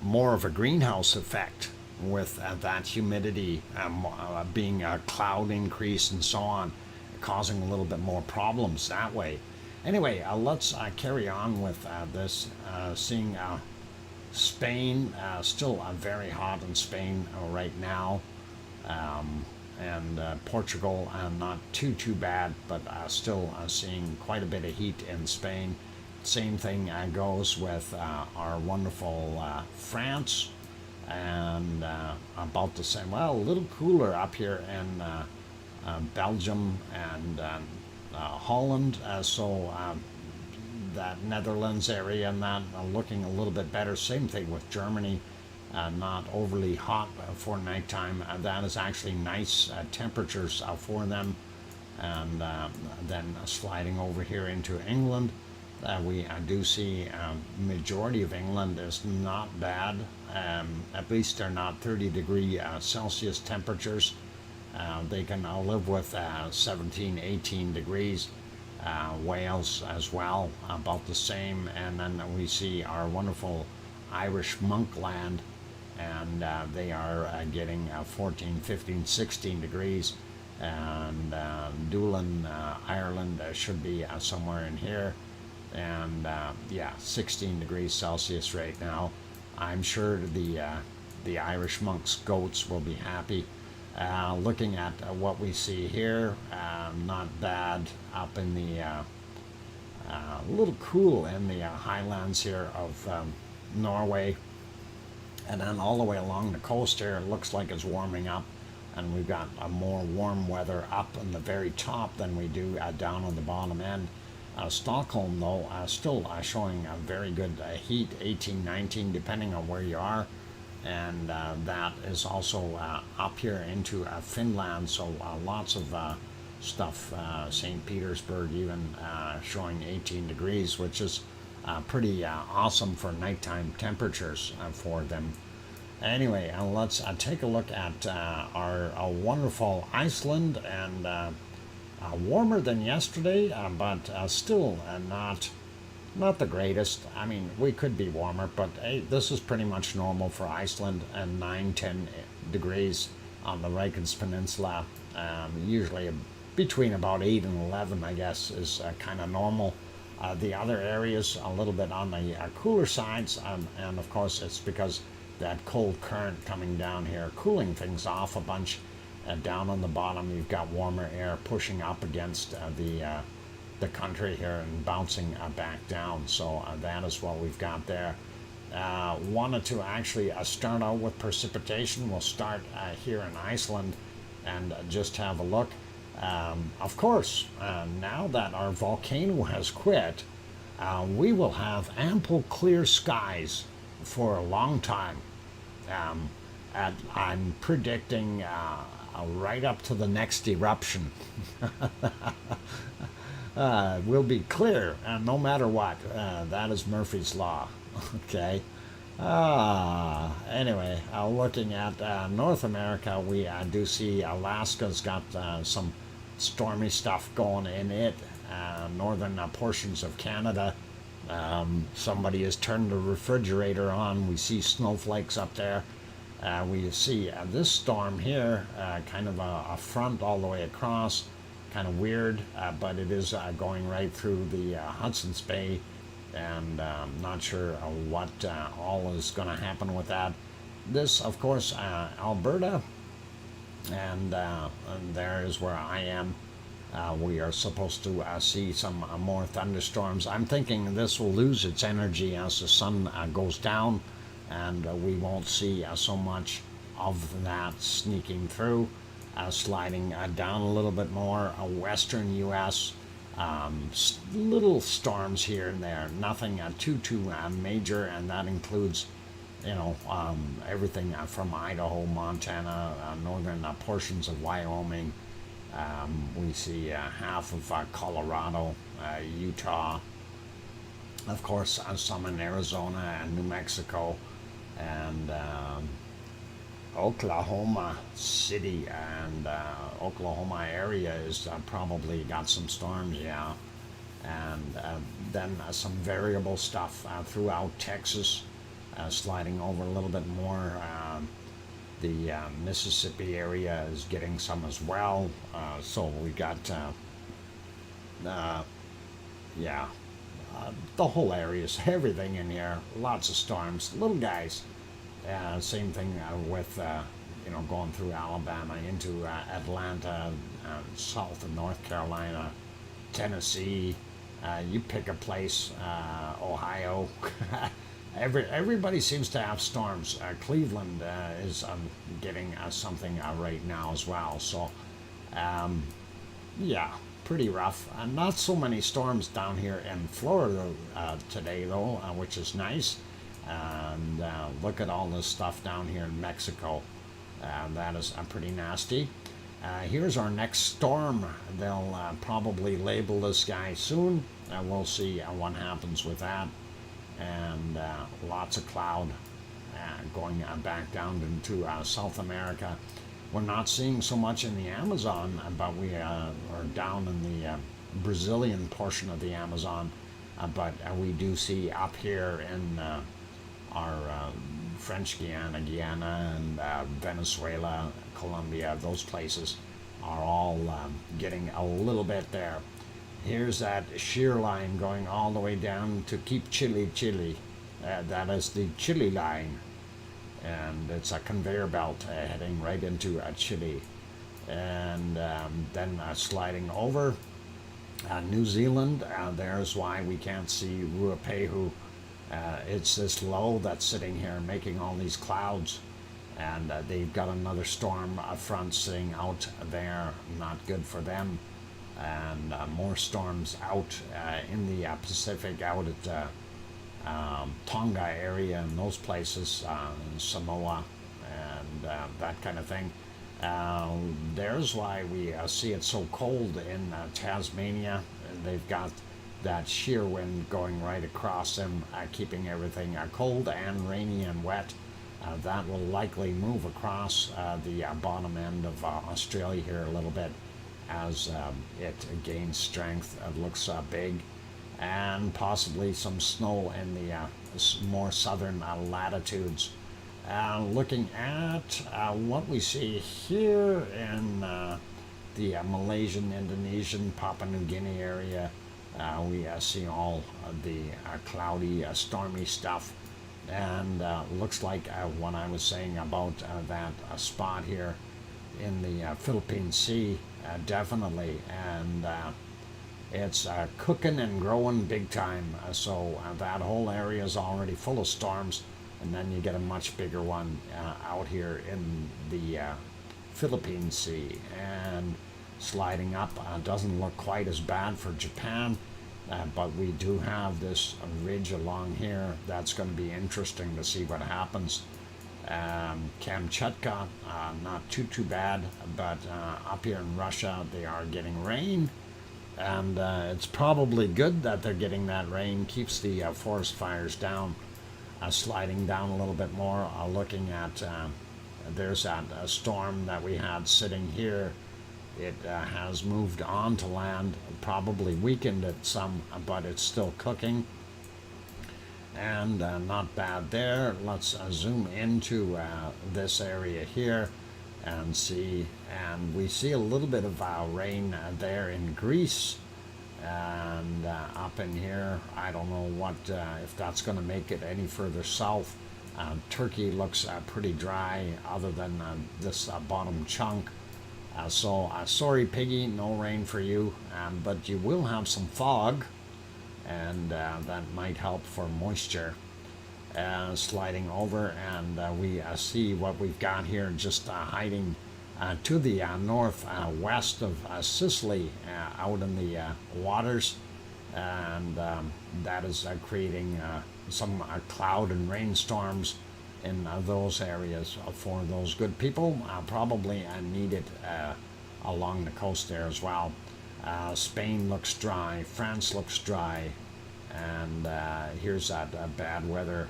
more of a greenhouse effect with that humidity being a cloud increase and so on, causing a little bit more problems that way. Anyway, let's carry on with this, seeing Spain, still very hot in Spain right now, and Portugal, not too bad, but still seeing quite a bit of heat in Spain. Same thing goes with our wonderful France, and about the same, well, a little cooler up here in Belgium and Holland, so that Netherlands area and that looking a little bit better. Same thing with Germany, not overly hot for nighttime. That is actually nice temperatures for them. And then sliding over here into England, we do see majority of England is not bad. At least they're not 30-degree Celsius temperatures. They can live with 17, 18 degrees. Wales as well, about the same. And then we see our wonderful Irish Monkland, and they are getting 14, 15, 16 degrees. And Doolin, Ireland should be somewhere in here. And yeah, 16 degrees Celsius right now. I'm sure the Irish monks' goats will be happy. Looking at what we see here, not bad up in the, a little cool in the highlands here of Norway. And then all the way along the coast here, it looks like it's warming up. And we've got more warm weather up in the very top than we do down on the bottom end. Stockholm, though, still showing a very good heat, 18, 19, depending on where you are. And that is also up here into Finland, so lots of stuff. St. Petersburg even showing 18 degrees, which is pretty awesome for nighttime temperatures for them. Anyway, let's take a look at our wonderful Iceland, and warmer than yesterday, but still not the greatest. I mean, we could be warmer, but hey, this is pretty much normal for Iceland, and 9-10 degrees on the Reykjanes Peninsula. Usually between about 8 and 11, I guess, is kind of normal. The other areas a little bit on the cooler sides, and of course it's because that cold current coming down here, cooling things off a bunch. Down on the bottom, you've got warmer air pushing up against the country here and bouncing back down. So that is what we've got there. Wanted to actually start out with precipitation. We'll start here in Iceland and just have a look. Of course, now that our volcano has quit, we will have ample clear skies for a long time. Um, and I'm predicting right up to the next eruption. Will be clear no matter what. That is Murphy's Law. Okay. Anyway, looking at North America, we do see Alaska's got some stormy stuff going in it. Northern portions of Canada. Somebody has turned the refrigerator on. We see snowflakes up there. We see this storm here, kind of a front all the way across. Kind of weird, but it is going right through the Hudson's Bay, and not sure what all is going to happen with that. This, of course, Alberta, and there is where I am. We are supposed to see some more thunderstorms. I'm thinking this will lose its energy as the sun goes down, and we won't see so much of that sneaking through. Sliding down a little bit more, western U.S., little storms here and there, nothing too major, and that includes, everything from Idaho, Montana, northern portions of Wyoming. We see half of Colorado, Utah, of course, some in Arizona and New Mexico, and Oklahoma City and Oklahoma area is probably got some storms, yeah. And then some variable stuff throughout Texas, sliding over a little bit more. The Mississippi area is getting some as well. So we got, yeah, the whole area is everything in here. Lots of storms, little guys. Same thing with, going through Alabama into Atlanta, south of North Carolina, Tennessee. You pick a place, Ohio. Everybody seems to have storms. Cleveland is getting something right now as well. So, yeah, pretty rough. Not so many storms down here in Florida today, though, which is nice. And look at all this stuff down here in Mexico. That is pretty nasty. Here's our next storm. They'll probably label this guy soon. We'll see what happens with that. And lots of cloud going back down into South America. We're not seeing so much in the Amazon, but we are down in the Brazilian portion of the Amazon. But we do see up here in our French Guyana, and Venezuela, Colombia, those places are all getting a little bit there. Here's that shear line going all the way down to Keep Chile. That is the Chile line, and it's a conveyor belt heading right into Chile. And then sliding over New Zealand. There's why we can't see Ruapehu. It's this low that's sitting here making all these clouds, and they've got another storm front sitting out there, not good for them. And more storms out in the Pacific, out at Tonga area and those places, Samoa, and that kind of thing. There's why we see it so cold in Tasmania. They've got that shear wind going right across them, keeping everything cold and rainy and wet. That will likely move across the bottom end of Australia here a little bit as it gains strength. It looks big, and possibly some snow in the more southern latitudes. Looking at what we see here in the Malaysian, Indonesian, Papua New Guinea area, we see all the cloudy, stormy stuff. And looks like what I was saying about that spot here in the Philippine Sea, definitely. And it's cooking and growing big time. So that whole area is already full of storms. And then you get a much bigger one out here in the Philippine Sea. And sliding up. Doesn't look quite as bad for Japan, but we do have this ridge along here. That's going to be interesting to see what happens. Kamchatka, not too bad, but up here in Russia they are getting rain, and it's probably good that they're getting that rain. Keeps the forest fires down. Sliding down a little bit more, looking at there's that storm that we had sitting here. It has moved on to land, probably weakened it some, but it's still cooking. And not bad there. Let's zoom into this area here and see. And we see a little bit of rain there in Greece. And up in here, I don't know what if that's going to make it any further south. Turkey looks pretty dry, other than this bottom chunk. So sorry, Piggy, no rain for you, but you will have some fog, and that might help for moisture. Sliding over, and we see what we've got here, just hiding to the northwest of Sicily, out in the waters, and that is creating some cloud and rainstorms in those areas for those good people. Probably need it along the coast there as well. Spain looks dry, France looks dry, and here's that bad weather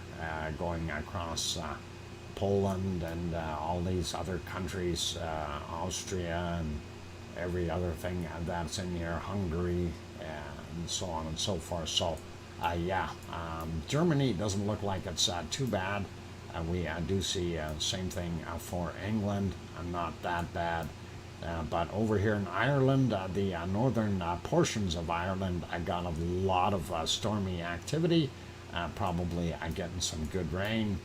going across Poland and all these other countries, Austria and every other thing that's in here, Hungary, and so on and so forth. So Germany doesn't look like it's too bad. We do see same thing for England, not that bad. But over here in Ireland, the northern portions of Ireland, I got a lot of stormy activity, probably getting some good rain.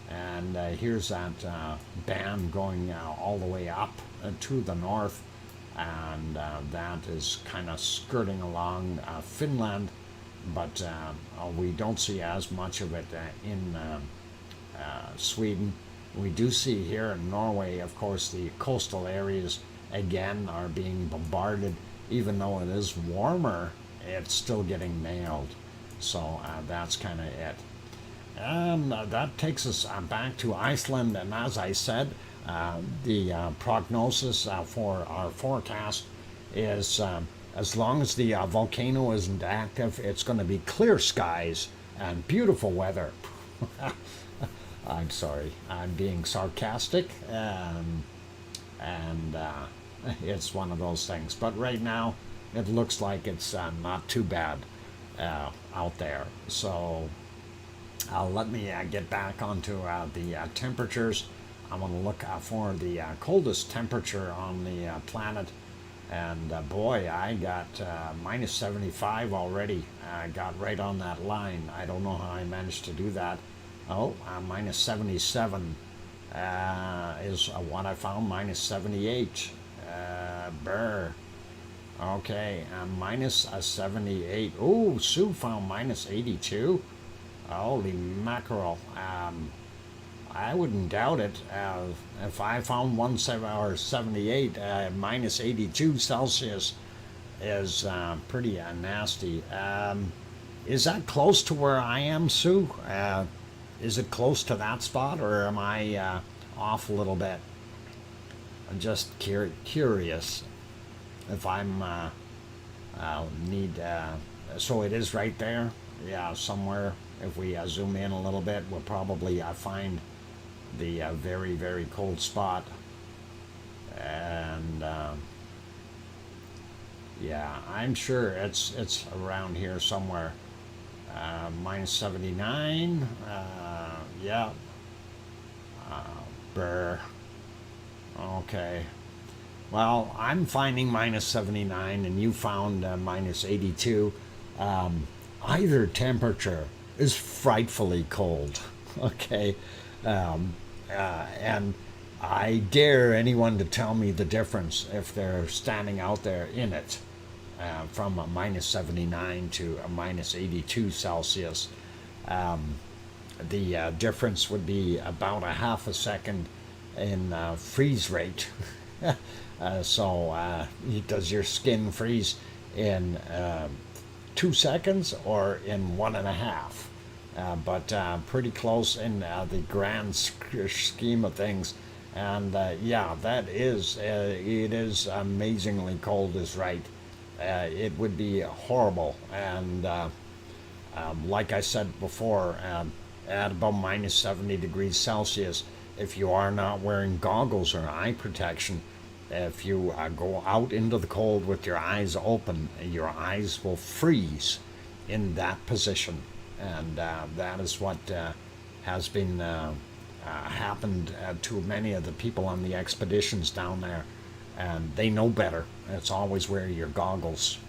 And here's that band going all the way up to the north, and that is kind of skirting along Finland, but we don't see as much of it in Sweden. We do see here in Norway, of course, the coastal areas again are being bombarded. Even though it is warmer, it's still getting nailed. So that's kind of it. And that takes us back to Iceland, and as I said, the prognosis for our forecast is as long as the volcano isn't active, it's going to be clear skies and beautiful weather. I'm sorry, I'm being sarcastic, and it's one of those things. But right now, it looks like it's not too bad out there. So let me get back onto the temperatures. I'm going to look for the coldest temperature on the planet. And boy, I got minus 75 already. I got right on that line. I don't know how I managed to do that. Oh, minus 77 is what I found. Minus 78. Brr. Okay, minus 78. Oh, Sue found minus 82. Holy mackerel. I wouldn't doubt it. If I found 78, minus 82 Celsius is pretty nasty. Is that close to where I am, Sue? Is it close to that spot, or am I off a little bit? I'm just curious if I'm so it is right there. Yeah, somewhere. If we zoom in a little bit, we'll probably find the very, very cold spot. And yeah, I'm sure it's around here somewhere. Minus 79. Yeah. Brr. Okay. Well, I'm finding minus 79, and you found minus 82. Either temperature is frightfully cold. Okay. And I dare anyone to tell me the difference if they're standing out there in it, from a minus 79 to a minus 82 Celsius. The difference would be about a half a second in freeze rate. Does your skin freeze in 2 seconds or in 1.5? But pretty close in the grand scheme of things. And yeah, it is amazingly cold, is right. It would be horrible. And like I said before, at about minus 70 degrees Celsius, if you are not wearing goggles or eye protection, if you go out into the cold with your eyes open, your eyes will freeze in that position. And that is what has been happened to many of the people on the expeditions down there. And they know better. It's always wear your goggles.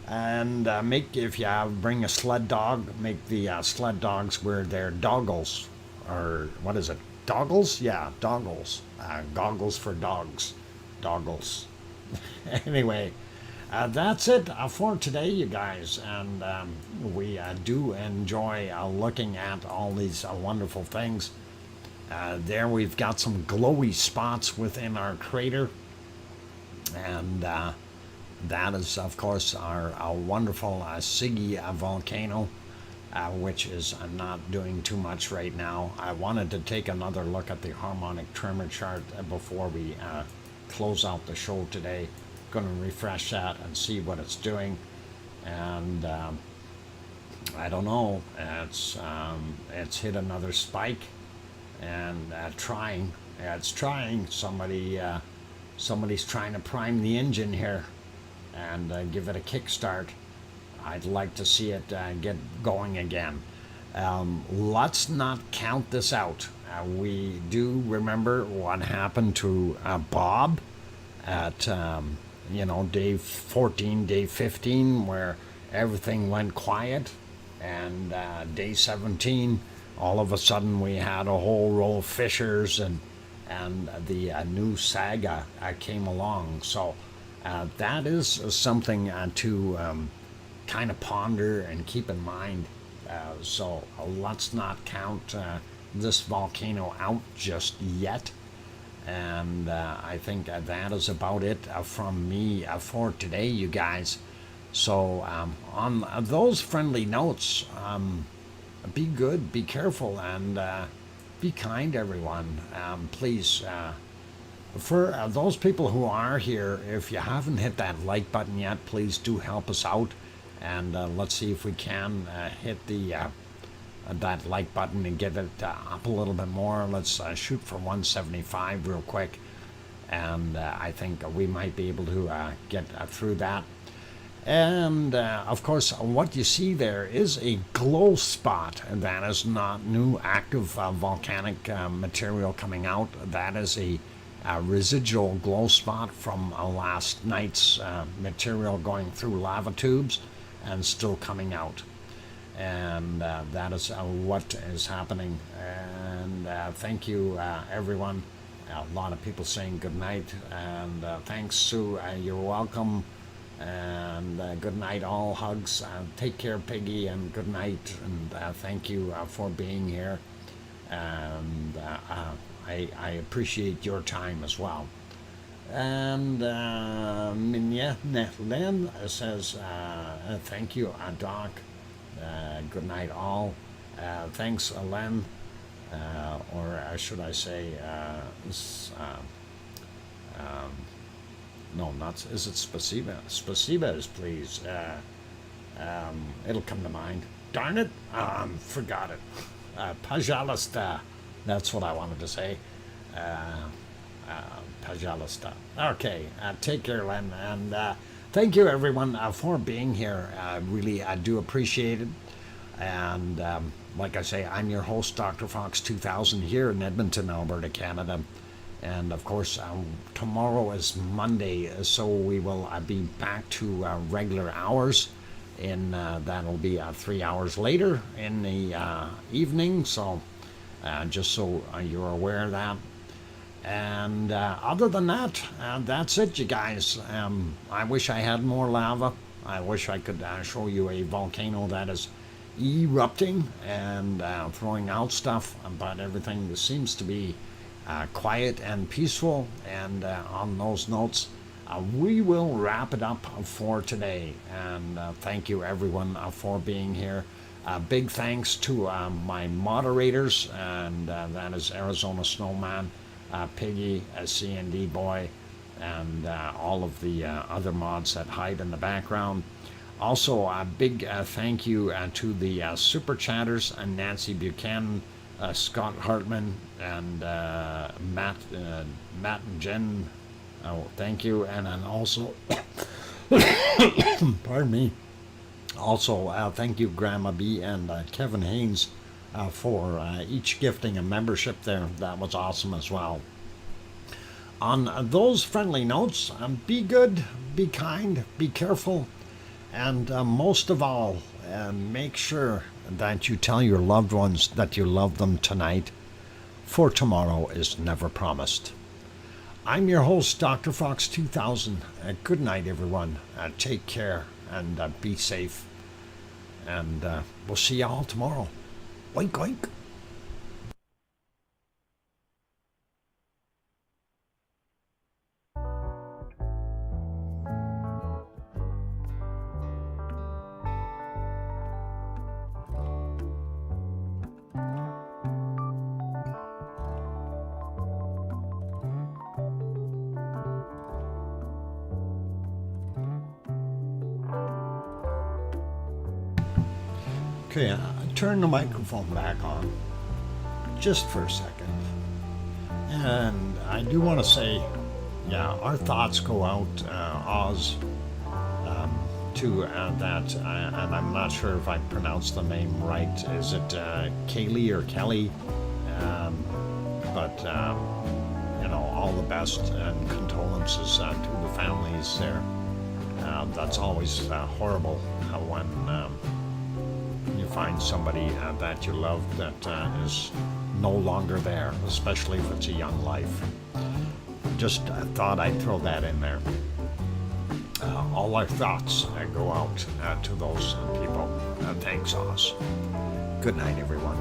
And if you bring a sled dog, make the sled dogs wear their doggles. Or what is it? Doggles? Yeah, doggles. Goggles for dogs. Doggles. Anyway, that's it for today, you guys. And we do enjoy looking at all these wonderful things. There we've got some glowy spots within our crater. And that is, of course, our wonderful Siggy volcano, which is not doing too much right now. I wanted to take another look at the harmonic tremor chart before we close out the show today. Going to refresh that and see what it's doing. And I don't know. It's hit another spike and trying. It's trying. Somebody's trying to prime the engine here and give it a kickstart. I'd like to see it get going again. Let's not count this out. We do remember what happened to Bob at day 14, day 15, where everything went quiet, and day 17, all of a sudden we had a whole row of fissures, and the new saga came along. So that is something to kind of ponder and keep in mind. So let's not count this volcano out just yet. And I think that is about it from me for today, you guys. So on those friendly notes, be good, be careful, and be kind, everyone. Please, for those people who are here, if you haven't hit that like button yet, please do help us out. And let's see if we can hit the that like button and get it up a little bit more. Let's shoot for 175 real quick. And I think we might be able to get through that. And of course, what you see there is a glow spot. And that is not new active volcanic material coming out. That is a residual glow spot from last night's material going through lava tubes and still coming out. And that is what is happening. And thank you, everyone. A lot of people saying good night. And thanks, Sue. You're welcome. And good night, all. Hugs. Take care, Piggy, and good night. And thank you for being here. And I appreciate your time as well. And Minya Len says, thank you, Doc. Good night, all. Thanks, Len. Or should I say, no, not, is it Spasiba? Spasiba is please. It'll come to mind. Darn it, forgot it. Pajalista. That's what I wanted to say. Pajalista. Okay, take care, Len. And thank you, everyone, for being here. I do appreciate it. And like I say, I'm your host, DrFox2000, here in Edmonton, Alberta, Canada. And of course, tomorrow is Monday, so we will be back to regular hours. And that'll be 3 hours later in the evening. So just so you're aware of that. And other than that, that's it, you guys. I wish I had more lava. I wish I could show you a volcano that is erupting and throwing out stuff, but everything seems to be quiet and peaceful. And on those notes, we will wrap it up for today. And thank you everyone for being here. Big thanks to my moderators, and that is Arizona Snowman, Piggy, CND Boy, and all of the other mods that hide in the background. Also, a big thank you to the super chatters, Nancy Buchanan, Scott Hartman, and Matt and Jen. Oh, thank you. And then also, pardon me. Also, thank you, Grandma B and Kevin Haynes, for each gifting a membership there. That was awesome as well. On those friendly notes, be good, be kind, be careful, and most of all, make sure that you tell your loved ones that you love them tonight, for tomorrow is never promised. I'm your host, DrFox2000. Good night, everyone. Take care and be safe. And we'll see y'all tomorrow. Oink, oink. Okay, turn the microphone back on just for a second. And I do want to say, yeah, our thoughts go out, Oz, to that, and I'm not sure if I pronounced the name right. Is it Kaylee or Kelly? But all the best and condolences to the families there. That's always horrible when you find somebody that you love that is no longer there, especially if it's a young life. Just thought I'd throw that in there. All our thoughts go out to those people. Thanks, Oz. Good night, everyone.